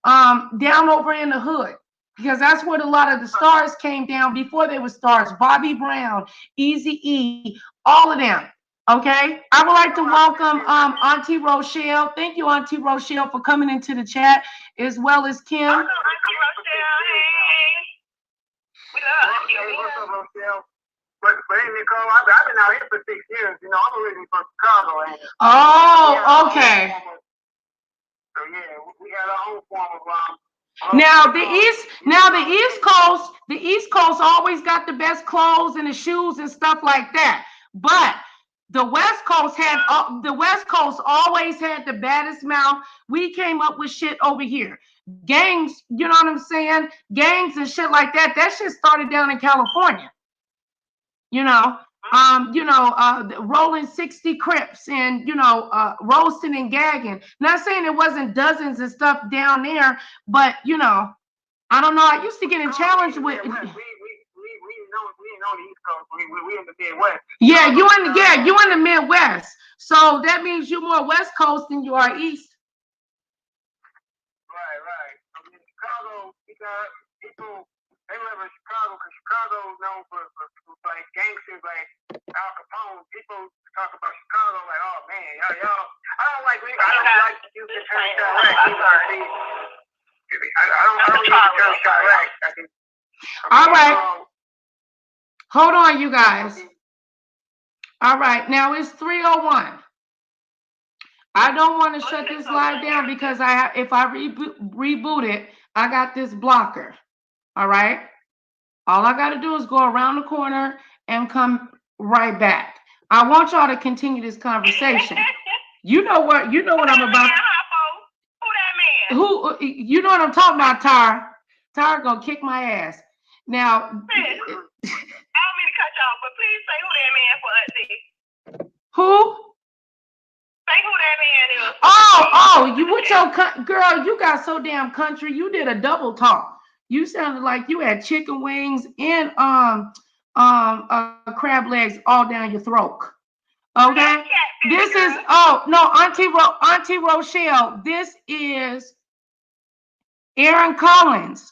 down over in the hood. Because that's where a lot of the stars came down before they were stars. Bobby Brown, Eazy-E, all of them. Okay, I would like to welcome Auntie Rochelle. Thank you, Auntie Rochelle, for coming into the chat, as well as Kim. Auntie Rochelle, hey. We love you. What's up, Rochelle? But hey, Nicole, I've been out here for 6 years. You know, I'm originally from Chicago. And Oh, okay. So yeah, we got our own form of Now the East Coast always got the best clothes and the shoes and stuff like that. But the West Coast always had the baddest mouth. We came up with shit over here. Gangs, you know what I'm saying? Gangs and shit like that. That shit started down in California. Rolling 60 Crips and, roasting and gagging. Not saying it wasn't dozens and stuff down there, but, I don't know. I used to get in challenge with. We know the East Coast. We in the Midwest. Yeah, you in the Midwest. So that means you're more West Coast than you are East. Right. I mean, Chicago, we got people. They live in Chicago because Chicago is known for like gangsters like Al Capone. People talk about Chicago like, oh man, y'all. I don't like Houston Church Direct. I don't use Church Direct. All right. Hold on, you guys. All right, now it's 3:01. I don't want to shut this live down because if I reboot it, I got this blocker. All right. All I got to do is go around the corner and come right back. I want y'all to continue this conversation. You know what I'm about. Who you know what I'm talking about, Tyre? Tyre gonna kick my ass. Now, I don't mean to cut y'all, but please say who that man for Auntie. Who? Say who that man is. Oh, you with your girl, you got so damn country. You did a double talk. You sounded like you had chicken wings and crab legs all down your throat. Okay. This is Auntie Rochelle. This is Aaron Collins.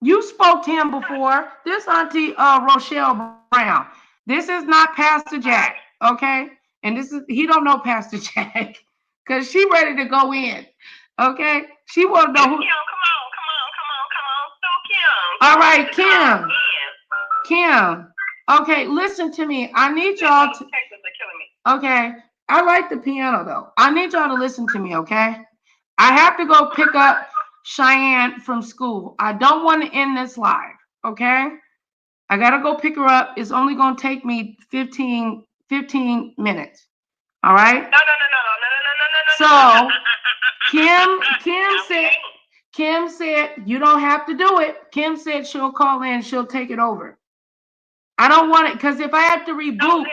You spoke to him before. This Auntie Rochelle Brown. This is not Pastor Jack, okay? And he don't know Pastor Jack because she ready to go in, okay? She want to know who. Come on. So Kim. All right, Kim. Okay, listen to me. I need y'all to. Okay, I like the piano though. I need y'all to listen to me, okay? I have to go pick up Cheyenne from school. I don't want to end this live, okay? I got to go pick her up. It's only going to take me 15 minutes. All right? No. So, Kim said, you don't have to do it. Kim said she'll call in, she'll take it over. I don't want it, because if I have to reboot. No, what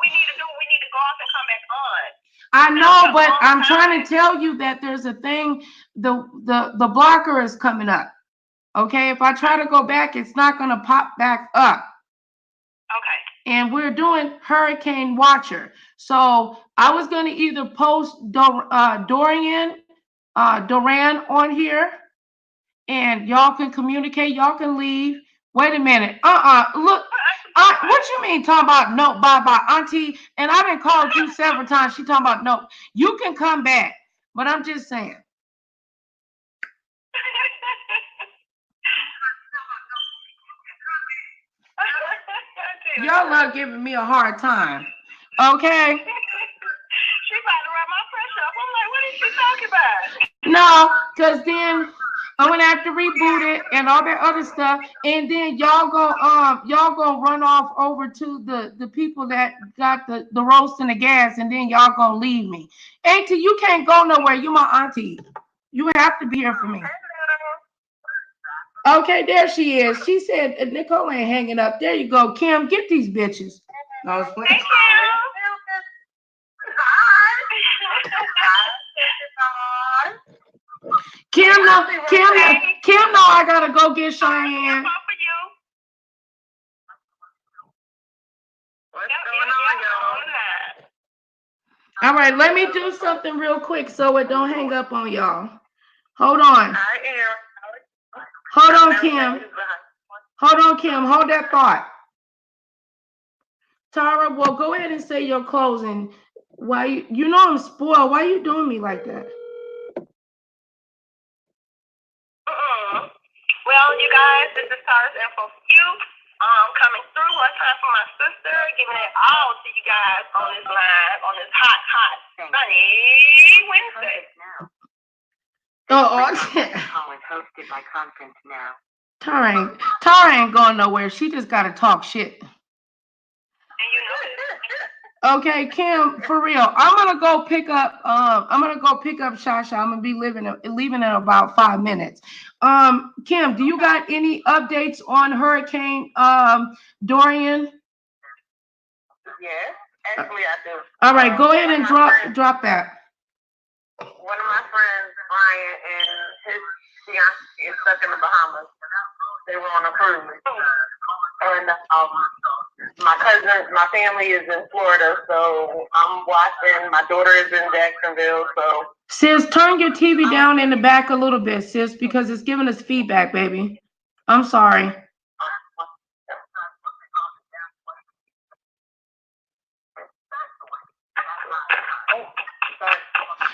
we need to do, we need to go off and come back on. I know, but I'm trying to tell you that there's a thing, the blocker is coming up. Okay, if I try to go back, it's not going to pop back up. Okay. And we're doing Hurricane Watcher. So I was going to either post Dorian on here, and y'all can communicate, y'all can leave. Wait a minute. Look. What you mean talking about no, bye, Auntie? And I've been called you several times. She talking about no. You can come back, but I'm just saying. Y'all love giving me a hard time, okay? She about to run my pressure up. I'm like, what is she talking about? No, because then I'm gonna have to reboot it and all that other stuff, and then y'all gonna run off over to the people that got the roast and the gas, and then y'all gonna leave me. Auntie, you can't go nowhere. You my auntie. You have to be here for me. Okay, there she is. She said Nicole ain't hanging up. There you go, Kim. Get these bitches. No, thank you. Kim, no, I gotta go get Cheyenne. All right, let me do something real quick so it don't hang up on y'all. Hold on. Hold on, Kim. Hold that thought. Tara, well, go ahead and say your closing. Why you know I'm spoiled. Why you doing me like that? Well, you guys, this is Tara's info for you. Coming through one time for my sister, giving it all to you guys on this live, on this hot, sunny Wednesday. Hosted by conference now. Tara ain't going nowhere. She just gotta talk shit. Okay, Kim, for real. I'm gonna go pick up Shasha. I'm gonna be leaving in about 5 minutes. Kim, do you got any updates on Hurricane Dorian? Yes, actually I do. All right, go ahead and drop that. One of my friends, Brian, and his fiance is stuck in the Bahamas. They were on a cruise. And my family is in Florida, so I'm watching. My daughter is in Jacksonville, so. Sis, turn your TV down in the back a little bit, sis, because it's giving us feedback, baby. I'm sorry.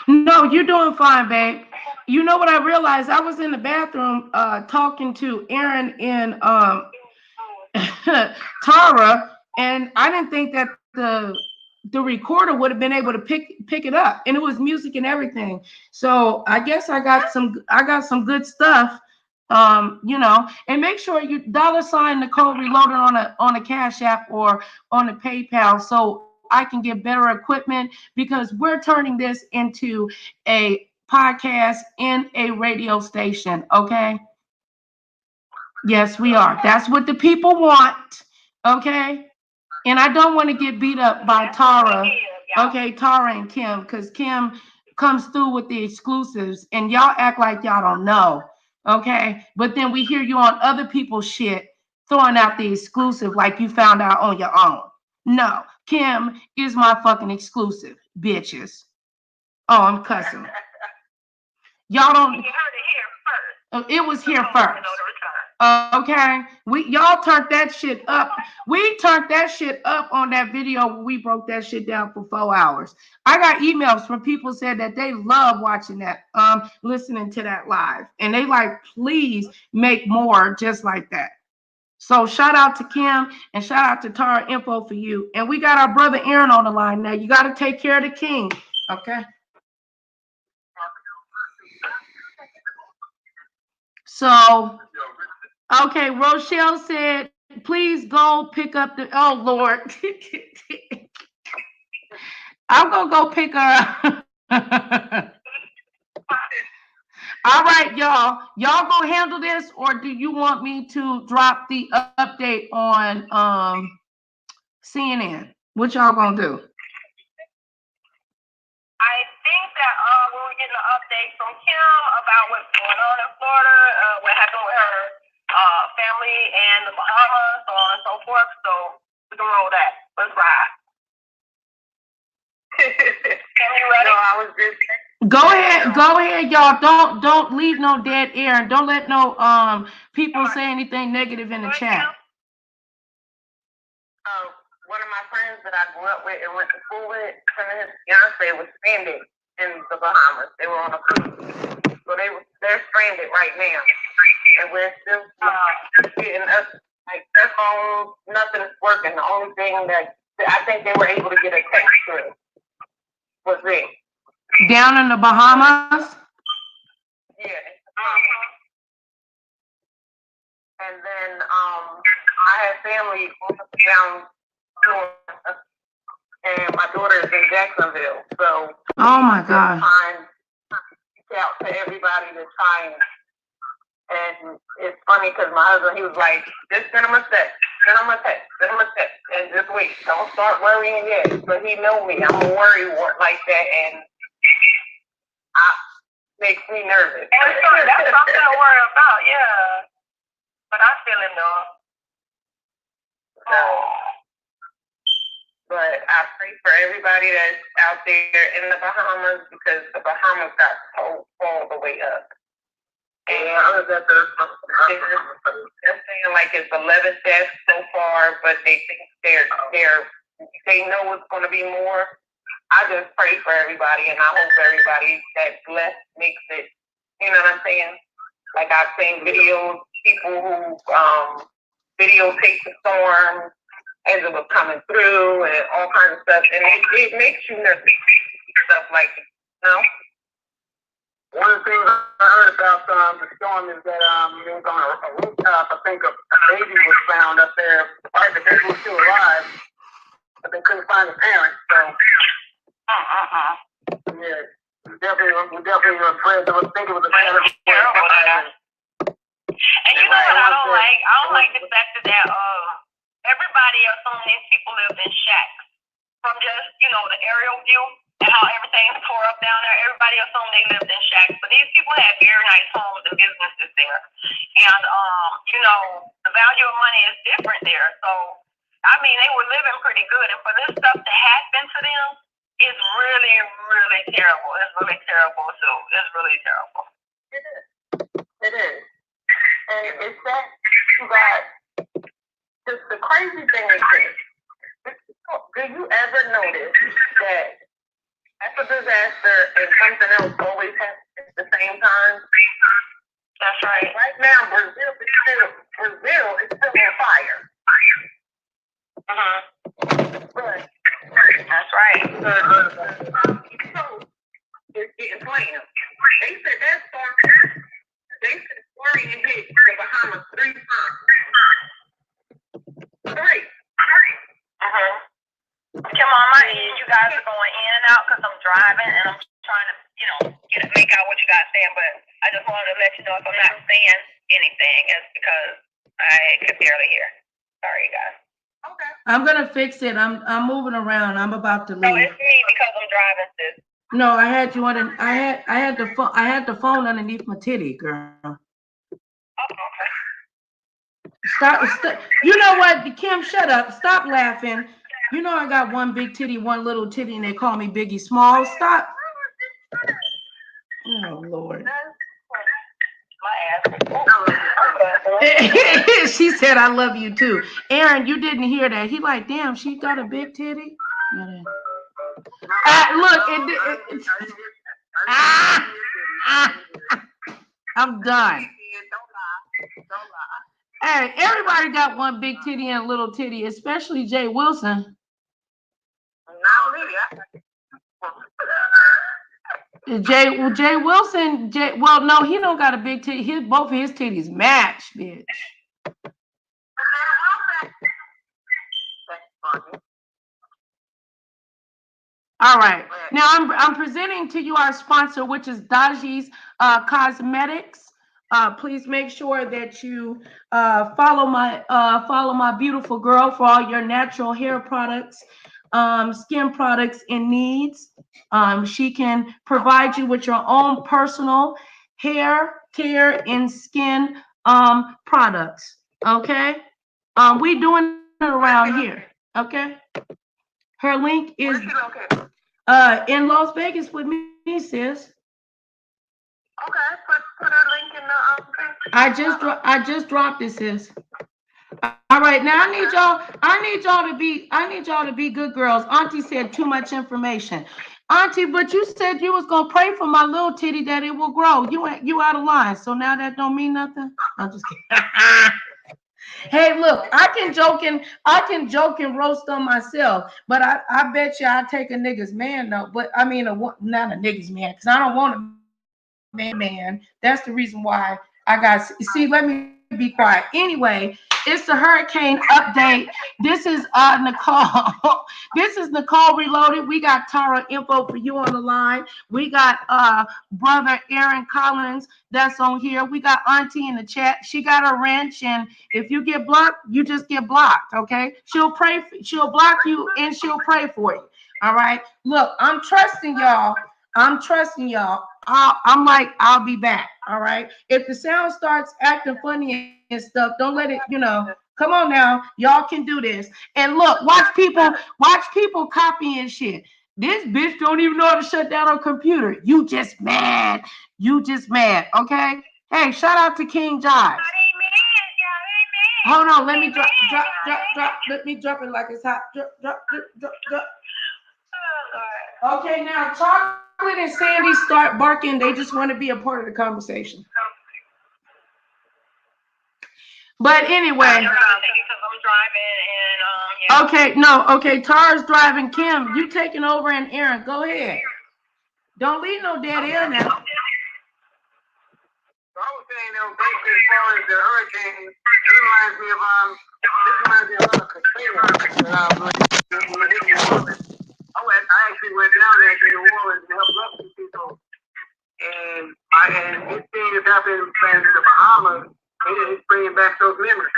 No, you're doing fine, babe. You know what I realized? I was in the bathroom talking to Aaron and Tara, and I didn't think that the recorder would have been able to pick it up, and it was music and everything. So I guess I got some good stuff. And make sure you $ Nicole Reloaded on a Cash App or on a PayPal, so I can get better equipment, because we're turning this into a podcast and a radio station. Okay. Yes, we are. That's what the people want. Okay. And I don't want to get beat up by Tara. Okay, Tara and Kim, because Kim comes through with the exclusives and y'all act like y'all don't know. Okay. But then we hear you on other people's shit throwing out the exclusive like you found out on your own. No, Kim is my fucking exclusive, bitches. Oh, I'm cussing. Y'all don't. You heard it here first. It was here first. Okay, y'all turned that shit up. We turned that shit up on that video where we broke that shit down for 4 hours. I got emails from people said that they love watching that, listening to that live, and they like, please make more just like that. So shout out to Kim and shout out to Tara Info for you. And we got our brother Aaron on the line now. You got to take care of the king. Okay. So, okay, Rochelle said, please go pick up the, oh Lord. I'm going to go pick her up. All right, y'all. Y'all gonna handle this, or do you want me to drop the update on CNN? What y'all gonna do? I think that we were getting an update from Kim about what's going on in Florida, what happened with her family and the Bahamas, so on and so forth. So we can roll that. Let's ride. Kim, you ready? No, I was just. Go ahead, y'all. Don't leave no dead air, and don't let no people say anything negative in the chat. One of my friends that I grew up with and went to school with, him and his fiance was stranded in the Bahamas. They were on a cruise, so they're stranded right now, and we're still getting us, like, their phone, nothing's working. The only thing that I think they were able to get a text through was it. Down in the Bahamas? Yeah. And then I had family down Florida, and my daughter is in Jacksonville. So oh my God. Reach out to everybody to try and it's funny because my husband, he was like, just send him a text, and just wait. Don't start worrying yet. But he know me. I'm a worry like that, and makes me nervous. And sure, that's something to worry about, yeah. But I feel it though. But I pray for everybody that's out there in the Bahamas, because the Bahamas got so all the way up. And they're saying like it's 11 deaths so far, but they think they're they know it's going to be more. I just pray for everybody, and I hope everybody that's blessed makes it. You know what I'm saying? Like I've seen videos, people who videotape the storm as it was coming through and all kinds of stuff, and it makes you nervous. Stuff like, you know? One of the things I heard about the storm is that it was on a rooftop. I think a baby was found up there. Right, the baby was still alive, but they couldn't find the parents. So, yeah, we definitely were afraid. I was thinking it was a terrible. And you know what I don't like? I don't like the fact that everybody or some of these people lived in shacks. From just, you know, the aerial view and how everything's tore up down there, everybody assumed they lived in shacks. But these people had very nice homes and businesses there. And, you know, the value of money is different there. So, I mean, they were living pretty good. And for this stuff to happen to them is really, really terrible. It's really terrible, too. It's really terrible. It is. It is. And it's that that just the crazy thing is this. Do you ever notice that after disaster and something else always happens at the same time? That's right. Right now, Brazil is still on fire. But that's right. So it's getting slammed. They said that storm. They said Dorian hit the Bahamas 3 times. 3. Come on my end. You guys are going in and out because I'm driving and I'm trying to, you know, make out what you guys saying. But I just wanted to let you know if I'm not saying anything, it's because I could barely hear. Sorry, guys. Okay. I'm gonna fix it. I'm moving around. I'm about to leave. No, it's me because I'm driving, sis. No, I had you on. I had the phone underneath my titty, girl. Okay. Stop. You know what, Kim? Shut up. Stop laughing. You know I got one big titty, one little titty, and they call me Biggie Small. Stop. Oh Lord. She said, "I love you too." Aaron, you didn't hear that. He like, damn, she got a big titty. Look, I'm done. Hey, everybody got one big titty and a little titty, especially Jay Wilson. Jay Wilson. Well, no, he don't got a big titty. Both of his titties match, bitch. All right. Now I'm presenting to you our sponsor, which is Daji's Cosmetics. Please make sure that you follow my beautiful girl for all your natural hair products, skin products and needs. She can provide you with your own personal hair care and skin products. Okay. We doing it around here. Okay. Her link is in Las Vegas with me, sis. Okay, put her link in the I just dropped this, sis. All right, now I need y'all to be good girls. Auntie said too much information. Auntie, but you said you was gonna pray for my little titty that it will grow. You out of line. So now that don't mean nothing. I'm just kidding. Hey, look, I can joke and roast on myself, but I bet you I'll take a nigga's man though. But I mean, not a nigga's man, because I don't want a man. That's the reason why I got. See, let me be quiet. Anyway, it's the hurricane update. This is Nicole. This is Nicole Reloaded. We got Tara info for you on the line. We got brother Aaron Collins that's on here. We got Auntie in the chat. She got a wrench, and if you get blocked, you just get blocked. Okay? She'll block you and she'll pray for you. All right. Look, I'm trusting y'all. I'm like, I'll be back. All right. If the sound starts acting funny and stuff, don't let it, come on now. Y'all can do this. And look, watch people copying shit. This bitch don't even know how to shut down her computer. You just mad. Okay. Hey, shout out to King Jive. Hold on, let me drop. Let me drop it like it's hot. Drop. Okay, now Chocolate and Sandy start barking. They just want to be a part of the conversation. But anyway. Okay, no, okay, Tara's driving. Kim, you taking over, and Aaron, go ahead. Don't leave no dead air now. I was saying though, basically as far as the hurricane, it reminds me of Katrina. I actually went down there to New Orleans to help rescue people, and this thing that's happened in the Bahamas, it's bringing back those memories.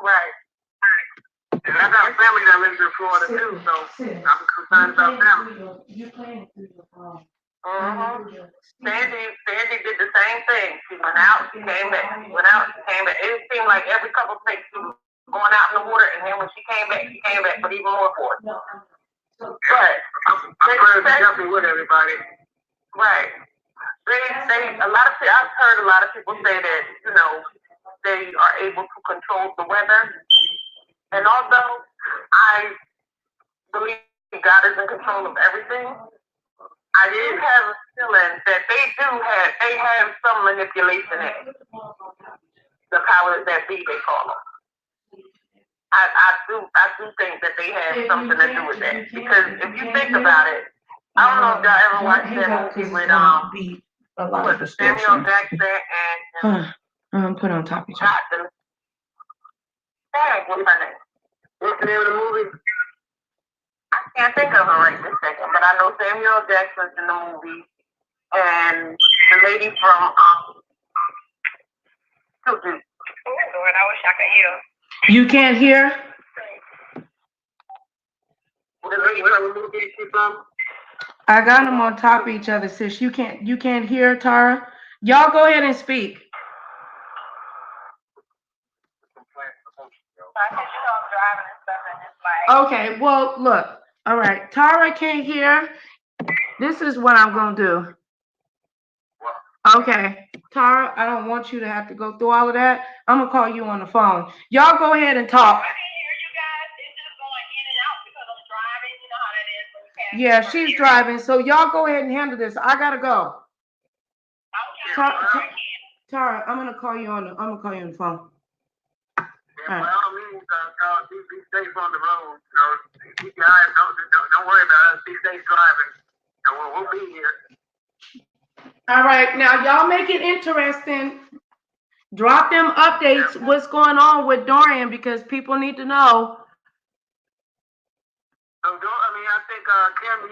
Right. And I got family that lives in Florida too, so I'm concerned about them. You're playing through your phone. Sandy did the same thing. She went out, she came back. Went out, she came back. It seemed like every couple of days she was going out in the water, and then when she came back, but even more for it. But I'm jumping with everybody. Right. A lot of people, I've heard a lot of people say that, they are able to control the weather. And although I believe God is in control of everything, I do have a feeling that they have some manipulation in it. The powers that be, they call them. I do think that they have something to do with that. Because if you think about it, I don't know if y'all ever watched that movie with Samuel Jackson and put on top of each other. What's her name? What's the name of the movie? I can't think of her right this second, but I know Samuel Jackson's in the movie, and the lady from Lord, I wish I could hear. You can't hear? The lady from the movie she's from? I got them on top of each other, sis. You can't hear, Tara? Y'all go ahead and speak. Okay, well, look. All right, Tara can't hear. This is what I'm going to do. Okay, Tara, I don't want you to have to go through all of that. I'm going to call you on the phone. Y'all go ahead and talk. Yeah, she's driving, so y'all go ahead and handle this. I got to go. Tara, I'm going to call you on the phone. By all means, be safe on the road. You guys don't worry about us. Be safe driving, and we'll be here. All right, now y'all make it interesting. Drop them updates. What's going on with Dorian, because people need to know. So, I think Kim,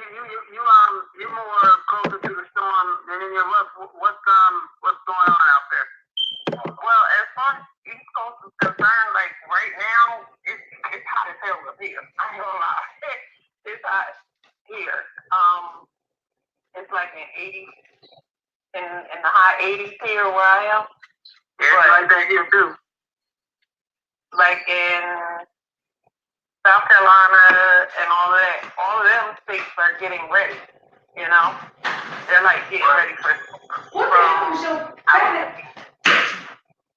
you're more closer to the storm than any of us. What's going on out there? Well, as far as East Coast is concerned, like right now, it's hot as hell up here. I ain't gonna lie. It's hot here. It's like in 80s, in the high 80s here where I am. Yeah, it's like that here too. Like in South Carolina and all of them states are getting ready. They're like getting ready for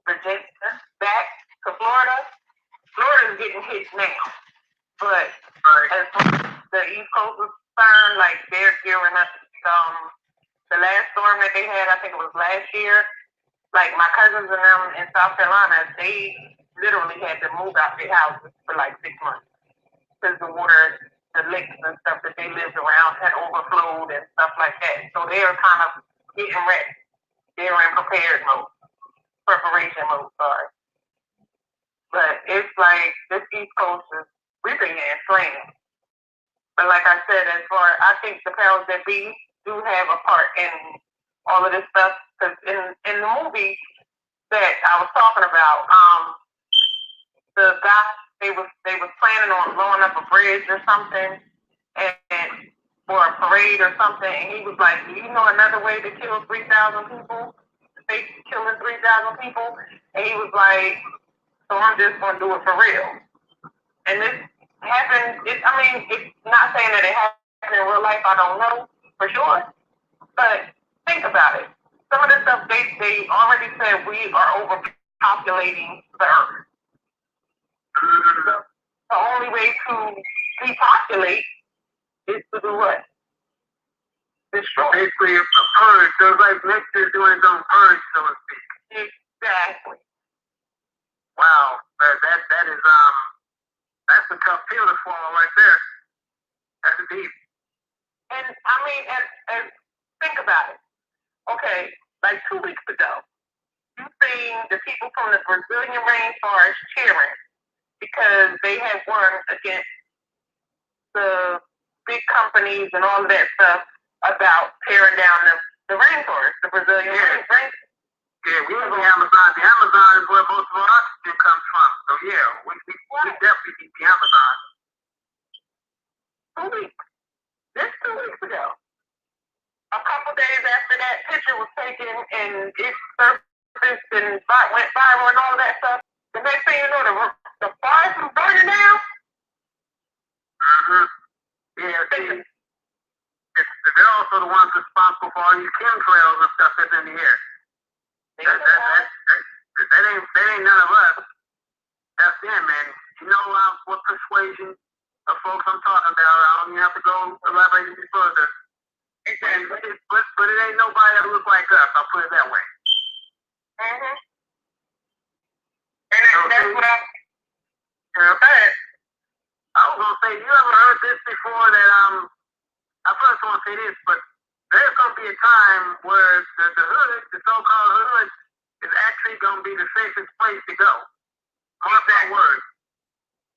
Virginia back to Florida. Florida's getting hit now, but as the East Coast is concerned, like they're gearing up. The last storm that they had, I think it was last year. Like my cousins and them in South Carolina, they literally had to move out their houses for like 6 months because the water, the lakes and stuff that they lived around had overflowed and stuff like that. So they are kind of getting ready. They're in preparation mode, sorry. But it's like this East Coast is, we've been getting slammed. But like I said, I think the powers that be do have a part in all of this stuff. Because in the movie that I was talking about, the guy, they was planning on blowing up a bridge or something, or a parade or something, and he was like, "Do you know another way to kill 3,000 people? Fake killing 3,000 people?" And he was like, "So I'm just gonna do it for real." And this happened. It's not saying that it happened in real life. I don't know for sure, but think about it. Some of the stuff they already said we are overpowered populating the earth. The only way to depopulate is to do what? Destroy. Basically, a purge. So it's like nature doing its own purge, so to speak. Exactly. Wow, that is that's a tough pill to swallow right there. That's deep. And I mean, and think about it. Okay, like 2 weeks ago, you seen the people from the Brazilian rainforest cheering because they had won against the big companies and all of that stuff about tearing down the rainforest, the Brazilian rainforest. Yeah, we live in the Amazon. The Amazon is where most of our oxygen comes from. So yeah, we definitely need the Amazon. 2 weeks. Just 2 weeks ago. A couple days after that picture was taken and it surfaced and went viral and all that stuff, the next thing you know, the forest was burning down. Yeah, see, they're also the ones responsible for all these chemtrails and stuff that's in the air. That ain't none of us. That's them, man. You know what persuasion of folks I'm talking about. I don't even have to go elaborate any further. Exactly. But it ain't nobody that looks like us. I'll put it that way. And that's what I was gonna say. You ever heard this before? That I first want to say this, but there's gonna be a time where the hood, the so-called hood, is actually gonna be the safest place to go. Mark that word.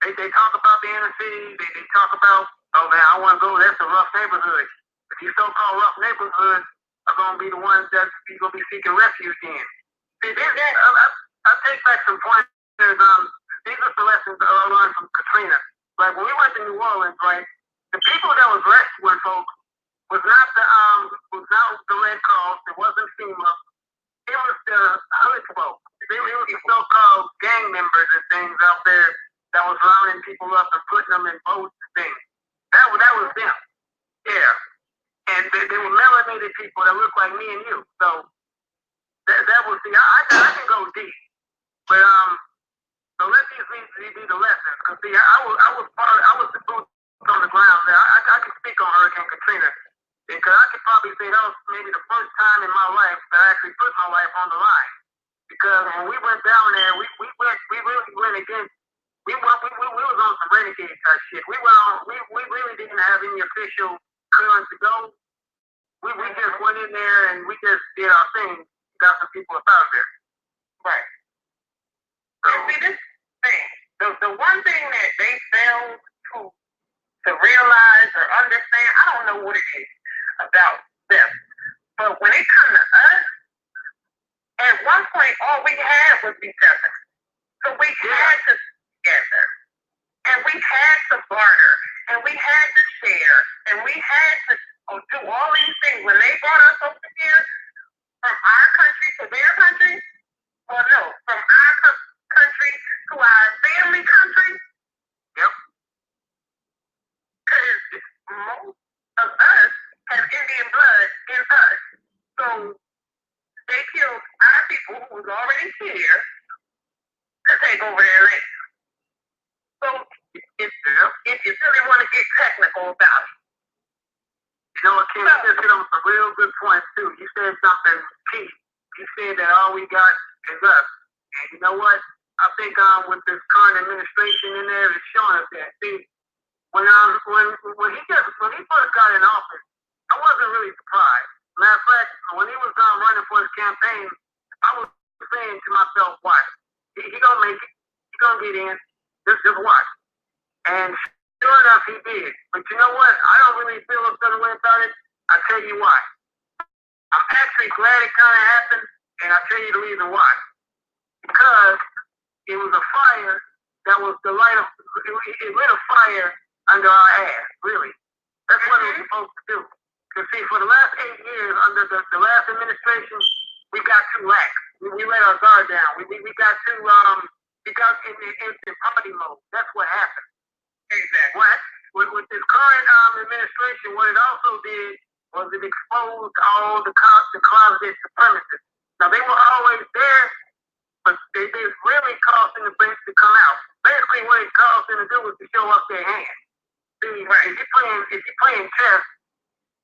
They talk about the inner city. They talk about, oh man, I want to go. That's a rough neighborhood. But these so-called rough neighborhoods are going to be the ones that you're going to be seeking refuge in. See, I take back some pointers. These are the lessons that I learned from Katrina. Like when we went to New Orleans, right? The people that was rescuing folks was not the Red Cross. It wasn't FEMA. It was the hood folk. It was the so-called gang members and things out there that was rounding people up and putting them in boats and things. That was them. Yeah. And they were melanated people that looked like me and you. So that was I can go deep. But so let these be the lessons. Cause see, I was the boots on the ground there. I can speak on Hurricane Katrina. Because I could probably say that was maybe the first time in my life that I actually put my life on the line. Because when we went down there, we really went against. We was on some renegade type shit. We really didn't have any official clearance to go. We just went in there and we just did our thing, got some people out of there. Right. So see this thing, the one thing that they failed to realize or understand, I don't know what it is about them. But when it comes to us, at one point all we had was each other. So we had to together. And we had to barter. And we had to share. And we had to do all these things. When they brought us over here from our country to their country, well, no, from our country to our family country. Yep. Because most of us have Indian blood in us. So they killed our people who was already here to take over their land. So if you really want to get technical about it. You know what, Kim, you just hit on some real good points, too. You said something key. You said that all we got is us. And you know what? I think with this current administration in there, it's showing us that. See, when he first got in office, I wasn't really surprised. Matter of fact, when he was running for his campaign, I was saying to myself, watch. He gonna make it. He gonna get in. Just watch. And sure enough, he did. But you know what? I don't really feel a certain way about it. I'll tell you why. I'm actually glad it kind of happened, and I'll tell you the reason why. Because it was a fire that was the light of, it lit a fire under our ass, really. That's what it was supposed to do. Because see, for the last 8 years, under the last administration, we got too lax. We let our guard down. We got too, we got in party mode. That's what happened. Exactly. With this current administration, what it also did was it exposed all the closeted supremacists. Now, they were always there, but they really caused them to come out. Basically, what it caused them to do was to show up their hand. See, if you're playing chess,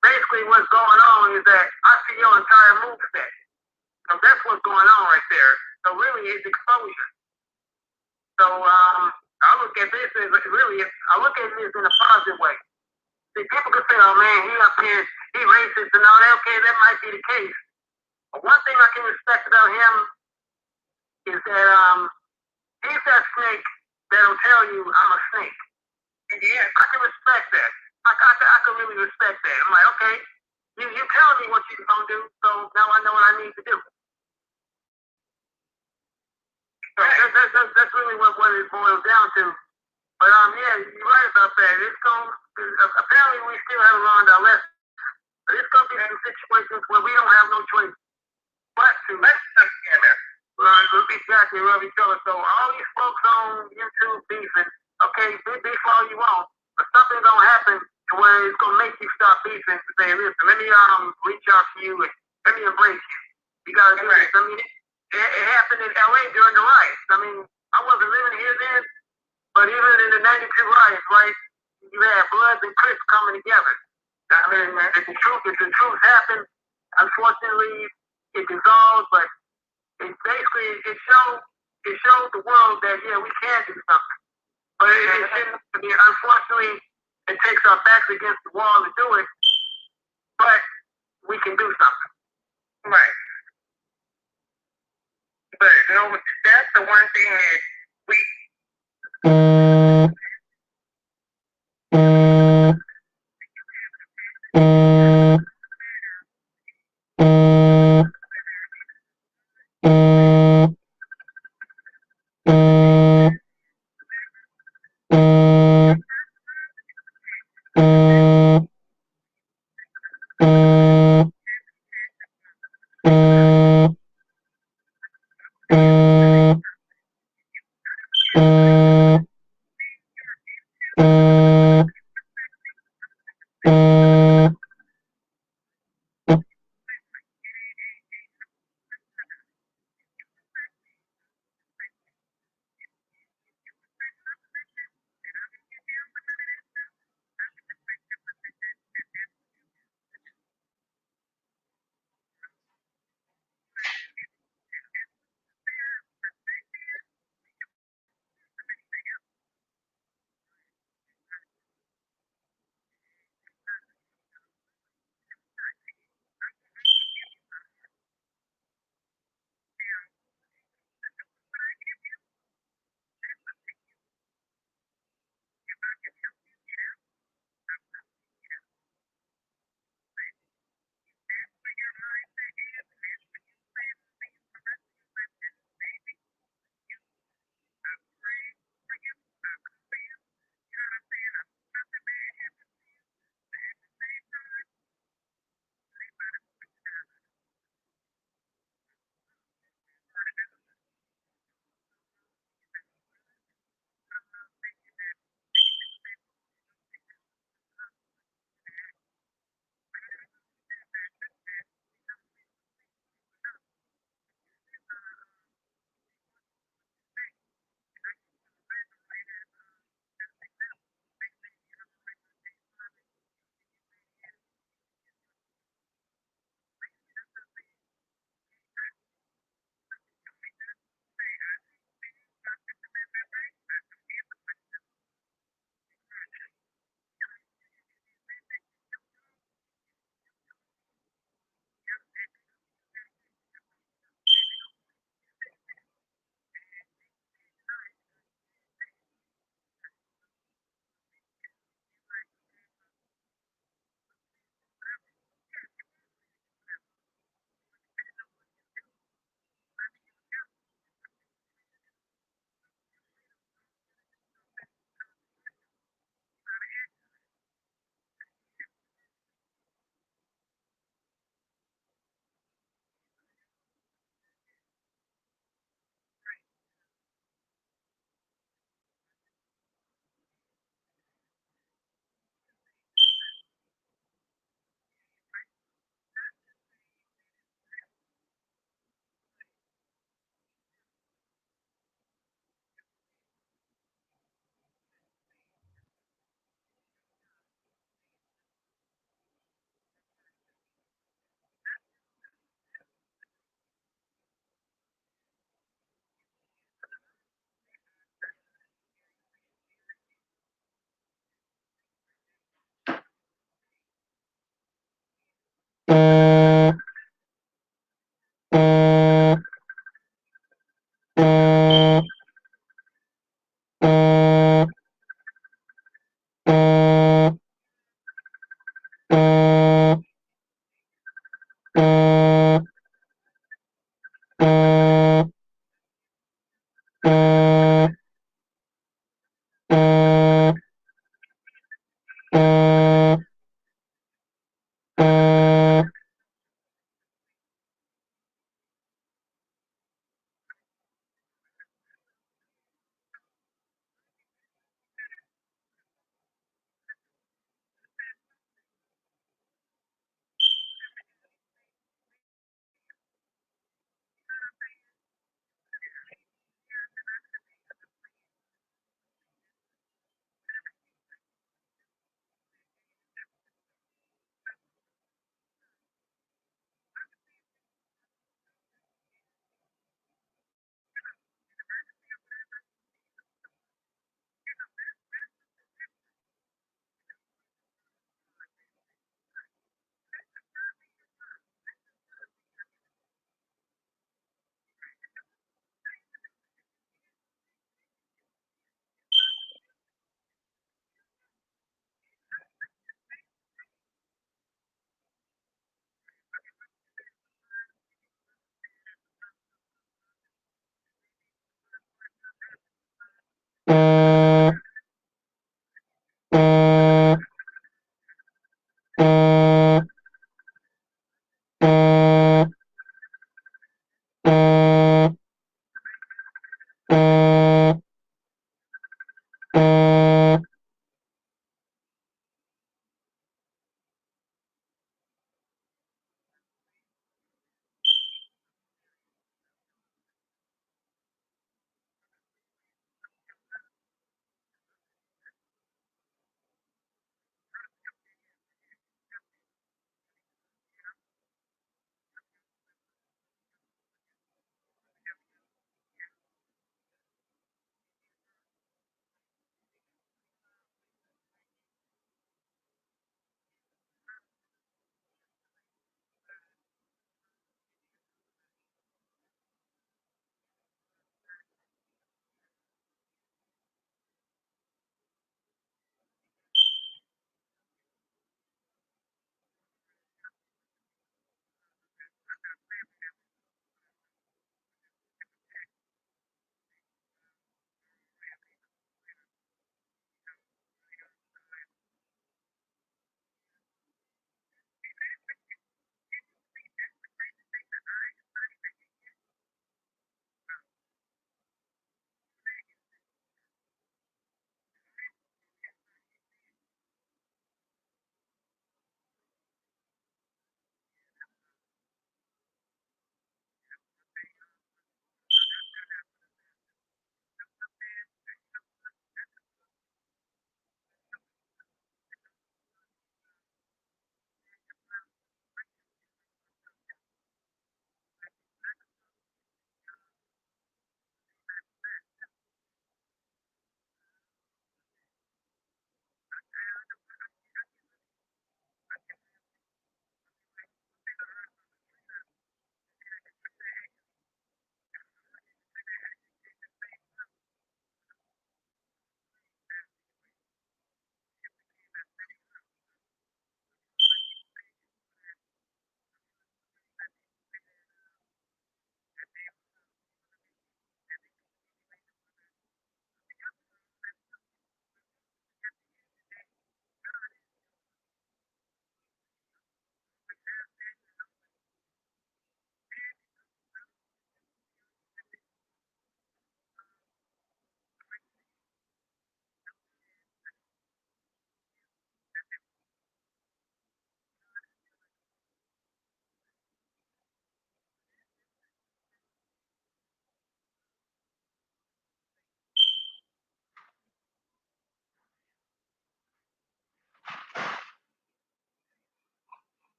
basically what's going on is that I see your entire move set. So that's what's going on right there. So really, it's exposure. So I look at this as I look at this in a positive way. See, people can say, "Oh man, he up here, he racist and all that." Okay, that might be the case. But one thing I can respect about him is that he's that snake that'll tell you I'm a snake. And yeah, I can respect that. I can really respect that. I'm like, okay, you tell me what you're gonna do, so now I know what I need to do. So that's really what it boils down to. But yeah, you're right about that. Apparently we still haven't learned our lesson. But it's gonna be some situations where we don't have no choice but to let's come together. Exactly, love each other. So all these folks on YouTube beefing, okay, beef all you want, but something's gonna happen to where it's gonna make you stop beefing and say, listen, let me reach out to you and let me embrace you. You gotta do this. I mean, it happened in LA during the riots. I mean, I wasn't living here then, but even in the '92 riots, right, you had Bloods and Crips coming together. I mean, if the truth happened, unfortunately, it dissolved, but it basically it showed the world that yeah, we can do something. But unfortunately, it takes our backs against the wall to do it. But we can do something. Right. But no, that's the one thing that we.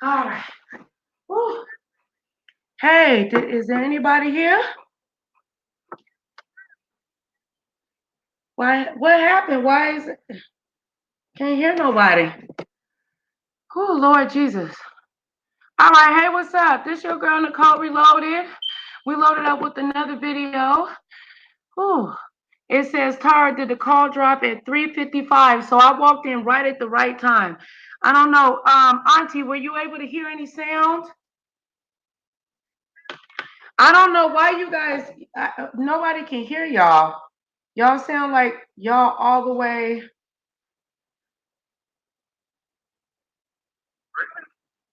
All right. Woo. Hey, is there anybody here? Why? What happened? Why is it? Can't hear nobody. Oh, Lord Jesus. All right, hey, what's up? This your girl, Nicole Reloaded. We loaded up with another video. Whew. It says, Tara, did the call drop at 3:55? So I walked in right at the right time. I don't know. Auntie, were you able to hear any sound? I don't know why you guys, nobody can hear y'all. Y'all sound like y'all all the way.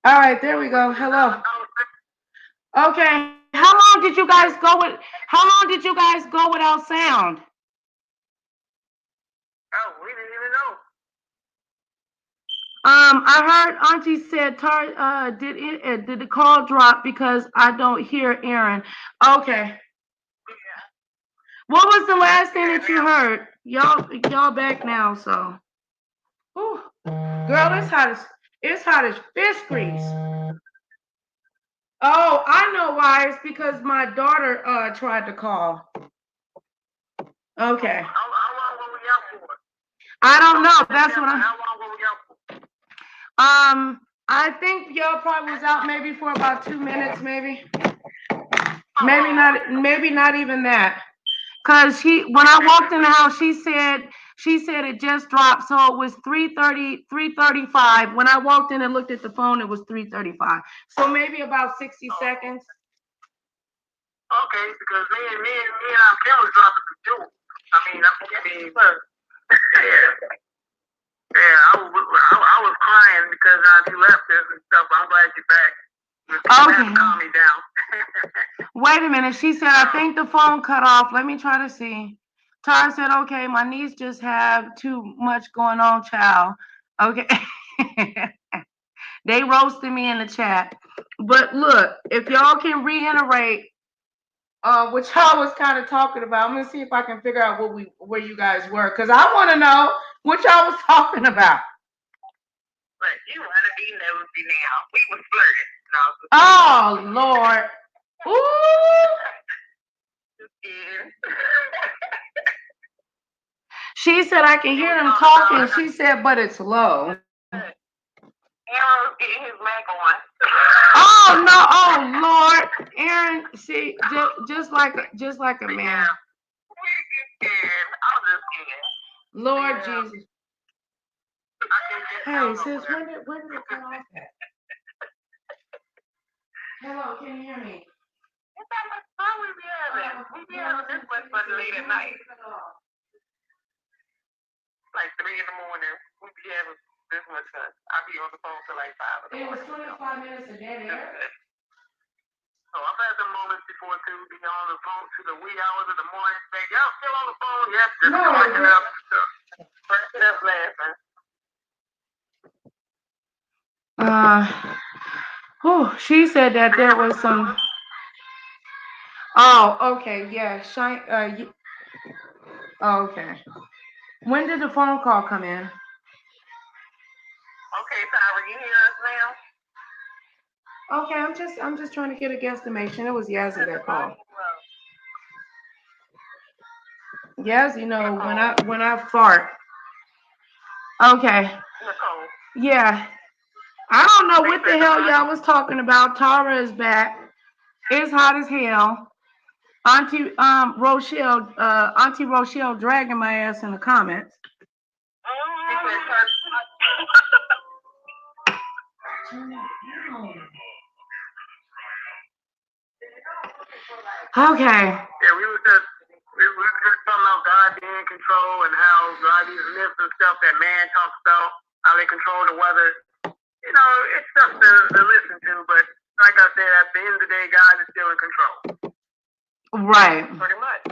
All right, there we go. Hello. Okay. How long did you guys go without sound? Oh, we didn't even know. I heard Auntie said, did the call drop because I don't hear Aaron? Okay. What was the last thing that you heard? Y'all back now, so. Whew. Girl, it's hot as fish grease. Oh, I know why. It's because my daughter tried to call. Okay. How long were we out for? I don't know. That's what How long were we out for? I think y'all probably was out maybe for about 2 minutes, maybe. Maybe not even that. Cause when I walked in the house, she said it just dropped, so it was 3:30, 3:35. When I walked in and looked at the phone, it was 3:35. So maybe about 60 seconds. Okay, because me and our cameras dropping the jewel. I was crying because you left us and stuff. I'm glad you're back. Okay. Calm me down. Wait a minute. She said, I think the phone cut off. Let me try to see. Tara said, okay, my niece just have too much going on, child. Okay. They roasted me in the chat. But look, if y'all can reiterate what y'all was kind of talking about, I'm gonna see if I can figure out where you guys were, because I want to know what y'all was talking about. But you want to be nosy now. We was flirting. No. Oh Lord. Ooh. She said I can hear them talking. She said, but it's low. Aaron's getting his Mac on. Oh no! Oh Lord, Aaron, see, just like a man. Lord Jesus. Hey, sis, when did it cut off at? Hello, can you hear me? How we be having this much fun late at night. Like 3 in the morning, we be having this much fun. I'll be on the phone till like 5 in the morning. It was 25 minutes a day there. So I've had some moments before too, be on the phone to the wee hours of the morning. Say, y'all still on the phone? Yes, just cracking up and stuff. Cracking up laughing. She said that there was some. Oh, okay, yeah. Okay. When did the phone call come in? Okay, Tyra, you hear us now? Okay, I'm just trying to get a guesstimation. It was Yazzie that called. Yazzie, when I fart. Okay. Nicole. Yeah. I don't know what the hell y'all was talking about. Tara is back. It's hot as hell. Auntie Rochelle dragging my ass in the comments. Okay. Yeah, we were just talking about God being in control and how God these myths and stuff that man talks about, how they control the weather. It's stuff to listen to, but like I said, at the end of the day, God is still in control. Right. Pretty much.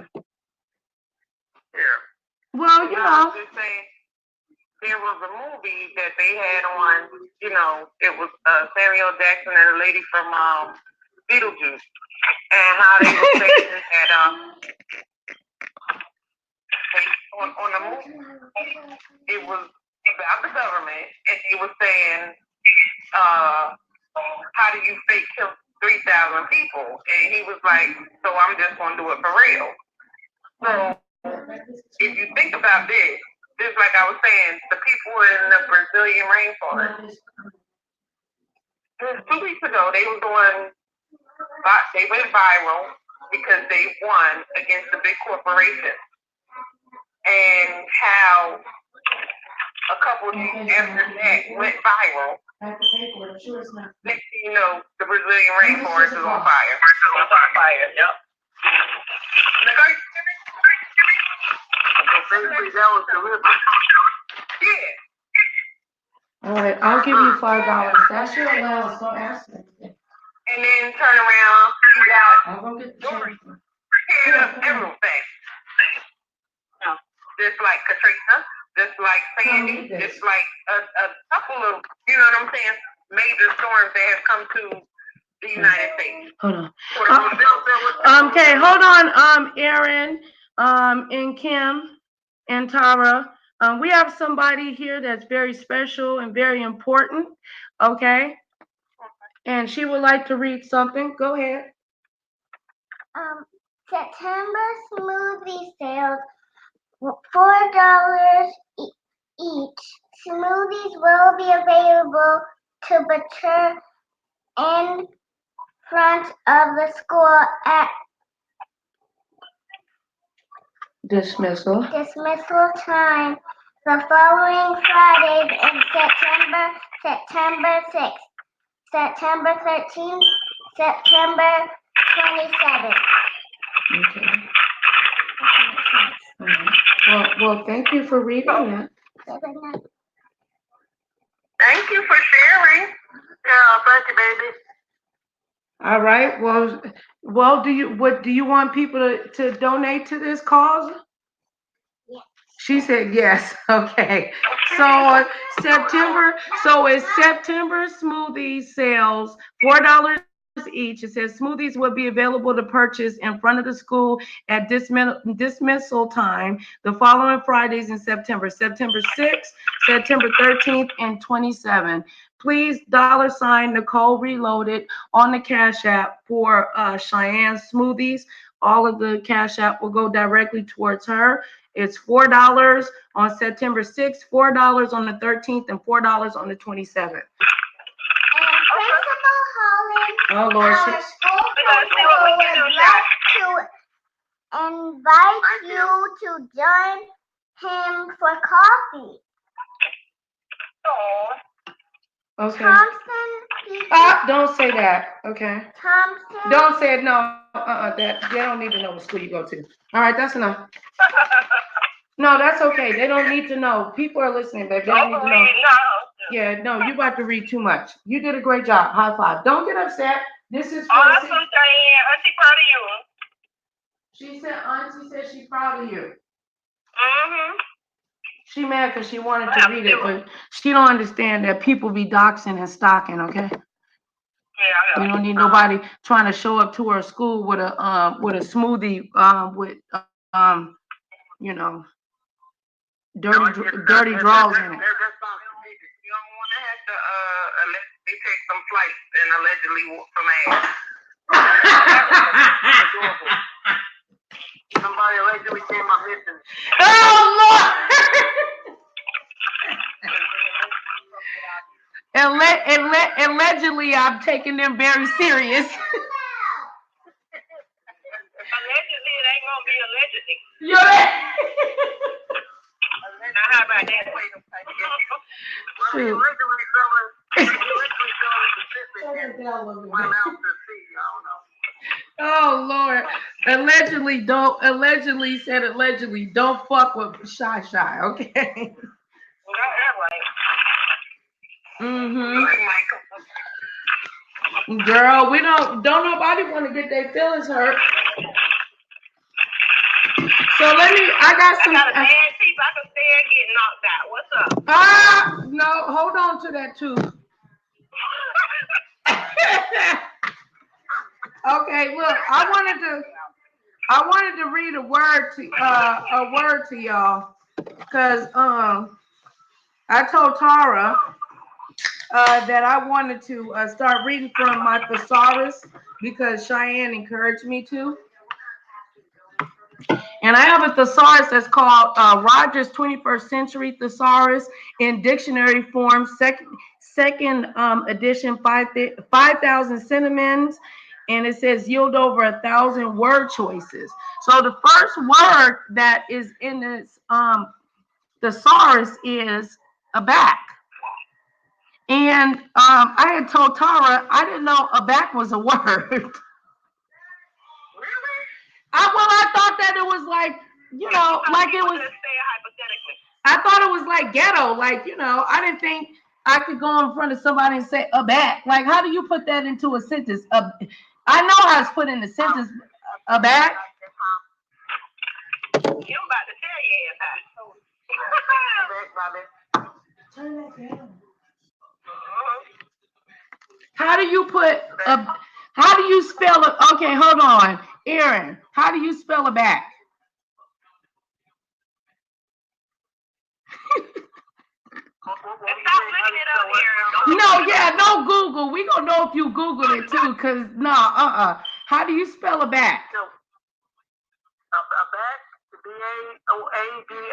Yeah. Well, Just saying, there was a movie that they had on, it was Samuel Jackson and a lady from Beetlejuice, and how they were saying that on the movie, it was about the government, and he was saying, how do you fake 3,000 people. And he was like, so I'm just going to do it for real. So if you think about this, just like I was saying, the people in the Brazilian rainforest, 2 weeks ago, they went viral because they won against the big corporations. And how a couple of days after that went viral, next thing you know, the Brazilian rainforest is on fire. It's on fire, yep. So basically, that was the river. Yeah. All right, I'll give you $5. That's your allowance. Don't ask me. And then turn around, you got Dorian tearing up everything. Just like Katrina, just like Sandy, just like a couple of, you know what I'm saying, major storms that have come to the United States. Hold on. Okay, hold on, Aaron, and Kim, and Tara. We have somebody here that's very special and very important, okay? And she would like to read something. Go ahead. September smoothie sales, $4 each. Smoothies will be available to mature in front of the school at dismissal time the following Fridays in September 6th, September 13th, September 27th. Okay. Well, thank you for reading that. Thank you for sharing. Yeah, thank you, baby. All right. Well, do you want people to donate to this cause? Yes. She said yes. Okay. So it's September smoothie sales, $4 each. It says smoothies will be available to purchase in front of the school at dismissal time the following Fridays in September 6th, September 13th, and 27th. Please $ Nicole Reloaded on the Cash App for Cheyenne Smoothies. All of the Cash App will go directly towards her. It's $4 on September 6th, $4 on the 13th, and $4 on the 27th. Principal Holland, Oh, Lord. our school principal would like to invite you to join him for coffee. Okay. Thompson. Don't say that. Okay. Thompson. Don't say it. No. That they don't need to know what school you go to. All right, that's enough. No, that's okay. They don't need to know. People are listening, baby. They don't need to know. Yeah, no, you about to read too much. You did a great job. High five. Don't get upset. This is awesome, Diane. Auntie, proud of you. She said, Auntie said she's proud of you. Mm-hmm. She mad because she wanted to read it, but she don't understand that people be doxing and stalking, okay? Yeah. We don't need nobody trying to show up to her school with a smoothie with you know, dirty draws in it. You don't want to have to allegedly take some flights and allegedly whoop some ass. Somebody allegedly came up missing. Oh Lord! Allegedly, I'm taking them very serious. Allegedly, it ain't gonna be allegedly. You're right. Now, how about that? Shoot. Oh Lord! Allegedly, don't fuck with Shy. Okay. Girl, we don't nobody want to get their feelings hurt. So I got some. I got a bad teeth. I can stand getting knocked out. What's up? No, hold on to that too. Okay, look, I wanted to read a word to y'all, because I told Tara that I wanted to start reading from my thesaurus because Cheyenne encouraged me to. And I have a thesaurus that's called Rogers 21st Century Thesaurus in dictionary form, second edition, 5,000 synonyms, and it says yield over 1,000 word choices. So the first word that is in this thesaurus is aback. And I had told Tara I didn't know aback was a word. I thought that it was like, you know, like it was. I thought it was like ghetto, like, you know. I didn't think I could go in front of somebody and say aback. Like, how do you put that into a sentence? I know how it's put in a sentence. Aback. You about to tell you Turn that down. How do you put a? How do you spell it? Okay, hold on, Aaron. How do you spell aback? No, yeah, no Google. We gonna know if you Googled it too, cause no, How do you spell aback?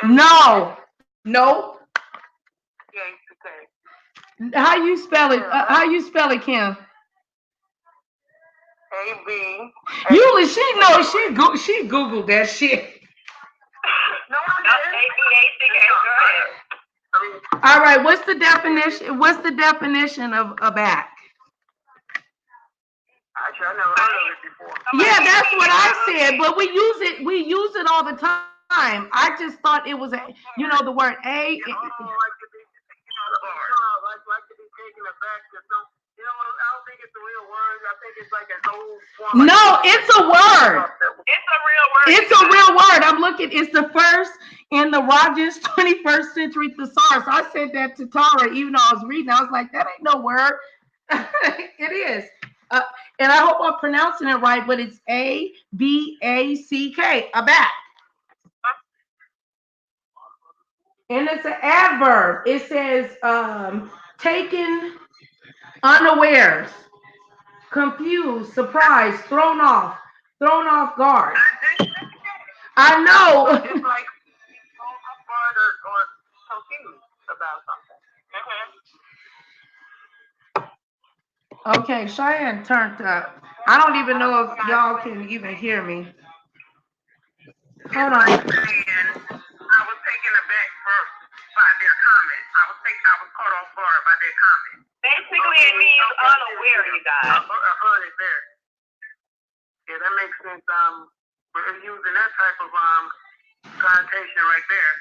No, no. How you spell it? How you spell it, Kim? A-B. Usually she knows. She Googled that shit. All right. What's the definition? What's the definition of aback? Actually, I never heard of it before. Yeah, that's what I said. But we use it. We use it all the time. I just thought it was a, you know, the word a. Like to be taken aback to some, you know, I don't think it's a real word. I think it's like an old form. No, it's a word. It's a real word. It's a real word. I'm looking. It's the first in the Rogers 21st Century Thesaurus. I said that to Tara, even though I was reading. I was like, that ain't no word. It is. And I hope I'm pronouncing it right, but it's A-B-A-C-K, aback. And it's an adverb. It says taken unawares, confused, surprised, thrown off guard. I know. It's like off guard or confused about something. Okay, Cheyenne turned up. I don't even know if y'all can even hear me. Hold on. I was taken aback by their comment. I was caught off guard by their comment. Basically, it means unaware, you guys. I heard it there. Yeah, that makes sense. We're using that type of connotation right there.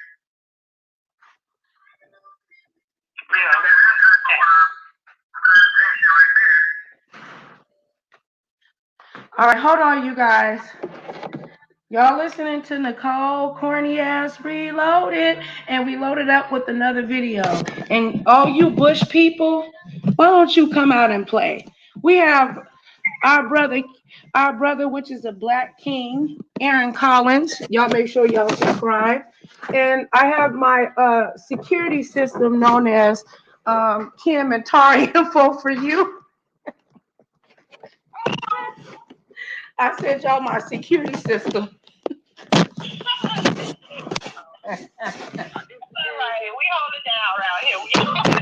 Yeah, that's the type of connotation right there. All right, hold on, you guys. Y'all listening to Nicole Corny Ass Reloaded, and we loaded up with another video. And all you Bush people, why don't you come out and play? We have our brother, which is a Black King, Aaron Collins. Y'all make sure y'all subscribe. And I have my security system known as Kim and Tari info for you. I sent y'all my security system. We hold it down around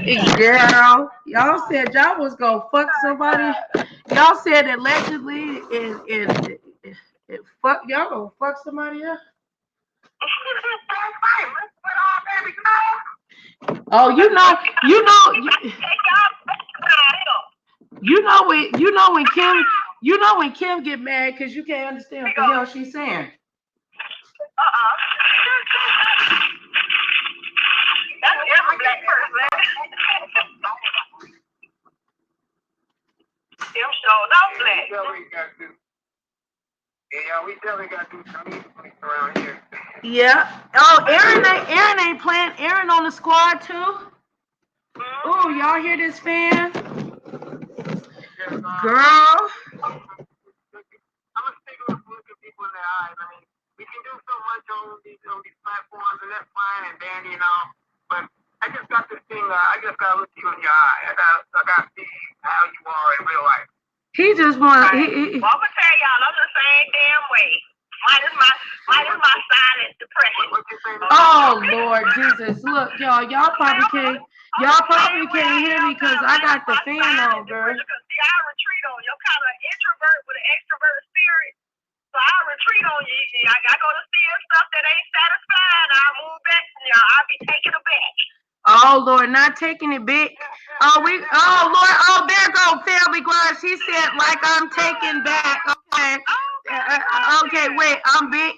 here. Girl, y'all said y'all was gonna fuck somebody. Y'all said allegedly it fuck y'all gonna fuck somebody up. Oh, you know when Kim get mad because you can't understand what the hell she's saying. That's every black person. Them shows out black. Yeah, we definitely got to do something around here. Yeah. Oh, Aaron ain't playing. Aaron on the squad too. Oh, y'all hear this fan? Girl. I'm gonna look at people in their eyes. I mean, we can do so much on these platforms, and that's fine and dandy and all. But I just got this thing. I just gotta look you in your eye. I He just want. Well, I'm gonna tell y'all, I'm the same damn way. Minus my silent depression. Oh Lord Jesus! Look, y'all probably can't hear me because I got the fan on, girl. See, I retreat on you. I'm kind of an introvert with an extrovert spirit, so I retreat on you. I go to seeing stuff that ain't satisfying. I move back. I'll be taking it back. Oh Lord, not taking it big. Oh Lord, there go Family Grind. She said like I'm taking back. Okay. Okay, wait, I'm big.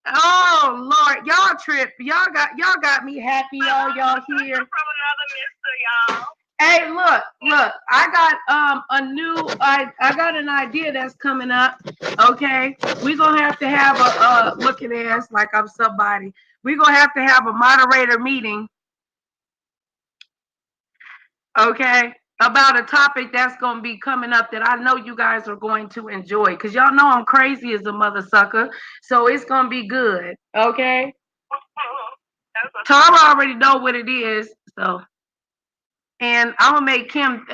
Oh Lord, y'all trip. Y'all got me happy. Y'all here. From another mister, y'all. Hey, look, I got I got an idea that's coming up. Okay, we're gonna have to have a look at ass like I'm somebody. We're gonna have to have a moderator meeting. Okay, about a topic that's gonna be coming up that I know you guys are going to enjoy, because y'all know I'm crazy as a mother sucker, so it's gonna be good. Okay. Tara already know what it is, so. And I'm gonna make Kim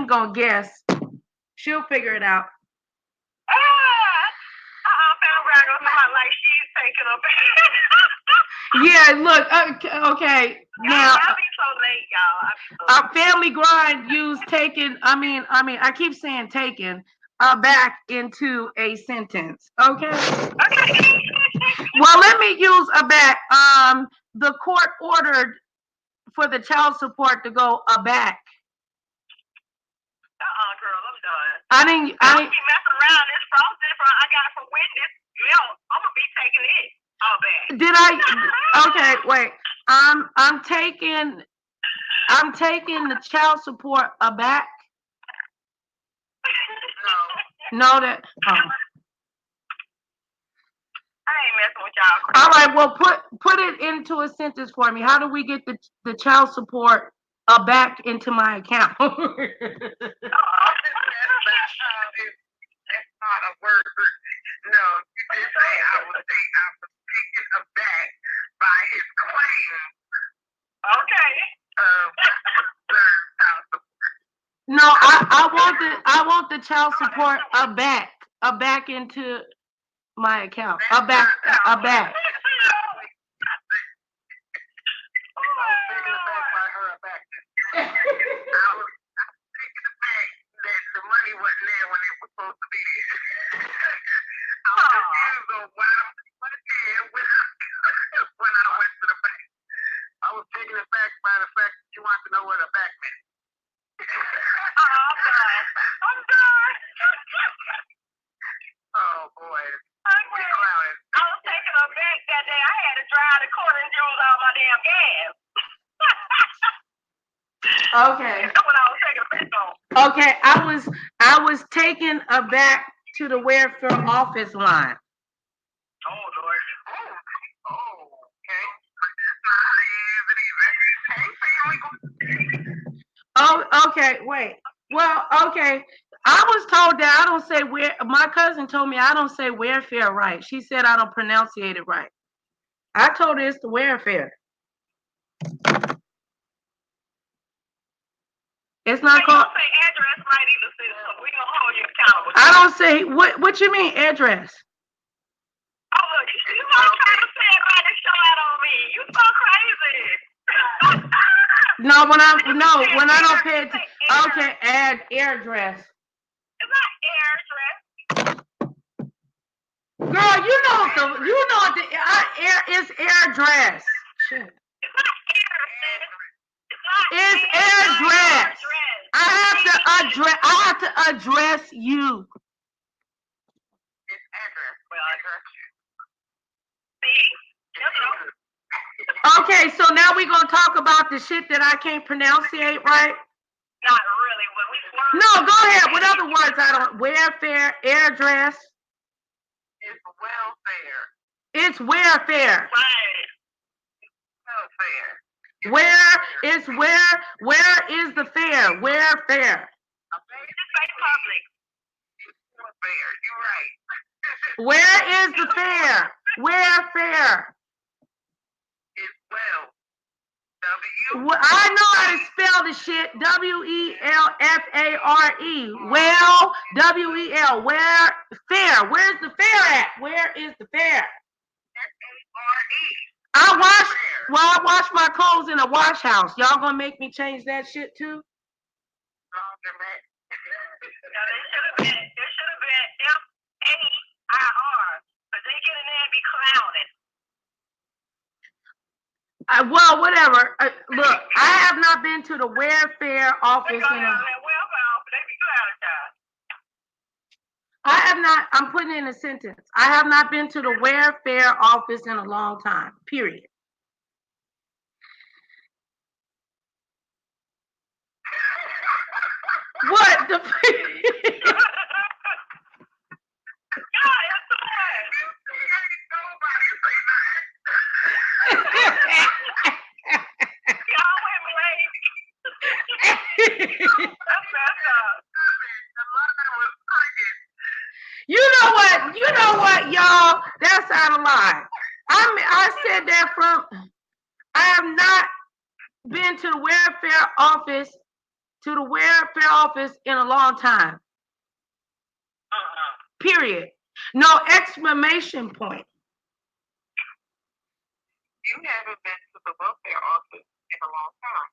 gonna guess. She'll figure it out. Yeah, look, okay. Now, I be so late, y'all. Family Grind used taken. I keep saying taken back into a sentence. Okay. Well, let me use a back. The court ordered for the child support to go back. Girl, I'm done. I didn't keep messing around. This frosting I got from Wendy's. I'm gonna be taking it all back. Did I? Okay, wait. I'm taking the child support back. No, that. I ain't messing with y'all. All right, well, put it into a sentence for me. How do we get the child support back into my account? That's not a word. No, you did say I was taken aback by his claim. Okay. No, I want the child support back into my account. Back. The money wasn't there when it was supposed to be there. I was confused on why it wasn't there when I went to the bank. I was taken aback by the fact that you wanted to know what a back meant. I'm done. Oh boy. I was taking a back that day. I had to drive the corner and use all my damn gas. Okay. That's when I was taking a back on. Okay, I was taken aback to the welfare office line. Oh Lord. Oh, okay, wait. Well, okay. I was told that I don't say where. My cousin told me I don't say welfare right. She said I don't pronunciate it right. I told her it's the welfare. It's not called. Say address right either, sis, so we gonna hold you accountable. I don't say what you mean address. Oh look, you want to try to say it right and show out on me. You so crazy. No, when I don't pay attention. Okay, address. It's not address. Girl, it's airdress. Shit. It's address. I have to address you. It's address. Well, address you. Okay, so now we're gonna talk about the shit that I can't pronunciate right. Not really. No, go ahead. What other words I don't? Welfare, address. It's welfare. It's welfare. Right. Welfare. Where is the fair? Where fair? You're right. Where is the fair? Where fair? It's well. Well, I know how to spell the shit. W-E-L-F-A-R-E. Well, W-E-L. Where? Fair. Where's the fair at? Where is the fair? I wash my clothes in a wash house. Y'all gonna make me change that shit too? It should have been F-A-I-R. But they get in there and be clowning. Well, whatever. Look, I have not been to the welfare office in a... I have not, I'm putting in a sentence. I have not been to the welfare office in a long time, period. What the You know what, y'all? That's out of line. I said that from, I have not been to the welfare office in a long time. Period. No exclamation point. You haven't been to the welfare office in a long time.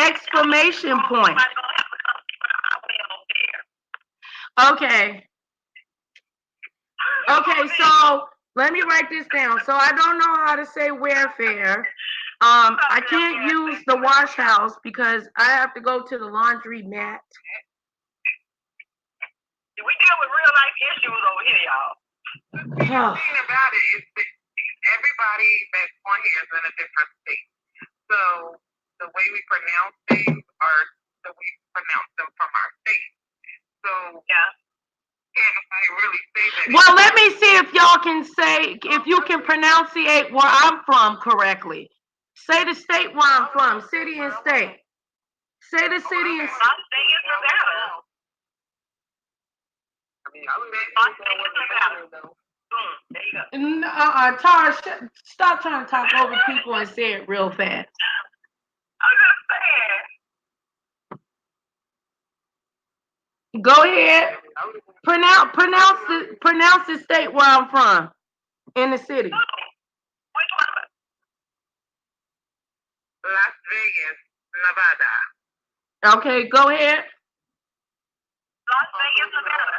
Exclamation point. Okay. Okay, so let me write this down. So I don't know how to say welfare. I can't use the wash house because I have to go to the laundry mat. We deal with real life issues over here, y'all. The thing about it is that everybody that's on here is in a different state. So the way we pronounce things are the way we pronounce them from our state. So yeah. Well, let me see if y'all can say, if you can pronunciate where I'm from correctly. Say the state where I'm from, city and state. Say the city and state. Tara, stop trying to talk over people and say it real fast. Go ahead. Pronounce the state where I'm from. In the city. Las Vegas, Nevada. Okay, go ahead. Las Vegas, Nevada.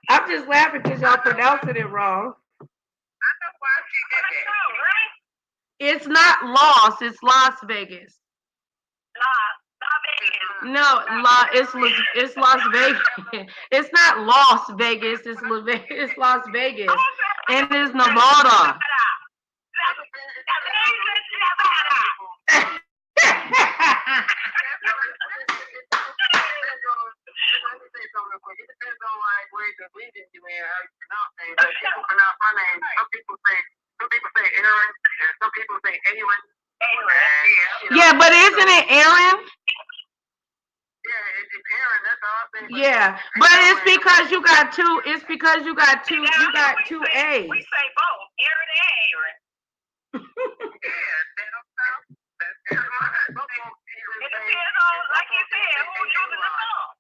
I'm just laughing because y'all pronouncing it wrong. I know why she did that. It's not Las, it's Las Vegas. No, it's Las Vegas. It's not Las Vegas, it's Las Vegas. And it's Nevada. It depends on like where the region you in, how you pronounce things. Like people pronounce my name. Some people say Aaron, and some people say Aaron. Yeah, but isn't it Aaron? Yeah, it's Aaron. That's all I'm saying. Yeah, but it's because you got two. It's because you got two. You got two A's. We say both, Aaron and Aaron. Yeah, that's it depends on, like you said, who's using the phone.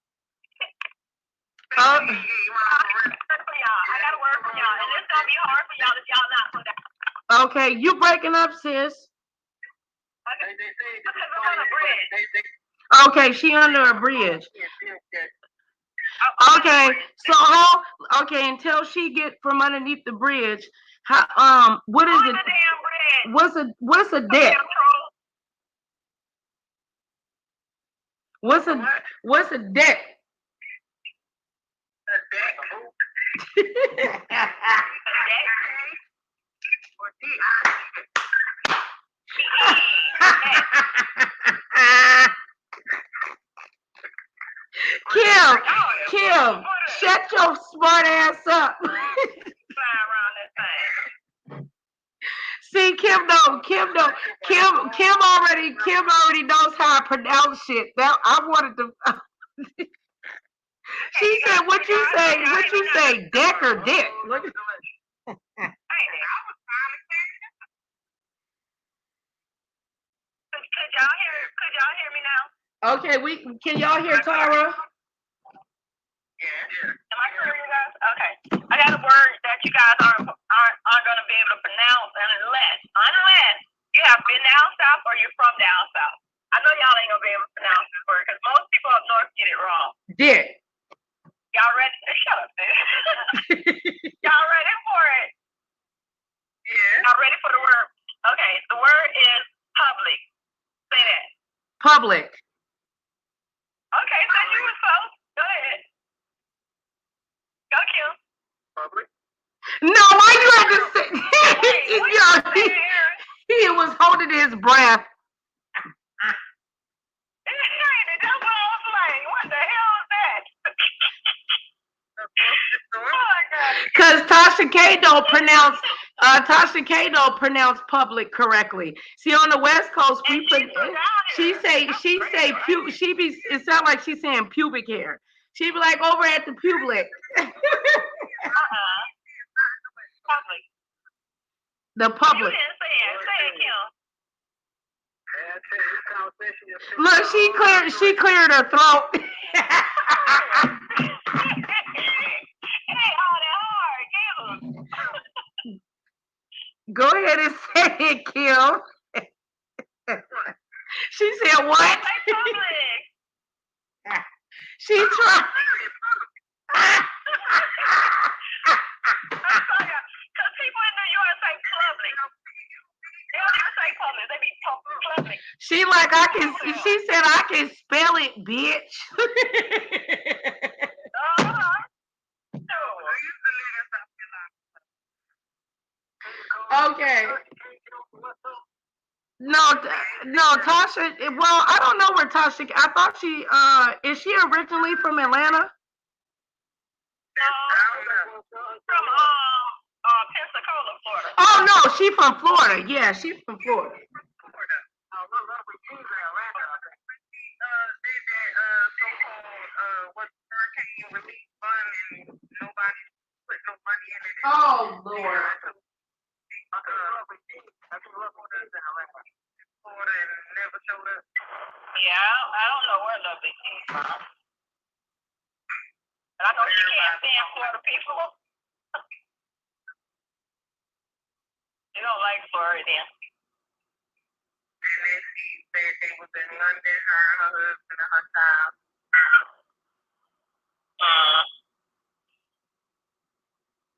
I got a word from y'all, and it's gonna be hard for y'all if y'all not from that. Okay, you breaking up, sis. Okay, she under a bridge. Okay, so until she get from underneath the bridge, what is it? What's a deck? What's a deck? Kim, shut your smart ass up. See, Kim already knows how to pronounce shit. Now I wanted to. She said, "What you say? Deck or dick?" Could y'all hear me now? Okay, can y'all hear Tara? Am I clear, you guys? Okay. I got a word that you guys aren't going to be able to pronounce unless you have been down south or you're from down south. I know y'all ain't going to be able to pronounce this word because most people up north get it wrong. Dick. Y'all ready? Shut up, dude. Y'all ready for it? Yeah. Y'all ready for the word? Okay. The word is public. Say that. Public. Okay, so you were close. Go ahead. Go, Kim. Public. No, why you had to say? He was holding his breath. That's what I was like. What the hell is that? Oh my God. Because Tasha K don't pronounce public correctly. See, on the West Coast, it sounds like she's saying pubic hair. She be like over at the public. Public. The public. You didn't say it. Say it, Kim. Look, she cleared her throat. It ain't all that hard, Kim. Go ahead and say it, Kim. She said what? Say public. She tried. Because people in New York say public. They don't even say public. They be public. She said I can spell it, bitch. Okay. No, Tasha. Well, I don't know where Tasha. I thought she. Is she originally from Atlanta? From Pensacola, Florida. Oh no, she from Florida. Yeah, she's from Florida. Oh Lord. Yeah, I don't know where Lovely came from. But I know she can't stand Florida people. They don't like Floridians. And then she said they was in London, her husband and her child.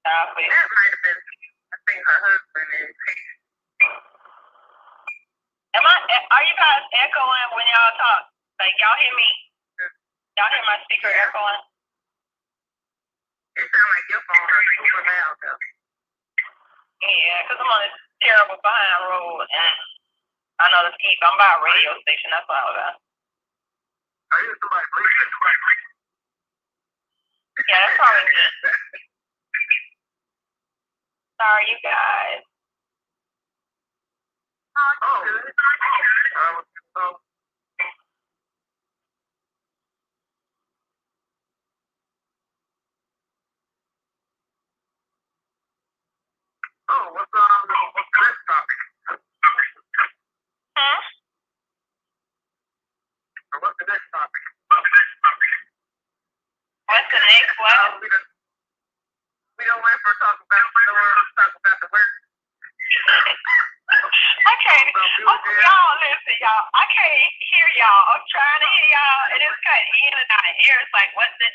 That might have been, I think her husband is. Are you guys echoing when y'all talk? Like, y'all hear me? Y'all hear my speaker echoing? It sounds like your phone is super loud, though. Yeah, because I'm on this terrible behind road, and I know the keep. I'm by a radio station. That's all about. Are you somebody breathing? Yeah, that's probably me. Sorry, you guys. What's the next topic? Huh? What's the next topic? What's the next what? We don't wait for talk about the word. I can't. Y'all, listen, y'all. I can't hear y'all. I'm trying to hear y'all, and it's cutting in and out of here. It's like, what's this?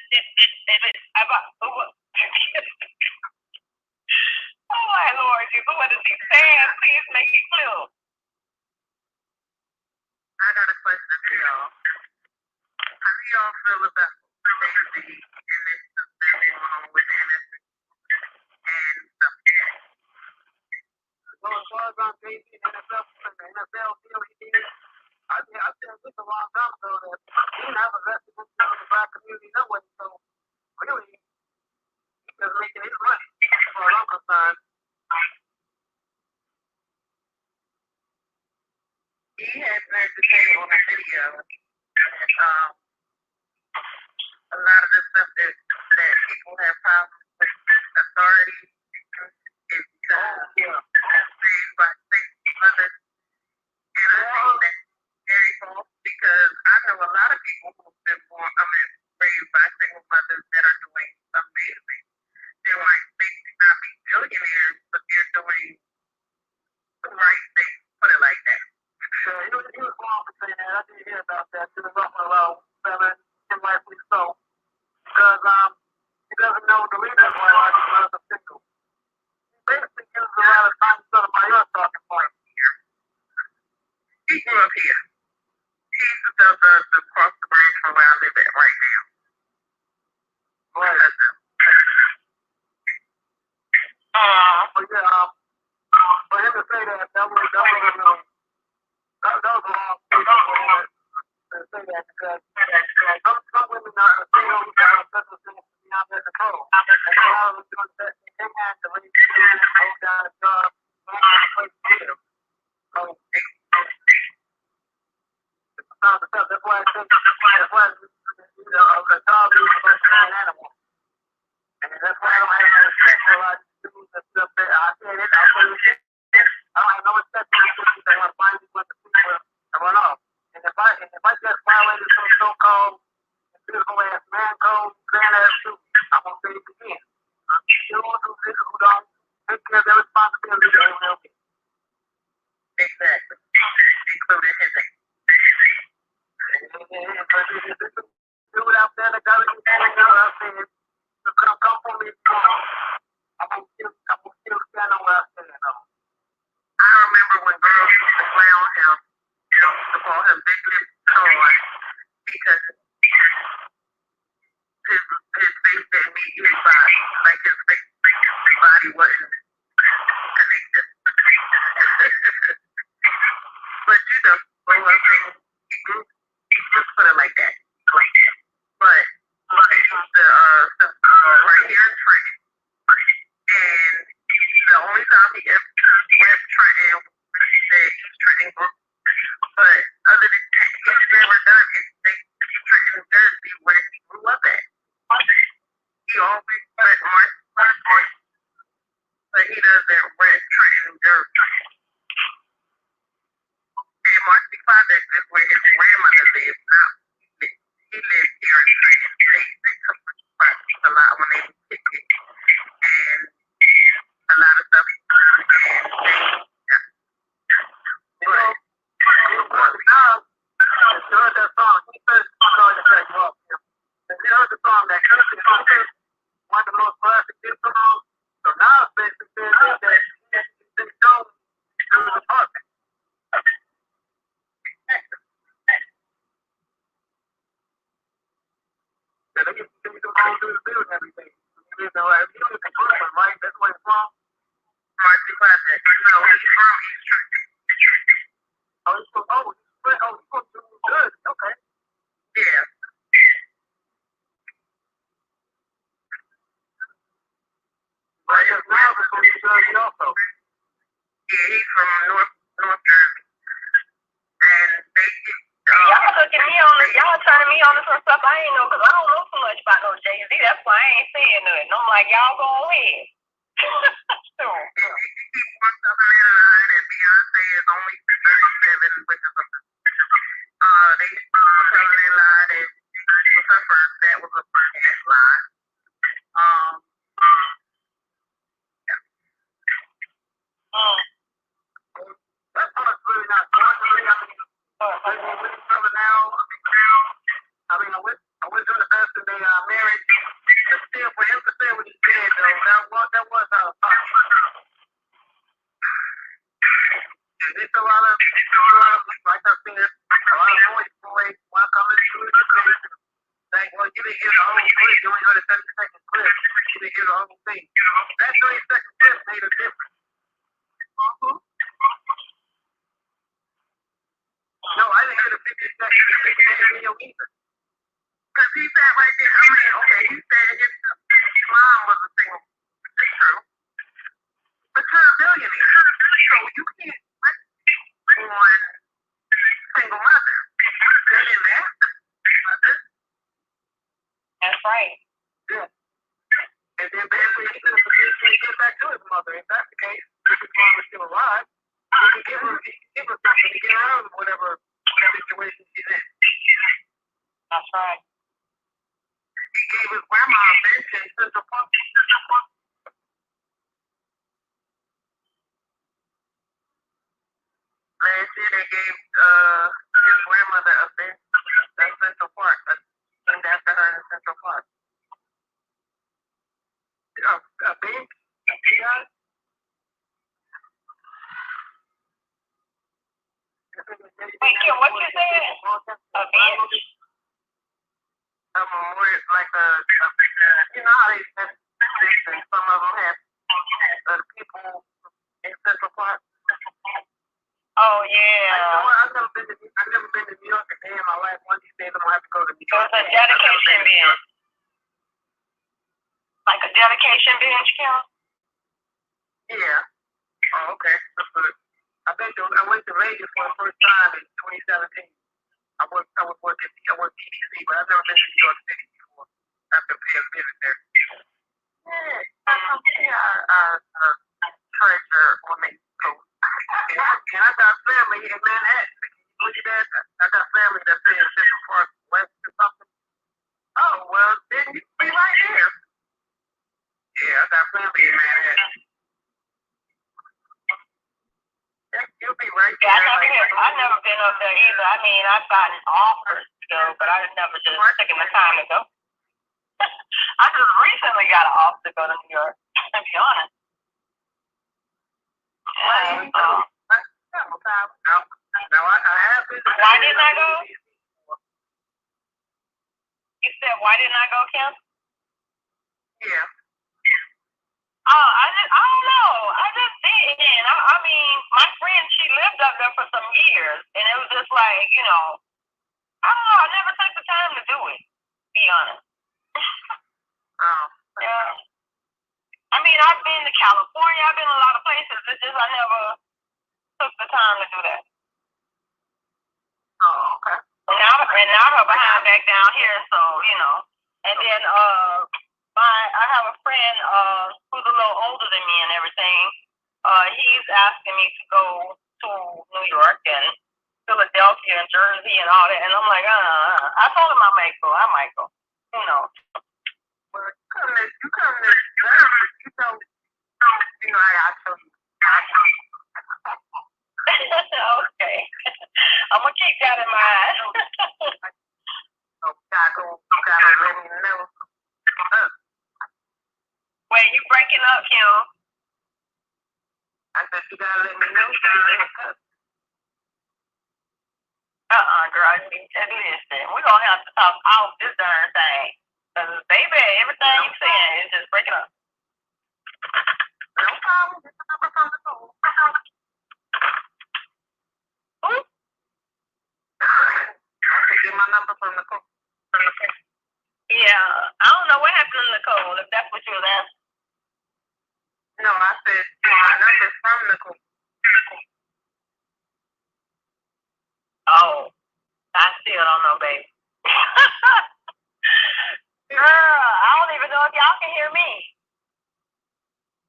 Oh my Lord, Jesus, what is he saying? Please make it clear. I got a question for y'all. How do y'all feel about safety and this stuff that's going on with innocent and stuff like that? Well, as far as I'm safety and NFL deal he did, I said this a long time ago that he have a vested interest in the black community anyway, so really, he was making his money for a long time. He has learned to say on a video, a lot of the stuff that people have problems with authority is because saved by single mothers. And I think that's very false because I know a lot of people who've been raised by single mothers that are doing amazing. They may not be billionaires, but they're doing the right thing. Put it like that. So he was wrong for saying that. I didn't hear about that. He was up around 7, and rightfully so. Because he doesn't know the reason why I just love the single. He basically uses a lot of time to my other talking point here. He grew up here. He's the across the bridge from where I live at right now. Right. But yeah, for him to say that, that was a wrong statement to say that because some women are single without special things beyond their control. And a lot of them doing that they have to raise children, hold down a job, and have a place to live. So that's why I think a dog is supposed to be an animal. And that's why I don't have no respect for a lot of dudes and stuff that I said it, I put it in. I don't have no respect for the dudes that want to find me with the people and run off. And if I just violated some so-called beautiful ass man code, grand ass suit, I'm gonna say it again. You don't do this who don't take care of their responsibility to everyone else. Exactly. Including his age. But if there's a dude out there that got anything out there, to come for me, I'm gonna still stand on what I stand on. I remember when girls used to clown him, used to call him Big Lip Toy because his face didn't meet his body. Like his body wasn't connected. But you know, he grew, just put it like that. But he used to right here in Trenton. And the only time he ever left Trenton was he said he's Trenton group. But other than that, he's never done anything in Trenton, New Jersey, where he grew up at. He always went March, but he doesn't rent Trenton, New Jersey. And Marcy Project is where his grandmother lives now. He lives here in Trenton. They come to practice a lot when they were kicking. And a lot of stuff. And they, but now, if you heard that song, he said, sorry to cut you off here. If you heard the song that Chris is one of the most classic hit songs, so now it's basically saying that they don't do the apartment. So they can go do the bill and everything. You know, if you look at Brooklyn, right? That's where it's from. Marcy Project. No, he's from East Trenton. He's from good. Okay. Yeah. But his mouth is from New Jersey also. Yeah, he's from North Jersey. And they y'all hooking me on it. Y'all turning me on to some stuff I ain't know because I don't know so much about no Jay-Z. That's why I ain't saying nothing. I'm like, y'all go ahead. Sure. He wants to line and Beyonce is only 37, which is they were telling that lie that she was her first. That was a first lie. That part's really not fun to me. I mean, with each other now. I mean, I wish them the best in their marriage. But still, for him to say what he did, though, that was out of pocket. And there's a lot of, like I said, a lot of boys want to come into the debate. Like, well, you didn't hear the whole clip. You only heard a 30-second clip. You didn't hear the whole thing. That 30-second clip made a difference. No, I didn't hear the 50-second video either. Because he said right there, I mean, okay, he said his mom was a single. It's true. But you're a billionaire. So you can't on single mother. Billionaire. That's right. Yeah. And then basically he could have positioned get back to his mother. If that's the case, if his mom is still alive, he can give her something to get out of whatever situation she's in. That's right. He gave his grandma a bench in Central Park. Last year they gave his grandmother a bench in Central Park. Named after her in Central Park. A bench? Yeah. Wait, Kim, what you said? A bench? A memorial, like you know how they said some of them have people in Central Park. Oh yeah. I've never been to New York a day in my life. One of these days I'm gonna have to go to New York. It was a dedication bench. Like a dedication bench, Kim? Yeah. Oh, okay. That's good. I went to Vegas for the first time in 2017. I worked BBC, but I've never been to New York City before. After paying a visit there. Yeah, treasure on the coast. And I got family in Manhattan. Look at that. I got family that's in Central Park West or something. Oh, well, then you be right there. Yeah, I got family in Manhattan. You'll be right there. Yeah, I've never been up there either. I mean, I've gotten offers to go, but I've never just taken the time to go. I just recently got an offer to go to New York, to be honest. Yeah, so. No, I have been. Why didn't I go? You said, why didn't I go, Kim? Yeah. I don't know. I just didn't. I mean, my friend, she lived up there for some years, and it was just like, you know, I don't know. I never took the time to do it, to be honest. Yeah. I mean, I've been to California. I've been a lot of places. It's just I never took the time to do that. Oh, okay. And now I'm behind back down here, so, you know. And then I have a friend who's a little older than me and everything. He's asking me to go to New York and Philadelphia and Jersey and all that. And I'm like, I told him I might go. Who knows? Well, you come to Jersey, you know, I told you. Okay. I'm going to keep that in mind. Gotta let me know. Wait, you breaking up, Kim? I said you gotta let me know. Girl, listen, we're going to have to talk off this darn thing. Because, baby, everything you saying is just breaking up. No problem. This is number from the phone. Who? I should get my number from Nicole. Yeah, I don't know what happened to Nicole, if that's what you was asking. No, I said my number's from Nicole. Oh, I still don't know, baby. Girl, I don't even know if y'all can hear me.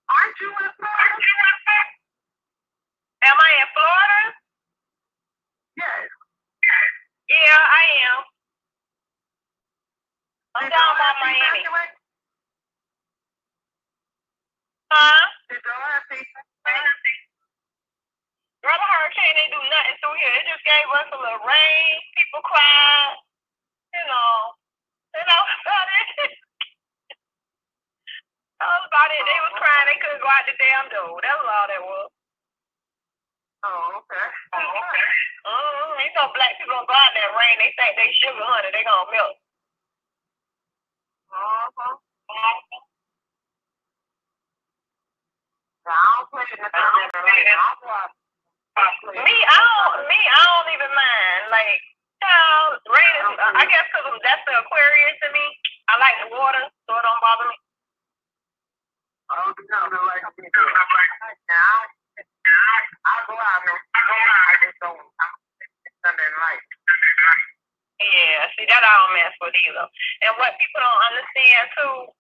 Aren't you in Florida? Am I in Florida? Yes. Yeah, I am. I'm down by Miami. Huh? Did y'all have people? Girl, the hurricane ain't do nothing through here. It just gave us a little rain. People cried. You know. And that was about it. That was about it. They was crying. They couldn't go out the damn door. That was all that was. Oh, okay. You know black people don't go out in that rain. They think they sugar honey. They gonna melt. I don't even mind. Like, rain is, I guess because that's the Aquarius to me. I like the water, so it don't bother me. Oh, no, like now. I go out there. I just don't. It's Sunday night. Yeah, see, that I don't mess with either. And what people don't understand too,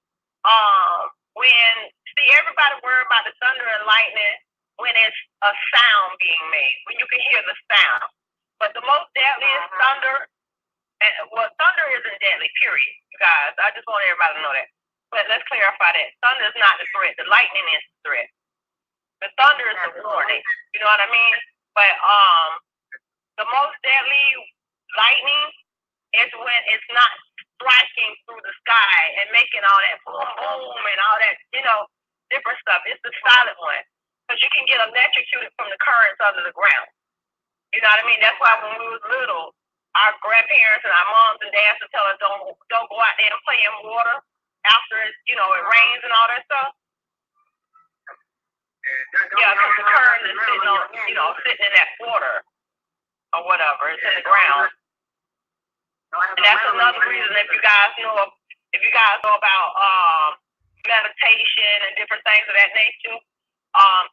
see, everybody worry about the thunder and lightning when it's a sound being made, when you can hear the sound. But the most deadliest thunder, thunder isn't deadly, period, you guys. I just want everybody to know that. But let's clarify that. Thunder is not the threat. The lightning is the threat. The thunder is the warning. You know what I mean? But the most deadly lightning is when it's not striking through the sky and making all that boom, boom, and all that, different stuff. It's the silent one. Because you can get electrocuted from the currents under the ground. You know what I mean? That's why when we was little, our grandparents and our moms and dads would tell us don't go out there and play in water after it rains and all that stuff. Yeah, because the current is sitting on, sitting in that water or whatever. It's in the ground. And that's another reason if you guys know about meditation and different things of that nature,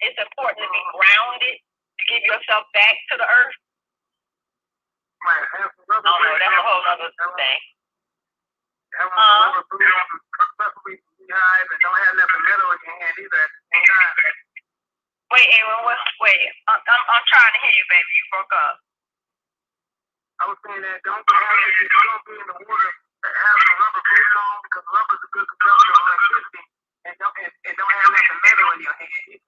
it's important to be grounded to give yourself back to the earth. I don't know, that's a whole other thing. Wait, Aaron, I'm trying to hear you, baby. You broke up. I was saying that don't be in the water and have some rubber boots on because rubber is a good conductor of electricity and don't have nothing metal in your hand.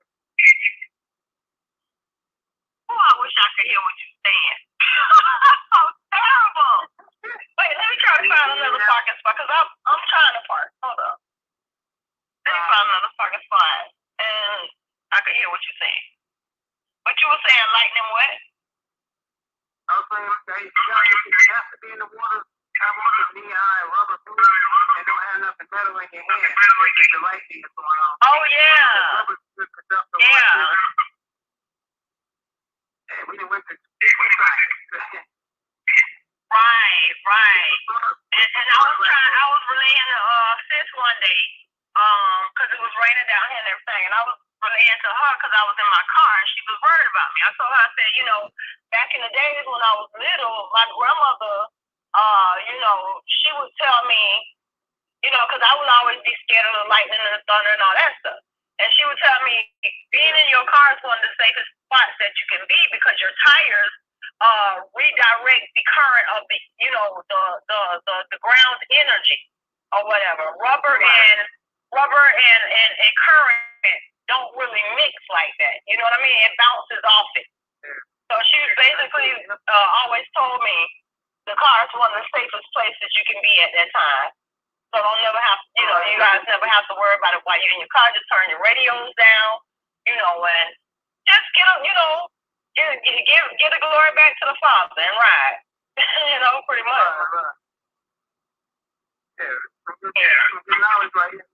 Oh, I wish I could hear what you're saying. So terrible. Wait, let me try to find another parking spot because I'm trying to park. Hold up. Let me find another parking spot and I can hear what you're saying. But you were saying lightning what? I was saying, okay, you have to be in the water, have on some knee-high rubber boots, and don't have nothing metal in your hand. The lightning is going on. Oh, yeah. Rubber's a good conductor of electricity. And we done went to different sides. Right. And I was relaying to sis one day, because it was raining down here and everything, and I was relaying to her because I was in my car and she was worried about me. I told her, I said, back in the days when I was little, my grandmother, she would tell me, because I would always be scared of the lightning and the thunder and all that stuff. And she would tell me, being in your car is one of the safest spots that you can be because your tires redirect the current of the ground's energy or whatever. Rubber and current don't really mix like that. You know what I mean? It bounces off it. So she basically always told me the car is one of the safest places you can be at that time. So don't never have, you guys never have to worry about it while you're in your car. Just turn your radios down, and just get the glory back to the Father and ride. Pretty much. Good knowledge right here.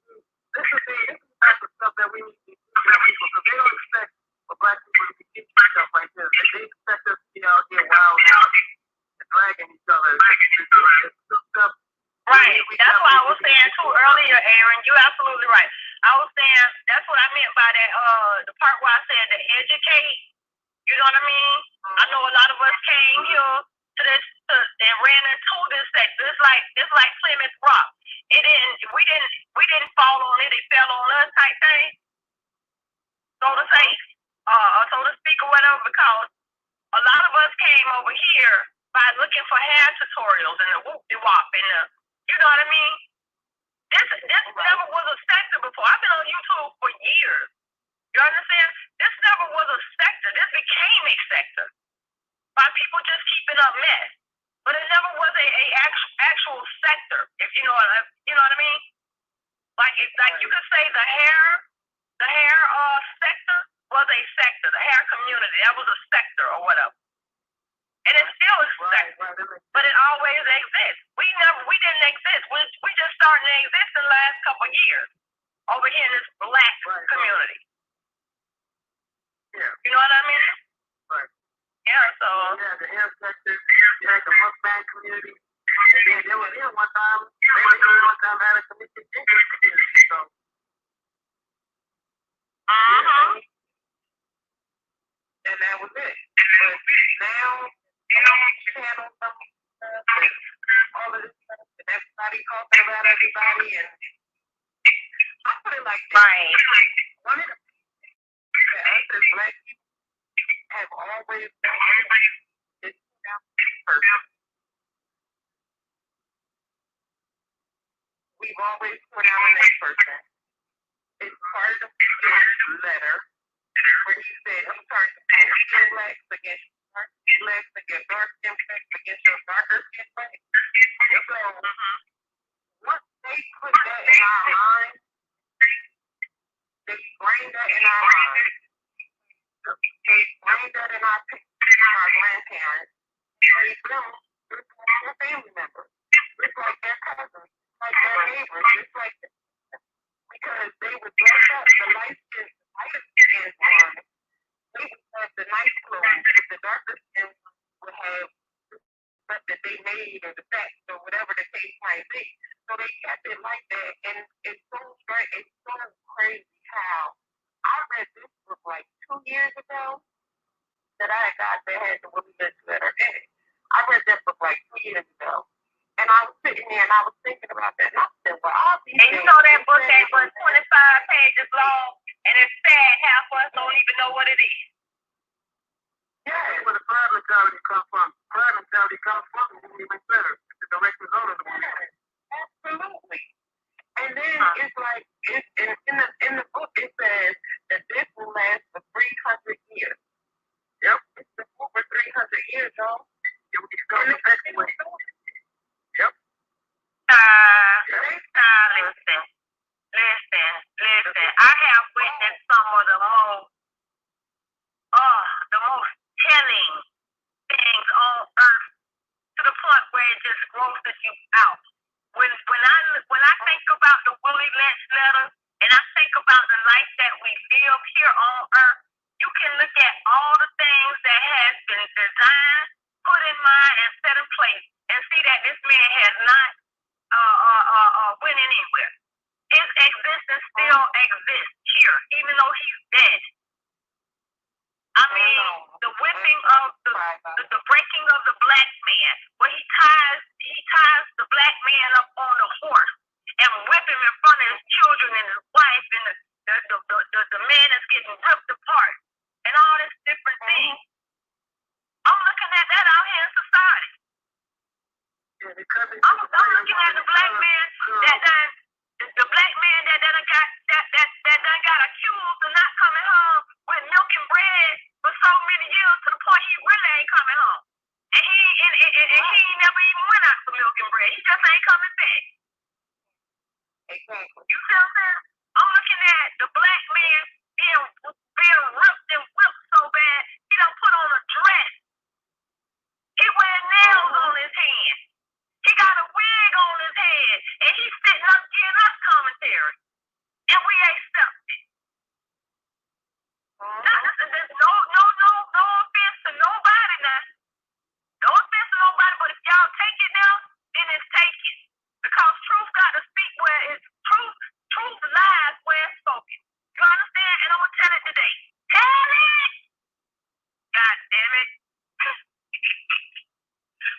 This is the type of stuff that we need to teach our people because they don't expect for black people to be teaching stuff like this. They expect us to be out here wild out and dragging each other. Right. That's what I was saying too earlier, Aaron. You're absolutely right. I was saying that's what I meant by that. The part where I said to educate. You know what I mean? I know a lot of us came here and ran into this sector. It's like Plymouth Rock. We didn't fall on it. It fell on us type thing. So to say, so to speak or whatever, because a lot of us came over here by looking for hair tutorials and the whoop-de-wop and the, you know what I mean? This never was a sector before. I've been on YouTube for years. You understand? This never was a sector. This became a sector by people just keeping up mess. But it never was a actual sector. If you know what I mean? Like you could say the hair sector was a sector. The hair community, that was a sector or whatever. And it still is a sector, but it always exists. We didn't exist. We just started to exist in the last couple of years over here in this black community. Yeah. You know what I mean? Right. Yeah, so. Yeah, the hair sector, you had the mukbang community, and then there was here one time, had a community, so. And that was it. But now, channels, all of this stuff, and everybody talking about everybody, and I put in like this. Right. One of the things that us as black people have always done is person. We've always put out the next person. It's part of his letter where he said, I'm sorry, skin blacks against dark skin blacks against dark skin blacks against your darker skin blacks. So once they put that in our minds, they bring that in our minds. They bring that in our grandparents. They them their family members. It's like their cousins, like their neighbors. It's like because they would dress up the light skin ones. They would have the nice clothes. The darker skin would have stuff that they made or the sex or whatever the case might be. So they kept it like that, and it's so great. It's so crazy how I read this book like 2 years ago that I got that had the Willie Lynch letter in it. I read that book like 2 years ago, and I was sitting there and I was thinking about that, and I said, "Well, I'll be." And you know that book that was 25 pages long, and it's sad half of us don't even know what it is. Yeah, where the blood mentality comes from. Blood mentality comes from the Willie Lynch letter. It's the direct result of the Willie Lynch. Absolutely. And then it's like in the book it says that this will last for 300 years. Yep, it's been over 300 years, y'all. It will be done effectively. Yep. Listen. I have witnessed some of the most telling things on earth to the point where it just grosses you out. When I think about the Willie Lynch letter and I think about the life that we live here on earth, you can look at all the things that has been designed, put in mind, and set in place, and see that this man has not went anywhere. His existence still exists here, even though he's dead. I mean, the whipping of the breaking of the black man, where he ties the black man up on the horse and whip him in front of his children and his wife, and the man is getting ripped apart, and all this different things. I'm looking at that out here in society. I'm looking at the black man that done got accused of not coming home with milk and bread for so many years to the point he really ain't coming home. And he ain't never even went out for milk and bread. He just ain't coming back. Exactly. You see what I'm saying? I'm looking at the black man being ripped and whipped so bad, he done put on a dress. He wearing nails on his hand. He got a wig on his head, and he's sitting up giving us commentary. And we accept it. Now, listen, there's no offense to nobody now. No offense to nobody, but if y'all take it now, then it's taken. Because truth got to speak where it's truth lies where it's spoken. You understand? And I'm going to tell it today. Tell it! God damn it.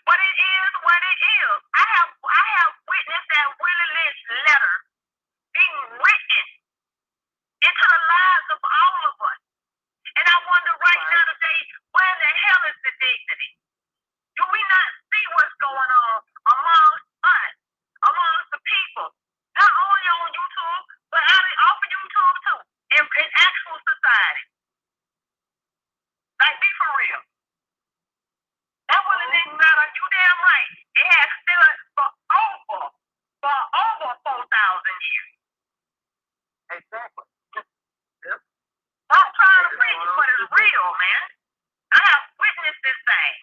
But it is what it is. I have witnessed that Willie Lynch letter being written into the lives of all of us. And I wonder right now today, where the hell is the dignity? Do we not see what's going on amongst us, amongst the people? Not only on YouTube, but off of YouTube too, in actual society. Like, be for real. That Willie Lynch matter, you damn right. It has stood for over 4,000 years. Exactly. Yep. Stop trying to preach what is real, man. I have witnessed this thing.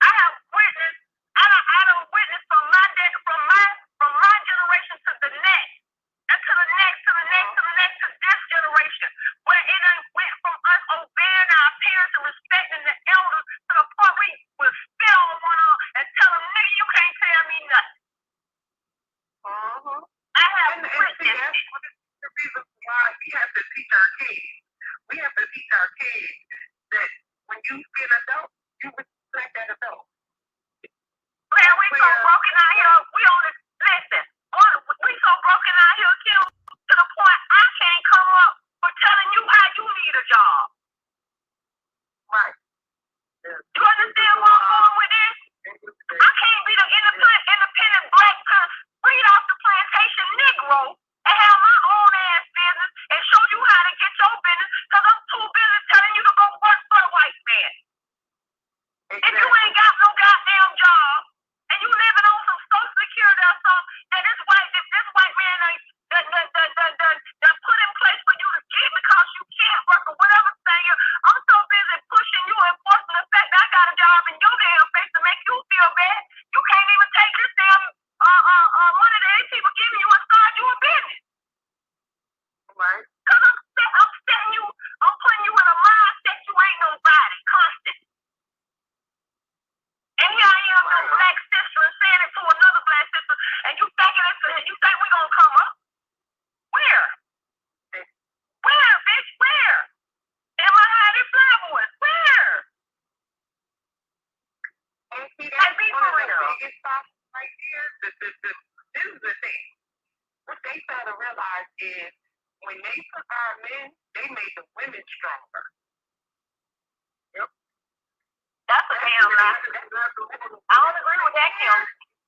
I have witnessed. I don't witness from my generation to the next, and to the next, to the next, to the next, to this generation, where it went from us obeying our parents and respecting the elders to the point we will spit on one of them and tell them, "Nigga, you can't tell me nothing." I have witnessed it. The reason why we have to teach our kids. We have to teach our kids that when you see an adult, you respect that adult. Man, we so broken out here. We only listen. We so broken out here, Kim, to the point I black sister and saying it to another black sister, and you think we gonna come up? Where? Where, bitch? Where? Am I hiding flowers? Where? And see, that's one of the biggest problems right here. This is the thing. What they fail to realize is when they took our men, they made the women stronger. Yep. That's a damn lie. I don't agree with that, Kim.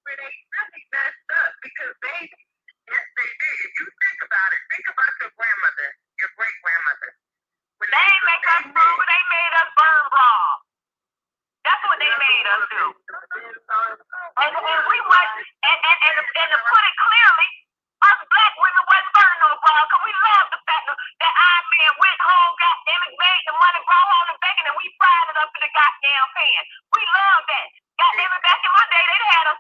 Where they really messed up because yes, they did. If you think about it, think about your grandmother, your great grandmother. They ain't make us stronger, they made us burn raw. That's what they made us do. And we went, and to put it clearly, us black women wasn't burning no raw, because we love the fact that our man went home, got made the money, brought home the bacon, and we fried it up in the goddamn pan. We love that. Goddamn it, back in my day, they had a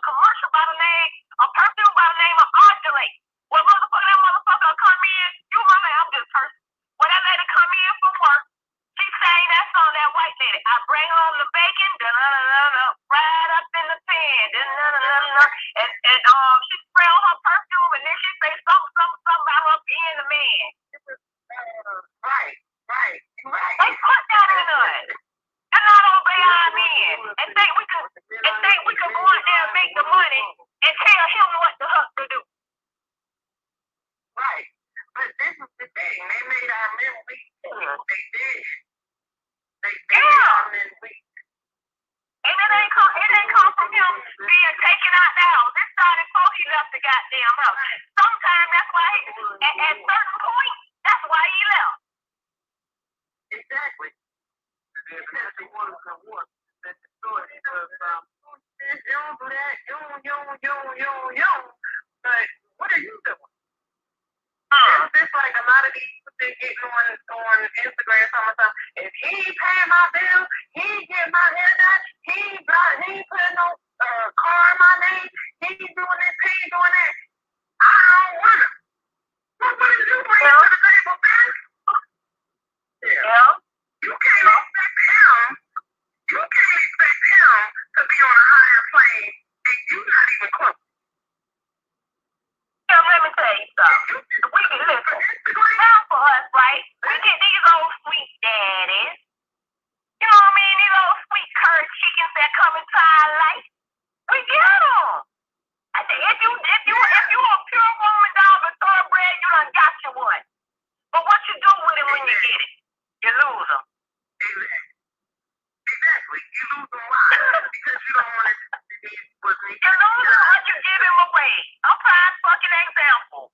commercial by the name, a perfume by the name of Ardulate. When that motherfucker come in, you remember, I'm just person. When that lady come in from work, she sang that song, that white lady. I bring home the bacon, fried up in the pan, and she spray on her perfume, and then she say something about her being a man. Right. They put that in us. And not obey our men, and think we could go out there and make the money and tell him what the fuck to do. Right. But this is the thing. They made our men weak. They did. They made our men weak. And it ain't come from him being taken out the house. It started before he left the goddamn house. Sometimes that's why at certain points, that's why he left. Exactly. Exactly. One of the ones that destroyed it. You don't do that. You. But what are you doing? It's just like a lot of these people that getting on Instagram sometimes. If he ain't paying my bill, he ain't getting my hair done, he ain't putting no car in my name, he ain't doing this, he ain't doing that. I don't want him. What do you bring to the table, man? Yeah. You can't expect him to be on a higher plane and you not even close. Let me tell you something. We can listen. Now for us, right? We get these old sweet daddies. You know what I mean? These old sweet curd chickens that come into our life. We get them. I said, if you a pure woman dog or thoroughbred, you done got you one. But what you do with it when you get it? You lose them. Exactly. You lose them why? Because you don't want it to be with me. You lose them or you give him away. I'm prime fucking example.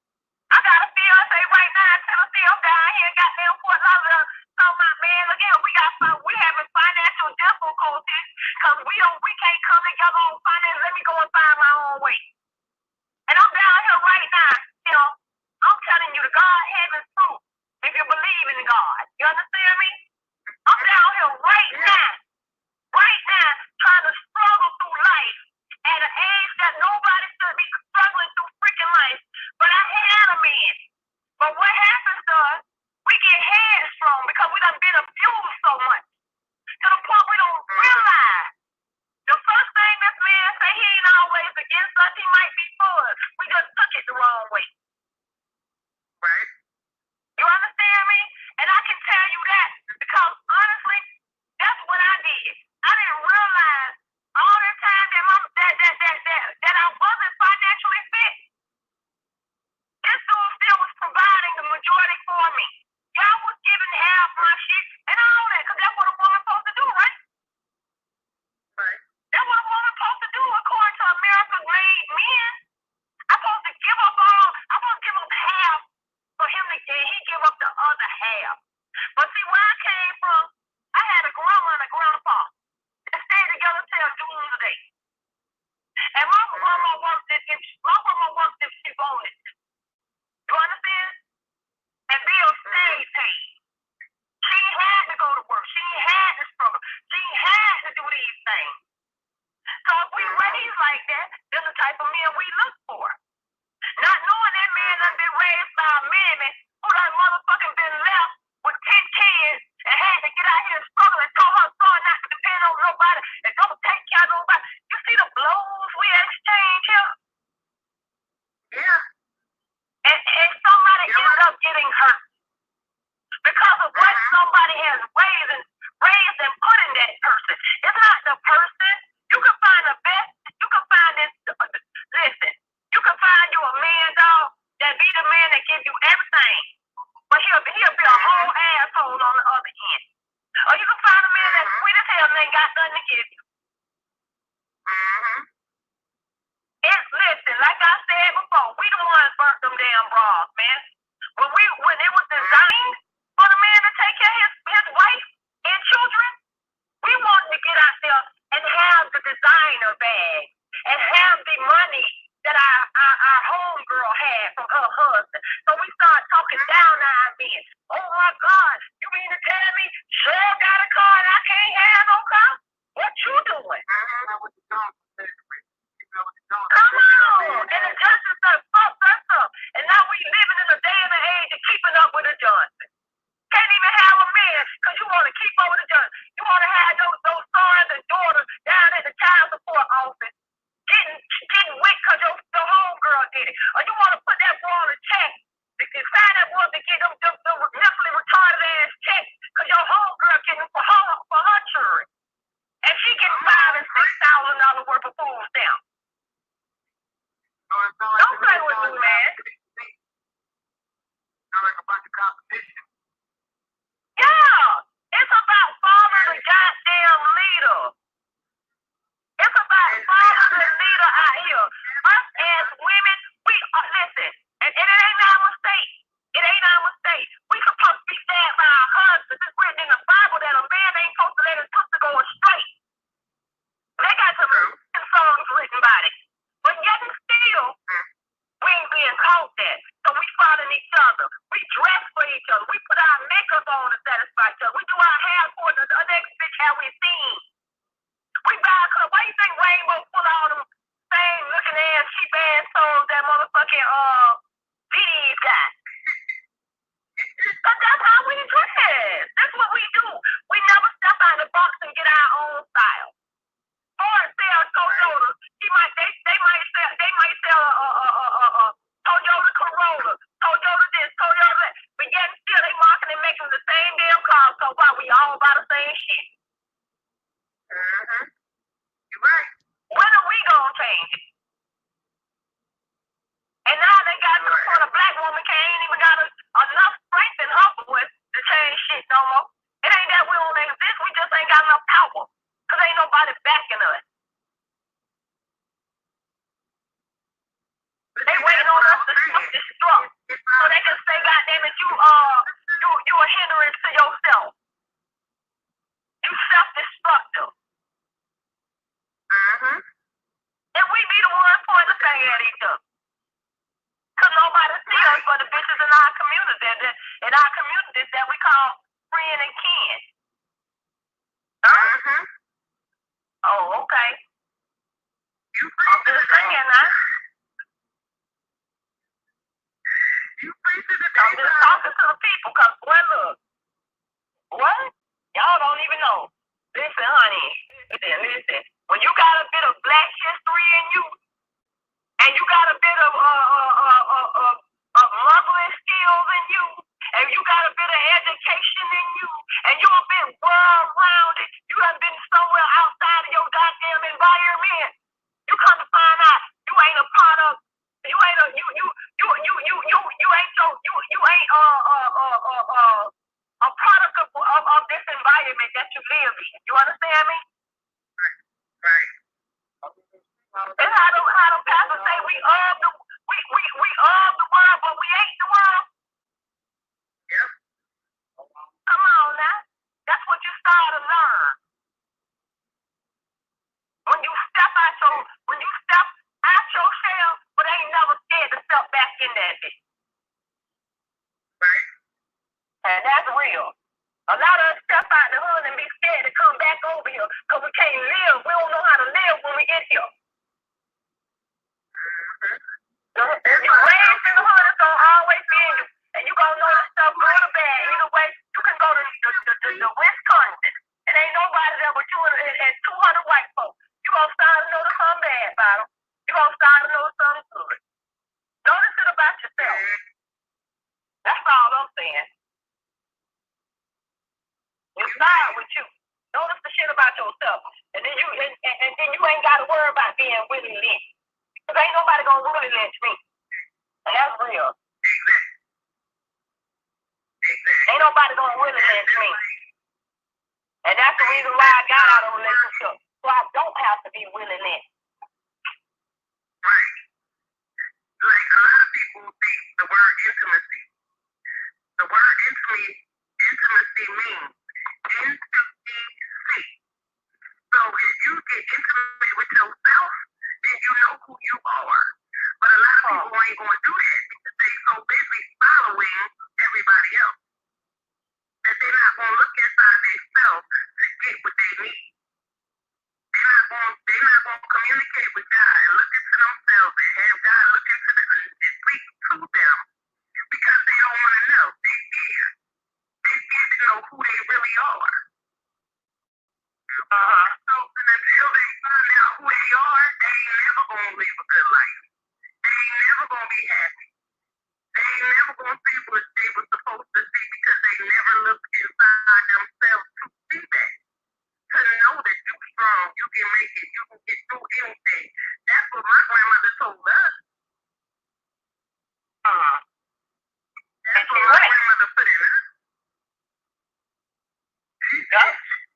I got a fiance right now in Tennessee. I'm down here in goddamn Fort Lauderdale. So my man, again, we having financial difficulties because we can't come together on finance. Let me go and find my own way. And I'm down here right now. You know, I'm telling you, the God heaven's truth. If you believe in God, you understand me? I'm down here right now, trying to struggle through life at an age that nobody should be struggling through freaking life. But I had a man. But what happens to us, we get headstrong because we done been abused so much. To the point we don't realize. The first thing this man say, he ain't always against us, he might be for us. We just took it the wrong way. Right. You understand me? And I can tell you that because honestly, that's what I did. I didn't realize all the time that I wasn't financially fit. This dude still was providing the majority for me. Y'all was giving half my shit and all that, because that's what a woman's supposed to do, right? Right. That's what a woman's supposed to do according to America's made men. I'm supposed to give up half for him to get, he give up the other half. But see, where I came from, I had a grandma and a grandpa that stayed together till doomsday. And my grandma worked if she wanted. You understand? And bills stayed paid. She had to go to work. She had to struggle. She had to do these things. So if we raised like that, that's the type of men we look for. Not knowing that man done been raised by a mammy who done motherfucking been left with 10 kids and had to get out here and struggle and told her son not to depend on nobody and don't take care of no damn bras, man. When it was designed for the man to take care of his wife and children, we wanted to get out there and have the designer bag and have the money that our homegirl had from her husband. So we started talking down to our men. Oh my God, you mean to tell me sure got a car and I can't have no car? What you doing? Come on. And the justice said, fuck us up. And now we living in a day and an age of keeping up with the Johnson. Can't even have a man because you want to keep up with the Johnson. You want to have those sons and daughters down at the child support office getting whipped because your homegirl did it. Or you want to put that boy on a check and sign that boy to get them mentally retarded ass checks because your homegirl getting for her children. And she getting $5,000 and $6,000 worth of food stamps. Don't play with me, man. Yeah, it's about following the goddamn leader. It's about following the leader out here. Us as women, we listen, and it ain't our mistake. It ain't our mistake. We supposed to be stand by our husbands. It's written in the Bible that a man ain't supposed to let his sister go astray. They got some songs written about it. But yet and still, we ain't being taught that. So we following each other. We dress for each other. We put our makeup on to satisfy each other. We do our hair for the next bitch how we seen. We buy a club. Why you think Rainbow pull all them same looking ass, cheap ass souls that motherfucking DD's got? Because that's how we dress. That's what we do. We never step out of the box and get our own style. Or sell Toyota. They might sell a Toyota Corolla, Toyota this, Toyota that. But yet still they marketing and making the same damn cars. So why we all buy the same shit? You're right. When are we gonna change it? And now they got to the point a black woman ain't even got enough strength in her voice to change shit no more. It ain't that we don't exist, we just ain't got enough power. Because ain't nobody backing us. They waiting on us to self-destruct. So they can say, goddamn it, you a hindrance to yourself. You self-destructive. And we be the ones pointing the finger at each other. Because nobody see us but the bitches in our communities that we call friend and kin. Oh, okay. I'm just saying now. I'm just talking to the people because, boy, look. What? Y'all don't even know. Listen, honey. Listen. When you got a bit of black history in you, and you got a bit of mumbling skills in you, and you got a bit of education in you, and you a bit well-rounded, you have been somewhere outside of your goddamn environment, you come to find out you ain't a part of, you ain't a product of this environment that you live in. You understand me? Right. That's how the pastors say we of the world, but we ain't the world. Yep. Come on now. That's what you start to learn. When you step out your shell, but ain't never scared to step back in that bitch. Right. And that's real. A lot of us step out the hood and be scared to come back over here because we can't live. We don't know how to live when we get here. If you raised in the hood, it's going to always be in you. And you're going to know this stuff good or bad. Either way, you can go to the Wisconsin. And ain't nobody there but you and 200 white folks. You're going to start to know something bad about them. You're going to start to know something good. Notice it about yourself. That's all I'm saying. You start with you. Notice the shit about yourself. And then you ain't got to worry about being Willie Lynch. Because ain't nobody going to Willie Lynch me. And that's real. Ain't nobody going to Willie Lynch me. And that's the reason why I got out of a relationship. So I don't have to be Willie Lynch. Right. Like a lot of people think the communicate with yourself, then you know who you are. But a lot of people ain't going to do that because they're so busy following everybody else that they're not going to look inside themselves to get what they need. They're not going to communicate with God and look into themselves and have God look into them and speak to them because they don't want to know. They're scared. They're scared to know who they really are. So until they find out who they are, they ain't never going to live a good life. They ain't never going to be happy. They ain't never going to see what they were supposed to see because they never looked inside themselves to see that. To know that you're strong, you can make it, you can get through anything. That's what my grandmother told us. That's what my grandmother put in us. She said,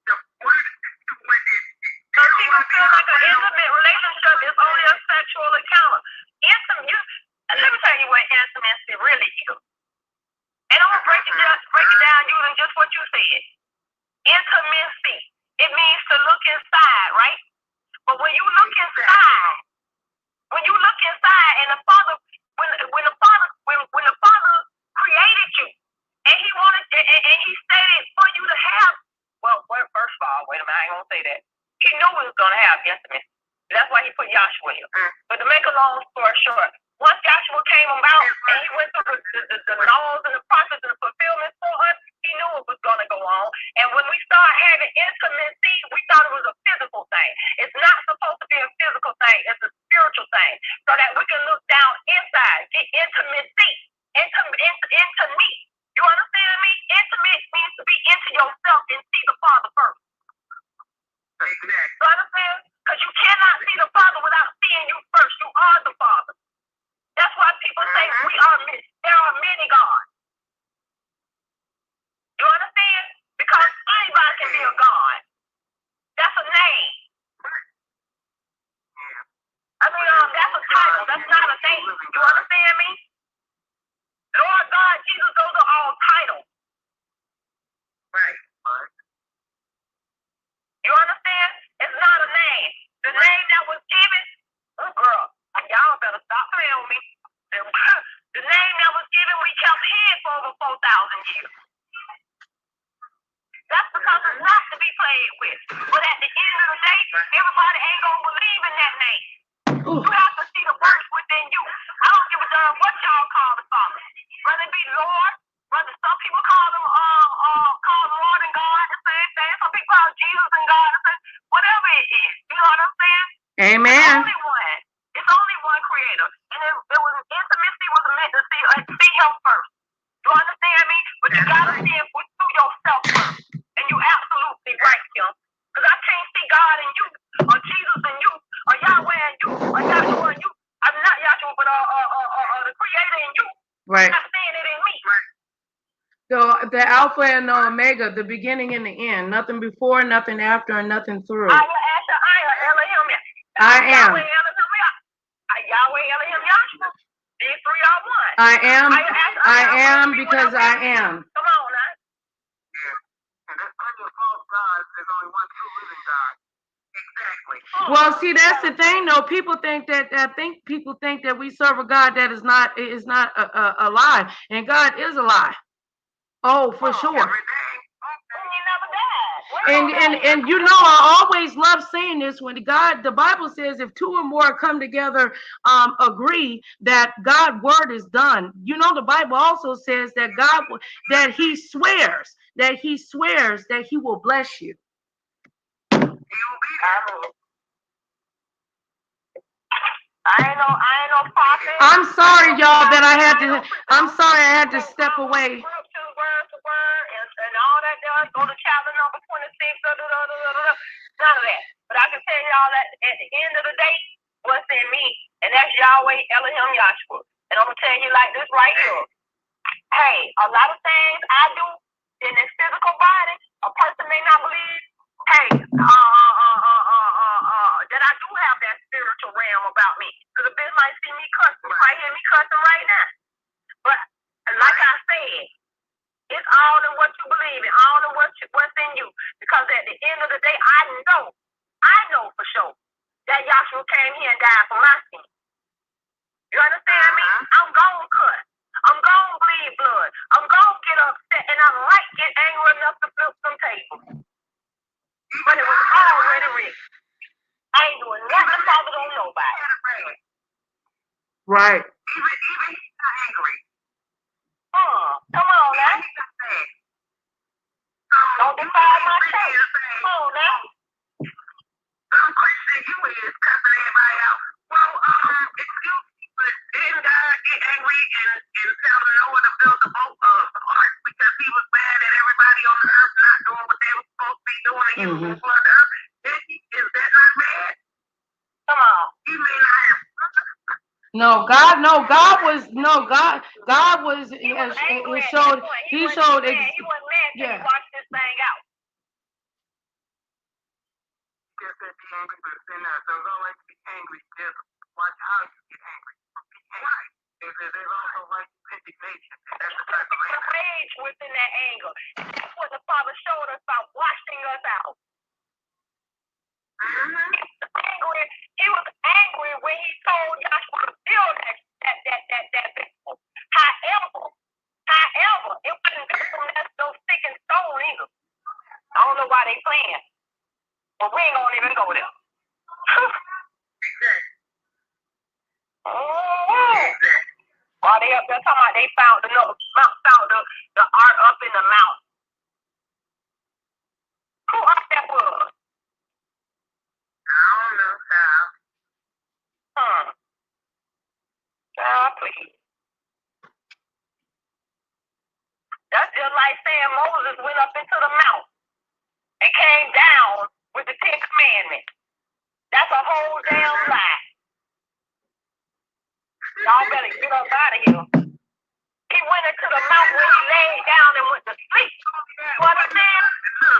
the one when it so people feel like an intimate relationship is only a sexual encounter. Let me tell you what intimacy really is. And I'm gonna break it down using just what you said. Intimacy. It means to look inside, right? But when you look inside, and the Father, when the Father created you, and He wanted, and He stated for you to have, first of all, wait a minute, I ain't gonna say that. He knew we was gonna have intimacy. That's why He put Joshua here. But to make a long story short, once Joshua came about and he went through the laws and the process and the fulfillment for us, he knew it was going to go on. And when we started having intimacy, we thought it was a physical thing. It's not supposed to be a physical thing. It's a spiritual thing. So that we can look down inside, get intimacy, into me. You understand me? Intimate means to be into yourself and see the Father first. Exactly. You understand? Because you cannot see the Father without seeing you first. You are the Father. That's why people say there are many gods. You understand? Because anybody can be a god. That's a name. That's a title. That's not a name. You understand me? Lord God, Jesus, those are all titles. Right. You understand? It's not a name. The name that was given, oh girl, y'all better stop playing with me. The name that was given, we kept hid for over 4,000 years. That's because it's not to be played with. But at the end of the day, everybody ain't gonna believe in that name. You have to see the works within you. I don't give a darn what y'all call the Father. Whether it be Lord, whether some people call him Lord and God, the same thing. Some people call Jesus and God, the same. Whatever it is, you know what I'm saying? Amen. It's only one creator. And it was intimacy was meant to see him first. You understand me? But you gotta see it through yourself first. And you absolutely right, Kim. Because I can't see God in you, or Jesus in you, or Yahweh in you, or Yahshua in you. I'm not Yahshua, but the creator in you. Right. I'm not seeing it in me. So the Alpha and the Omega, the beginning and the end, nothing before, nothing after, and nothing through. I am. Yahweh, Elohim, Yahshua. These three are one. I am because I am. Come on, now. Yeah. And there's plenty of false gods. There's only one true living God. Exactly. Well, see, that's the thing, though. People think that we serve a God that is not a lie, and God is a lie. Oh, for sure. And you know, I always love saying this when the Bible says if two or more come together, agree that God's word is done. You know, the Bible also says that He swears that He will bless you. I ain't no prophet. I'm sorry, y'all, that I had to step away. Word to word, and all that does go to chapter number 26. None of that. But I can tell y'all that at the end of the day, what's in me, and that's Yahweh, Elohim, Yahshua. And I'm gonna tell you like this right here. Hey, a lot of things I do in this physical body, a person may not believe. Hey, that I do have that spiritual realm about me. Because a bitch might see me cussing, might hear me cussing right now. But like I said, it's all in what you believe in, all in what's in you. Because at the end of the day, I know for sure that Yahshua came here and died for my sin. You understand me? I'm gonna cut. I'm gonna bleed blood. I'm gonna get upset, and I might get angry enough to flip some tables. But it was already written. I ain't doing nothing Father don't know about it. Right. Even he's not angry. Come on now. Don't defile my church. Come on now. Some Christian you is cussing everybody out. Well, excuse me, but didn't God get angry and tell Noah to build the boat ark because he was mad at everybody on the earth not doing what they were supposed to be doing and he was flood the earth? Is that not bad? Come on. He may not have. God was He was angry it at showed that point. he showed He wasn't mad till he watched this thing out. Just said be angry, but sin not. So don't like to be angry. Just watch how you get angry. Be angry. There's also like indignation. That's the type of rage within that anger. That's what the Father showed us by washing us out. He was angry when he told Joshua to build that vessel. However, it wasn't vessel that's no stick and stone either. I don't know why they playing, but we ain't gonna even go there. While they up there talking about they found the art up in the mountain. Who art that was? I don't know, child. Child, please. That's just like saying Moses went up into the mountain and came down with the 10 Commandments. That's a whole damn lie. Y'all better get up out of here. He went into the mountain when he laid down and went to sleep. You understand?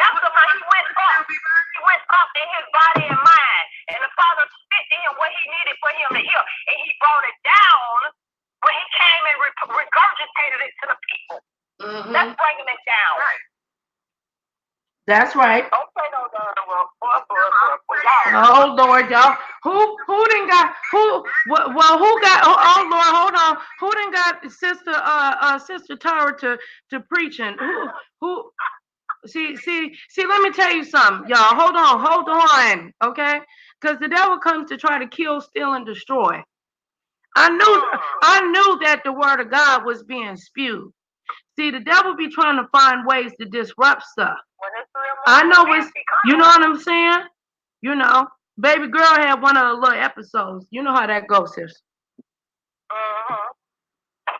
That's the man. He went up. He went up in his body and mind. And the Father spit to him what he needed for him to hear. And he brought it down when he came and regurgitated it to the people. That's bringing it down. That's right. Don't say no darn well. Oh Lord, y'all. Who done got who? Well, who got? Oh Lord, hold on. Who done got Sister Tara to preaching? Who? See. Let me tell you something, y'all. Hold on. Okay, because the devil comes to try to kill, steal, and destroy. I knew that the word of God was being spewed. See, the devil be trying to find ways to disrupt stuff. I know you know what I'm saying? You know, baby girl had one of the little episodes. You know how that goes, sis.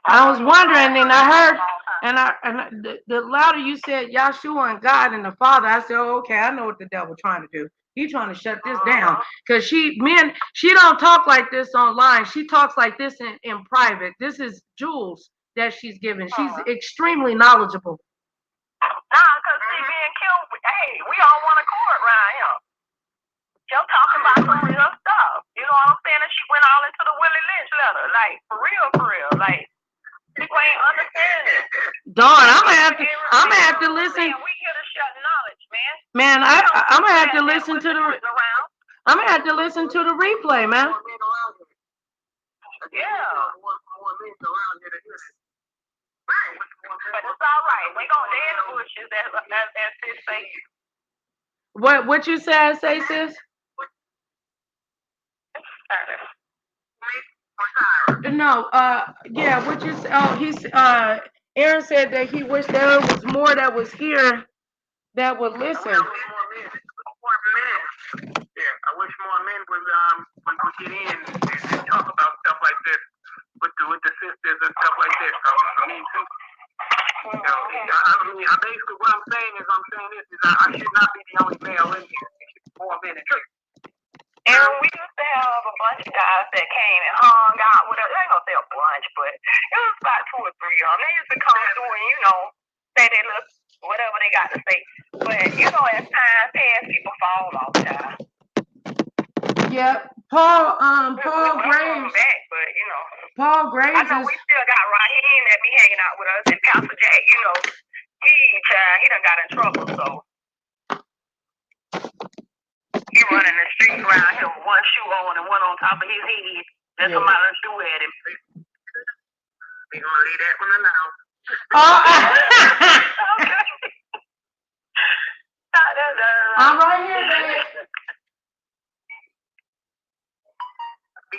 I was wondering, and I heard, the louder you said Yahshua and God and the Father, I said, oh, okay, I know what the devil's trying to do. He's trying to shut this down because she don't talk like this online. She talks like this in private. This is jewels that she's giving. She's extremely knowledgeable. Nah, because she being killed. Hey, we all want a court around here. She'll talking about some real stuff. You know what I'm saying? And she went all into the Willie Lynch letter. Like, for real. Like, people ain't understanding. Darn, I'm gonna have to listen. We here to shut knowledge, man. Man, I'm gonna have to listen to the. I'm gonna have to listen to the replay, man. Yeah. But it's all right. They in the bushes, as sis say. What you say, sis? No, yeah, what you Aaron said that he wished there was more that was here that would listen. Yeah, I wish more men would get in and talk about stuff like this with the sisters and stuff like this. So, I mean, basically what I'm saying is I should not be the only male in here. It should be more men in church. And we used to have a bunch of guys that came and hung out with us. I ain't gonna say a bunch, but it was about 2 or 3 of them. They used to come through and, say they look whatever they got to say. But, as time passed, people fall off, child. Yeah, Paul Graves. Back, but, Paul Graves. I know we still got Raheem that be hanging out with us, and Pastor Jack, he done got in trouble, so. He running the street around here with one shoe on and one on top of his head. There's somebody to shoot at him. We gonna leave that one alone. Okay. I'm right here, babe.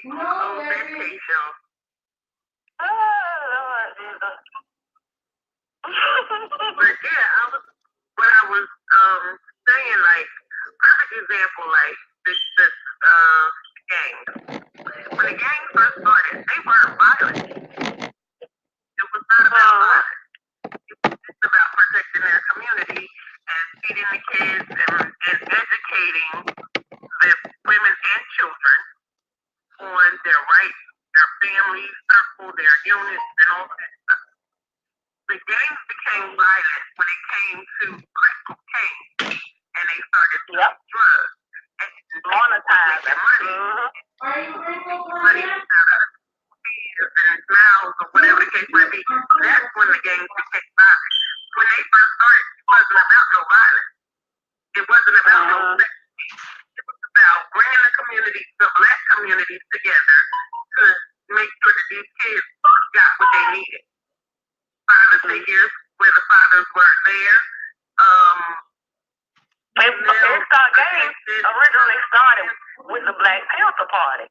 No, baby. Oh, Lord Jesus. But yeah, I was saying, like, perfect example, like this gang. When the gang first started, they weren't violent. It was not about violence. It was just about protecting their community and feeding the kids and educating the women and children on their rights, their family circle, their units, and all that stuff. The gangs became violent when it came to crack cocaine, and they started selling drugs and monetizing money. Money out of fees and mouths or whatever the case might be. That's when the gangs became violent. When they first started, it wasn't about no violence. It wasn't about no sex. It was about bringing the communities, the black communities together to make sure that these kids got what they needed. Father figures where the fathers weren't there. Gangs originally started with the Black Panther Party.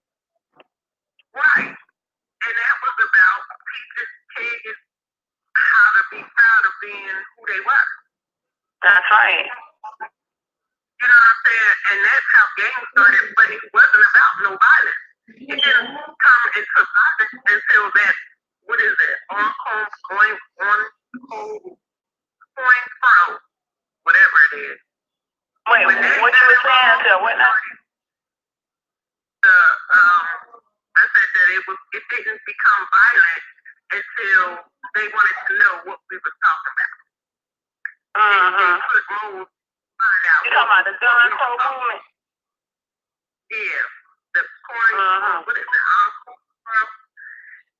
Right. And that was about teaching kids how to be proud of being who they were. That's right. You know what I'm saying? And that's how gangs started, but it wasn't about no violence. It didn't come into violence until that, what is it? Point pro, whatever it is. Wait, what you were saying to what now? I said that it didn't become violent until they wanted to know what we were talking about. They put more find out. You talking about the gun control movement? Yeah, the corn. What is it?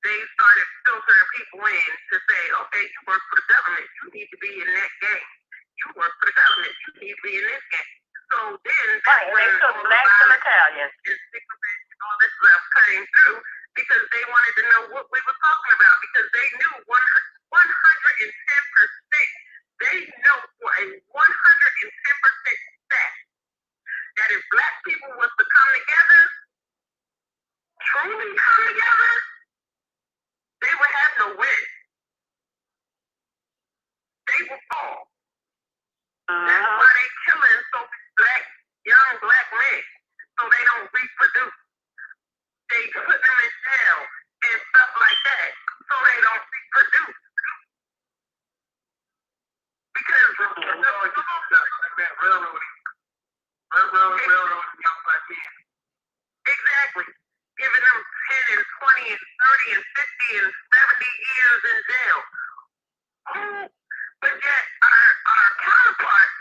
They started filtering people in to say, okay, you work for the government, you need to be in that gang. You work for the government, you need to be in this gang. So then, right, they took blacks and Italians. And all this stuff came through because they wanted to know what we were talking about because they knew 110%. They know for a 110% fact that if black people was to come together, truly come together, they would have no win. They will fall. That's why they killing so many young black men, so they don't reproduce. They put them in jail and stuff like that, so they don't reproduce. Because railroading young black men. Exactly. Giving them 10 and 20 and 30 and 50 and 70 years in jail. But yet our counterparts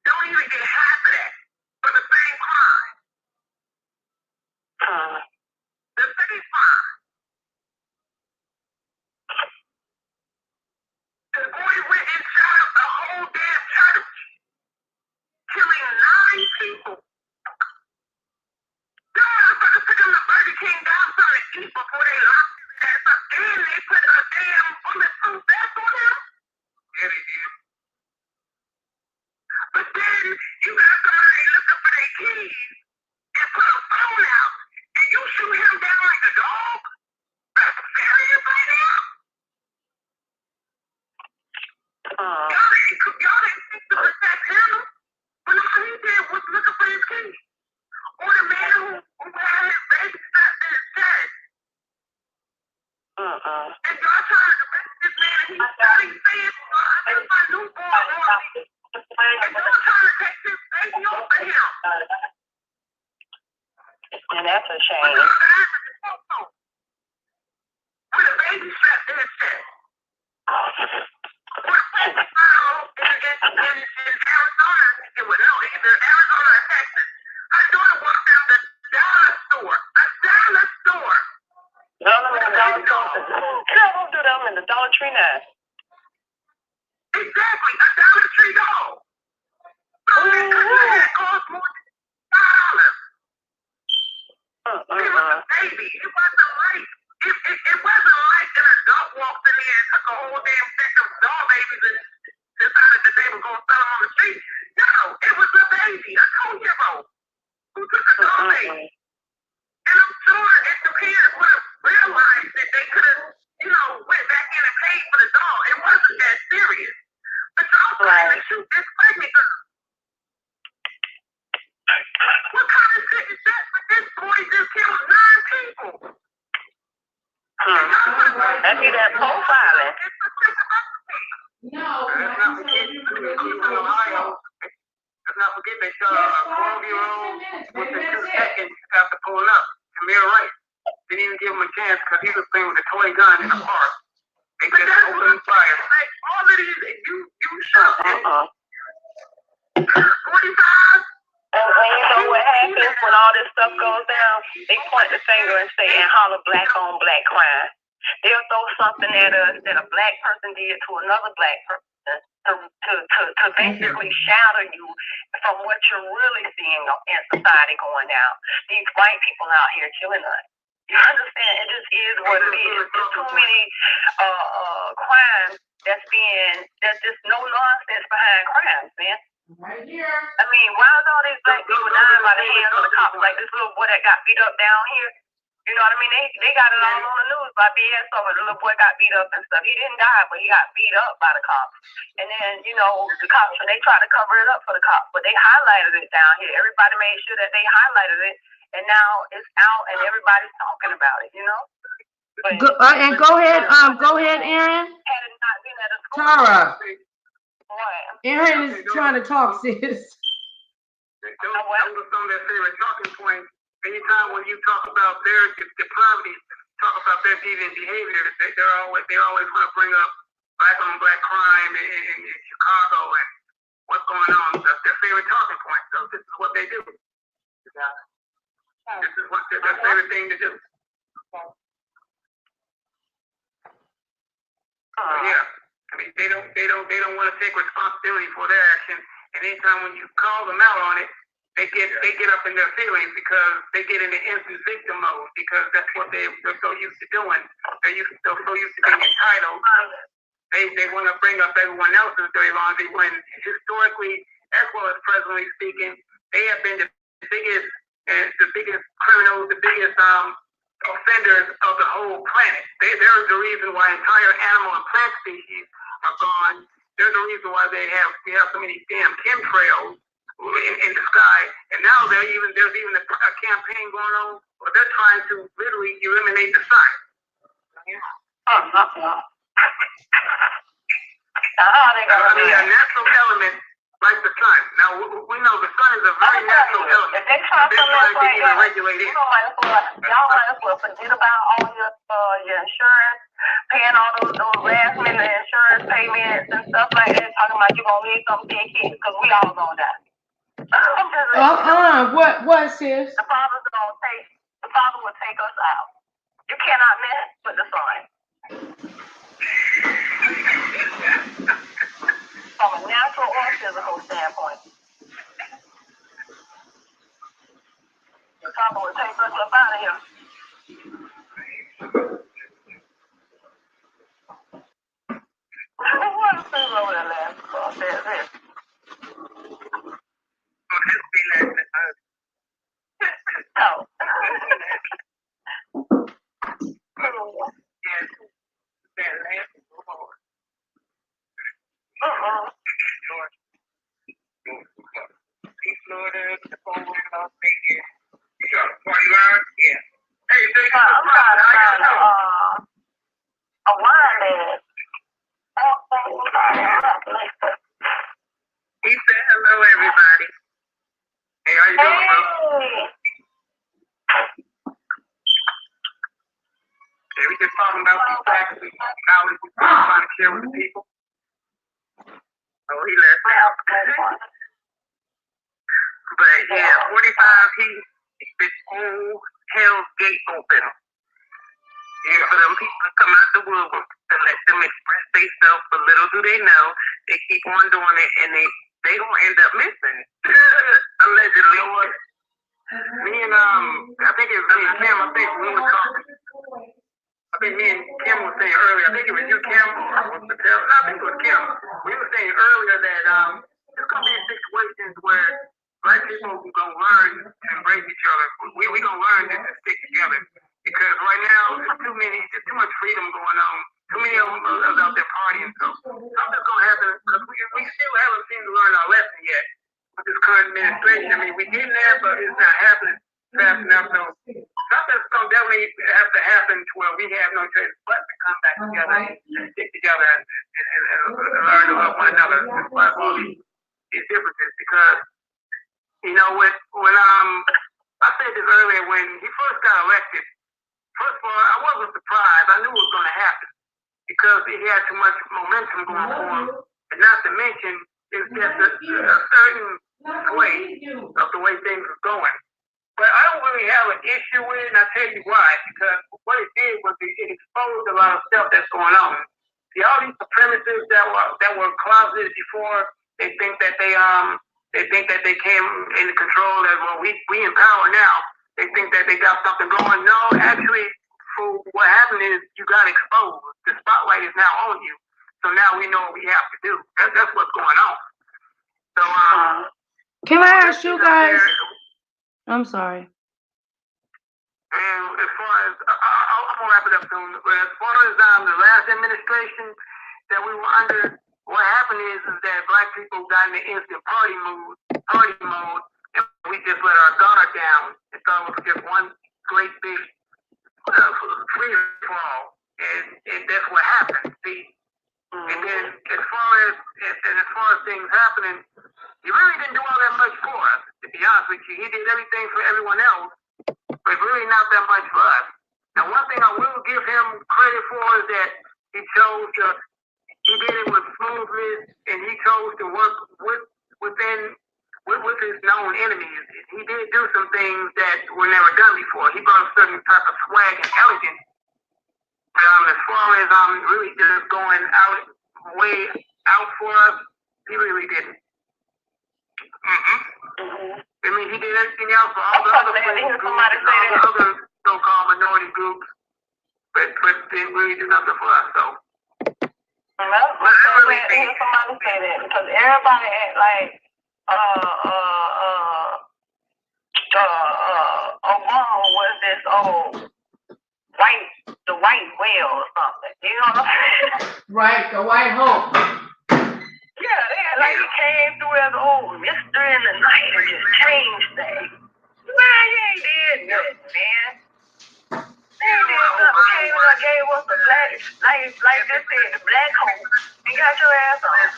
don't even get half of that for the same crime. The same crime. The boy went and shot up the whole damn church, killing 9 people. The motherfuckers took him to Burger King, got something to eat before they locked his ass up, and they put a damn bulletproof vest on him. Yeah, they did. But then you got somebody looking for their keys and put a phone out, and you shoot him down like a dog? Are you serious right now? Y'all didn't think to protect him, but all he did was looking for his keys. Or the man who had his baby strapped in his chest. And y'all trying to arrest this man, and he's starting saying, I think my newborn on me. And y'all trying to take his baby off of him. And that's a shame. With a baby strapped in his chest. Or in Arizona, it was no, either Arizona or Texas. Her daughter walked out the dollar store. A dollar store. No, don't do them in the Dollar Tree now. Exactly, a Dollar Tree dog. So that cost more It was a baby. It wasn't like it wasn't like an adult walked in there and took a whole damn set of doll babies and decided that they were gonna sell them on the street. No, it was a baby, a 2-year-old who took a doll baby. And I'm sure if the parents would have realized that they could have, went back in and paid for the doll, it wasn't that serious. But y'all trying to shoot this pregnant girl. What kind of shit is that? But this boy just killed 9 people. That'd be that profiling. Let's not forget, in Ohio, let's not forget they shot a 12-year-old within 2 seconds after pulling up. Tamir Rice didn't even give him a chance because he was playing with a toy gun in the park. They just opened fire. All of these, you shot it. 45. And you know what happens when all this stuff goes down? They point the finger and say, and holler black on black crime. They'll throw something at us that a black person did to another black person to basically shatter you from what you're really seeing in society going down. These white people out here killing us. You understand? It just is what it is. There's too many crimes there's just no nonsense behind crimes, man. Right here. I mean, why is all these black people dying by the hands of the cops? Like this little boy that got beat up down here. You know what I mean? They got it all on the news by BS over the little boy got beat up and stuff. He didn't die, but he got beat up by the cops. And then, the cops, they tried to cover it up for the cops, but they highlighted it down here. Everybody made sure that they highlighted it, and now it's out and everybody's talking about it, But, And go ahead, Aaron. Had it not been at a school. Tara. What? Aaron is trying to talk, sis. Those are some of their favorite talking points. Anytime when you talk about their depravity, talk about their deviant behavior, they're always going to bring up black on black crime in Chicago and what's going on. That's their favorite talking point. So this is what they do. This is what their favorite thing to do. Yeah. I mean, they don't want to take responsibility for their action. And anytime when you call them out on it, they get up in their feelings because they get into instant victim mode because that's what they're so used to doing. They're so used to being entitled. They want to bring up everyone else's dirty laundry when historically, as well as presently speaking, they have been the biggest criminals, the biggest offenders of the whole planet. They're the reason why entire animal and plant species are gone. They're the reason why we have so many damn chemtrails in the sky. And now there's even a campaign going on where they're trying to literally eliminate the sun. A natural element like the sun. Now we know the sun is a very natural element. If they try something else like that, y'all might as well forget about all your insurance, paying all those last minute insurance payments and stuff like that, talking about you're gonna leave some big kids because we all gonna die. What, sis? The Father will take us out. You cannot mess with the sun. From a natural or physical standpoint. The Father will take us up out of here. What is this over there last for? There's this. Oh. I'm trying to find a wine bag. He said hello, everybody. Hey, how you doing, bro? Okay, we just talking about these facts and knowledge we're trying to share with the people. Oh, he left out. But yeah, 45, he's this whole Hell's Gate open. Yeah, for them people to come out the woodwork to let them express themselves. But little do they know, they keep on doing it and they don't end up missing. Allegedly. Me and I think it's and Kim, I think we were talking. I think me and Kim were saying earlier. I think it was you, Kim, or was it Kim? I think it was Kim. We were saying earlier that there's gonna be situations where black people are gonna learn to embrace each other. We gonna learn to stick together because right now there's too much freedom going on. Too many of them are out there partying. So something's gonna happen because we still haven't seen to learn our lesson yet with this current administration. I mean, we getting there, but it's not happening fast enough. So something's gonna definitely have to happen to where we have no choice but to come back together and stick together and learn to love one another despite all these differences. Because you know, when I said this earlier, when he first got elected, first of all, I wasn't surprised. I knew it was going to happen because he had too much momentum going for him. And not to mention, it's just a certain way of the way things are going. But I don't really have an issue with it, and I'll tell you why. Because what it did was it exposed a lot of stuff that's going on. See, all these supremacists that were closeted before, they think that they came into control. That well, we in power now. They think that they got something going. No, actually, what happened is you got exposed. The spotlight is now on you. So now we know what we have to do. That's what's going on. So can I ask you guys? I'm sorry. And as far as I'm gonna wrap it up soon. But as far as the last administration that we were under, what happened is that black people got in the instant party mode, and we just let our guard down and thought it was just one great big free for all, and that's what happened. See, and then as far as things happening, he really didn't do all that much for us. To be honest with you, he did everything for everyone else, but really not that much for us. Now, one thing I will give him credit for is that he did it with smoothness, and he chose to work with his known enemies. He did do some things that were never done before. He brought a certain type of swag and elegance. As far as really just going way out for us, he really didn't. I mean, he did everything else for all the other groups, all the other so-called minority groups, but didn't really do nothing for us. So. Somebody say that because everybody act like Obama was this the white whale or something. You know what I'm saying? Right, the white hope. Yeah, like he came through as Mr. in the night and just changed things. Man, he ain't did nothing, man. He did something, came and gave us a black, like this said, the black hope, and got your ass on.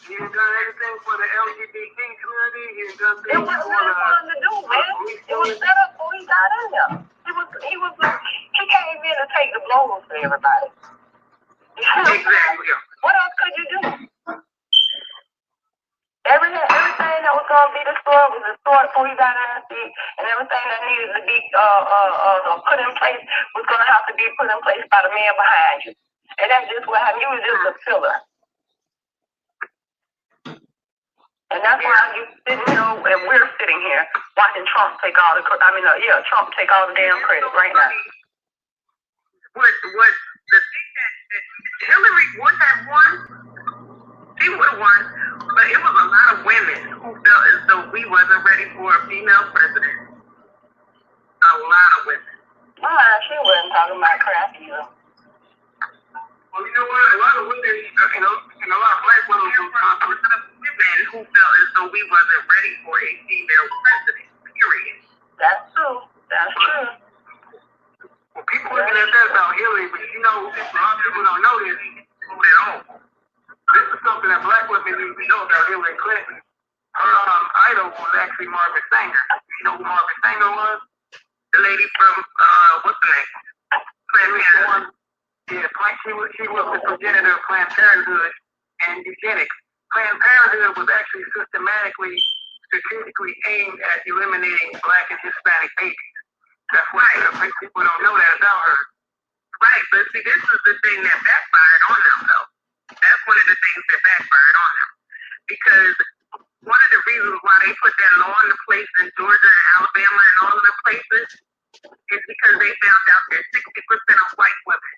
He done everything for the LGBT community. He done things it was for to do, man. It was set up before he got in there. He came in to take the blows for everybody. Exactly. What else could you do? Everything that was going to be destroyed was destroyed before he got in the seat, and everything that needed to be put in place was going to have to be put in place by the man behind you. And that's just what happened. You was just a filler. And that's why you didn't know, and we're sitting here watching Trump take all the Trump take all the damn credit right now. What the thing that Hillary would have won, she would have won, but it was a lot of women who felt as though we wasn't ready for a female president. A lot of women. She wasn't talking about crap either. Well, you know what? A lot of women, and a lot of black women who felt as though we wasn't ready for a female president, period. That's true. That's true. Well, people looking at that about Hillary, but you know, a lot of people don't know this at all. This is something that black women need to know about Hillary Clinton. Her idol was actually Margaret Sanger. You know who Margaret Sanger was? The lady from, what's the name? Planned Parenthood. She was the progenitor of Planned Parenthood and eugenics. Planned Parenthood was actually strategically aimed at eliminating black and Hispanic babies. That's why people don't know that about her. Right, but see, this is the thing that backfired on them, though. That's one of the things that backfired on them. Because one of the reasons why they put that law into place in Georgia and Alabama and all of the places is because they found out that 60% of white women,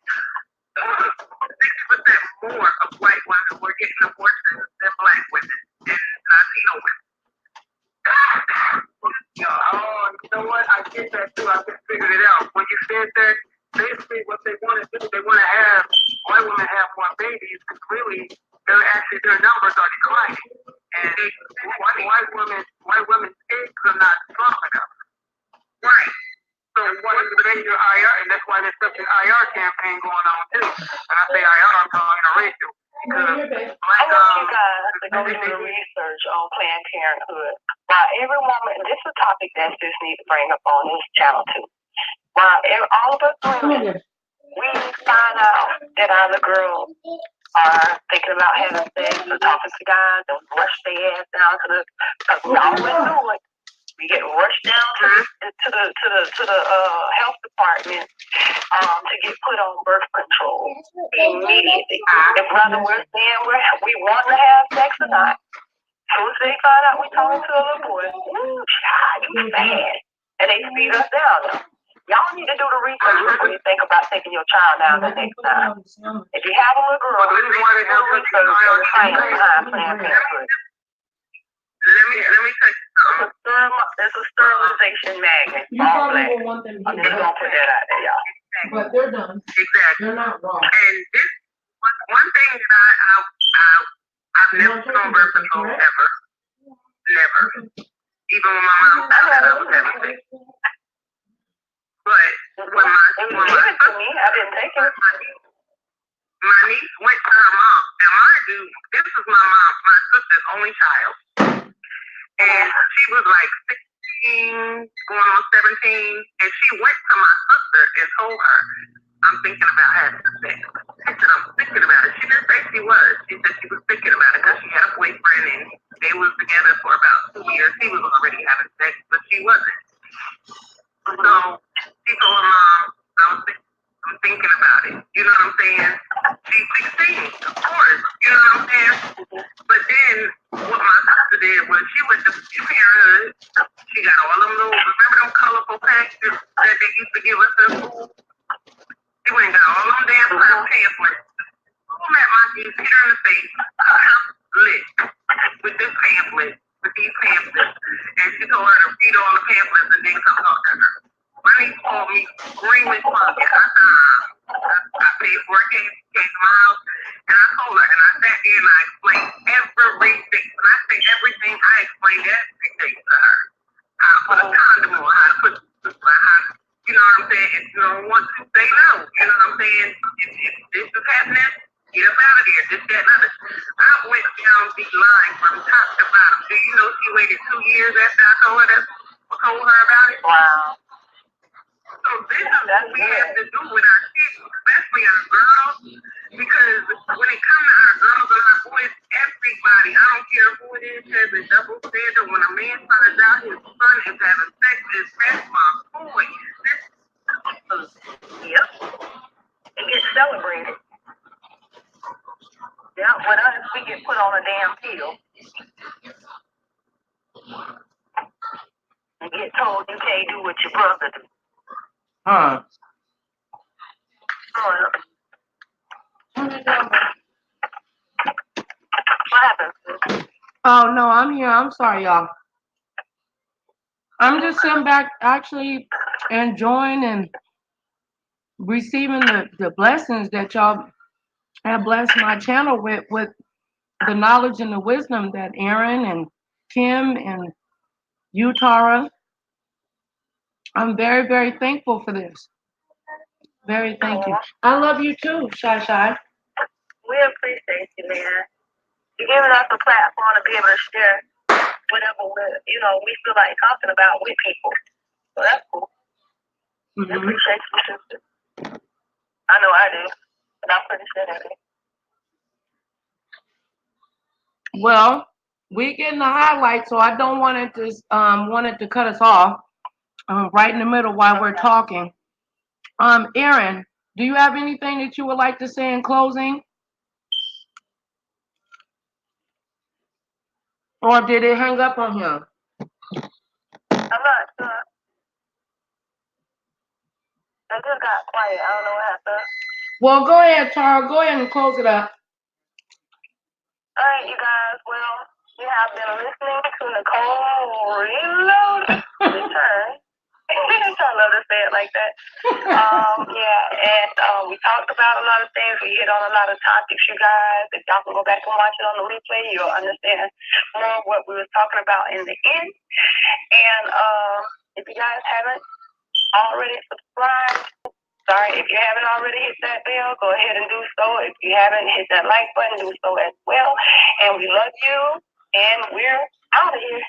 60% more of white women were getting abortions than black women and Latino women. Oh, you know what? I get that too. I just figured it out. When you said that, basically what they want to do, they want to have white women have more babies, because really, their numbers are declining. And white women's eggs are not strong enough. Right. So what is the major IR, and that's why there's such an IR campaign going on too. And I say IR, I'm calling it racial. Because I want you guys to go do the research on Planned Parenthood. While every woman, and this is a topic that sis needs to bring up on this channel too. While all of us women, we find out that other girls are thinking about having sex or talking to guys and rush their ass down to the, because we always do it. We get rushed down to the health department to get put on birth control immediately. And whether we're saying we want to have sex or not, as soon as they find out we're talking to a little boy, ooh, child, you bad. And they speed us down. Y'all need to do the research before you think about taking your child down the next time. If you have a little girl, do the research and the science behind Planned Parenthood. Let me tell you something. It's a sterilization magnet. All black. I'm just gonna put that out there, y'all. But they're done. Exactly. They're not wrong. And this one thing that I've never thrown birth control ever. Never. Even when my mom found out I was having sex. But when my sister, I didn't take it. My niece went to her mom. Now, mind you, this is my sister's only child. And she was like 16, going on 17, and she went to my sister and told her, I'm thinking about having sex. She said, I'm thinking about it. She didn't say she was. She said she was thinking about it because she had a boyfriend and they was together for about 2 years. He was already having sex, but she wasn't. So she told her mom, I'm thinking about it. You know what I'm saying? She's 16, of course. You know what I'm saying? But then what my sister did was she went to Planned Parenthood. She got all them little, remember them colorful packages that they used to give us in school? She went and got all them damn pamphlets. Who met my niece, hit her in the face, lit with this pamphlet, with these pamphlets. And she told her to read all the pamphlets and then come talk to her. My niece called me screaming funky. I paid for it, came to my house, and I told her, and I sat there and I explained everything. When I say everything, I explained everything to her. How to put a condom on, how to put, you know what I'm saying? If you don't want to, say no. You know what I'm saying? If this is happening, get up out of there. This, that, and other. I went down the line from top to bottom. Do you know she waited 2 years after I told her about it? Wow. So this is what we have to do with our kids, especially our girls, because when it comes to our girls and our boys, everybody, I don't care who it is, has a double standard. When a man finds out his son is having sex, that's my boy. Yep. It gets celebrated. Yeah, with us, we get put on a damn pill. And get told you can't do what your brother do. Huh. What happened? Oh, no, I'm here. I'm sorry, y'all. I'm just sitting back actually enjoying and receiving the blessings that y'all have blessed my channel with the knowledge and the wisdom that Aaron and Kim and you, Tara. I'm very, very thankful for this. Very thank you. I love you too, Shy Shy. We appreciate you, man. You're giving us a platform to be able to share whatever we feel like talking about with people. So that's cool. I appreciate you, sister. I know I do, and I'm pretty sure that. Well, we're getting the highlight, so I don't want it to cut us off right in the middle while we're talking. Aaron, do you have anything that you would like to say in closing? Or did it hang up on him? I'm not sure. I just got quiet. I don't know what happened. Well, go ahead, Tara. Go ahead and close it up. All right, you guys. Well, you have been listening to Nicole Reloaded. Return. I love to say it like that. We talked about a lot of things. We hit on a lot of topics, you guys. If y'all can go back and watch it on the replay, you'll understand more of what we were talking about in the end. And if you guys haven't already subscribed, sorry, if you haven't already hit that bell, go ahead and do so. If you haven't hit that like button, do so as well. And we love you, and we're out of here.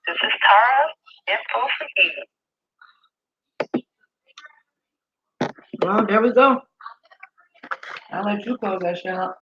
This is Tara, Info for you. Well, there we go. I'll let you close that shit up.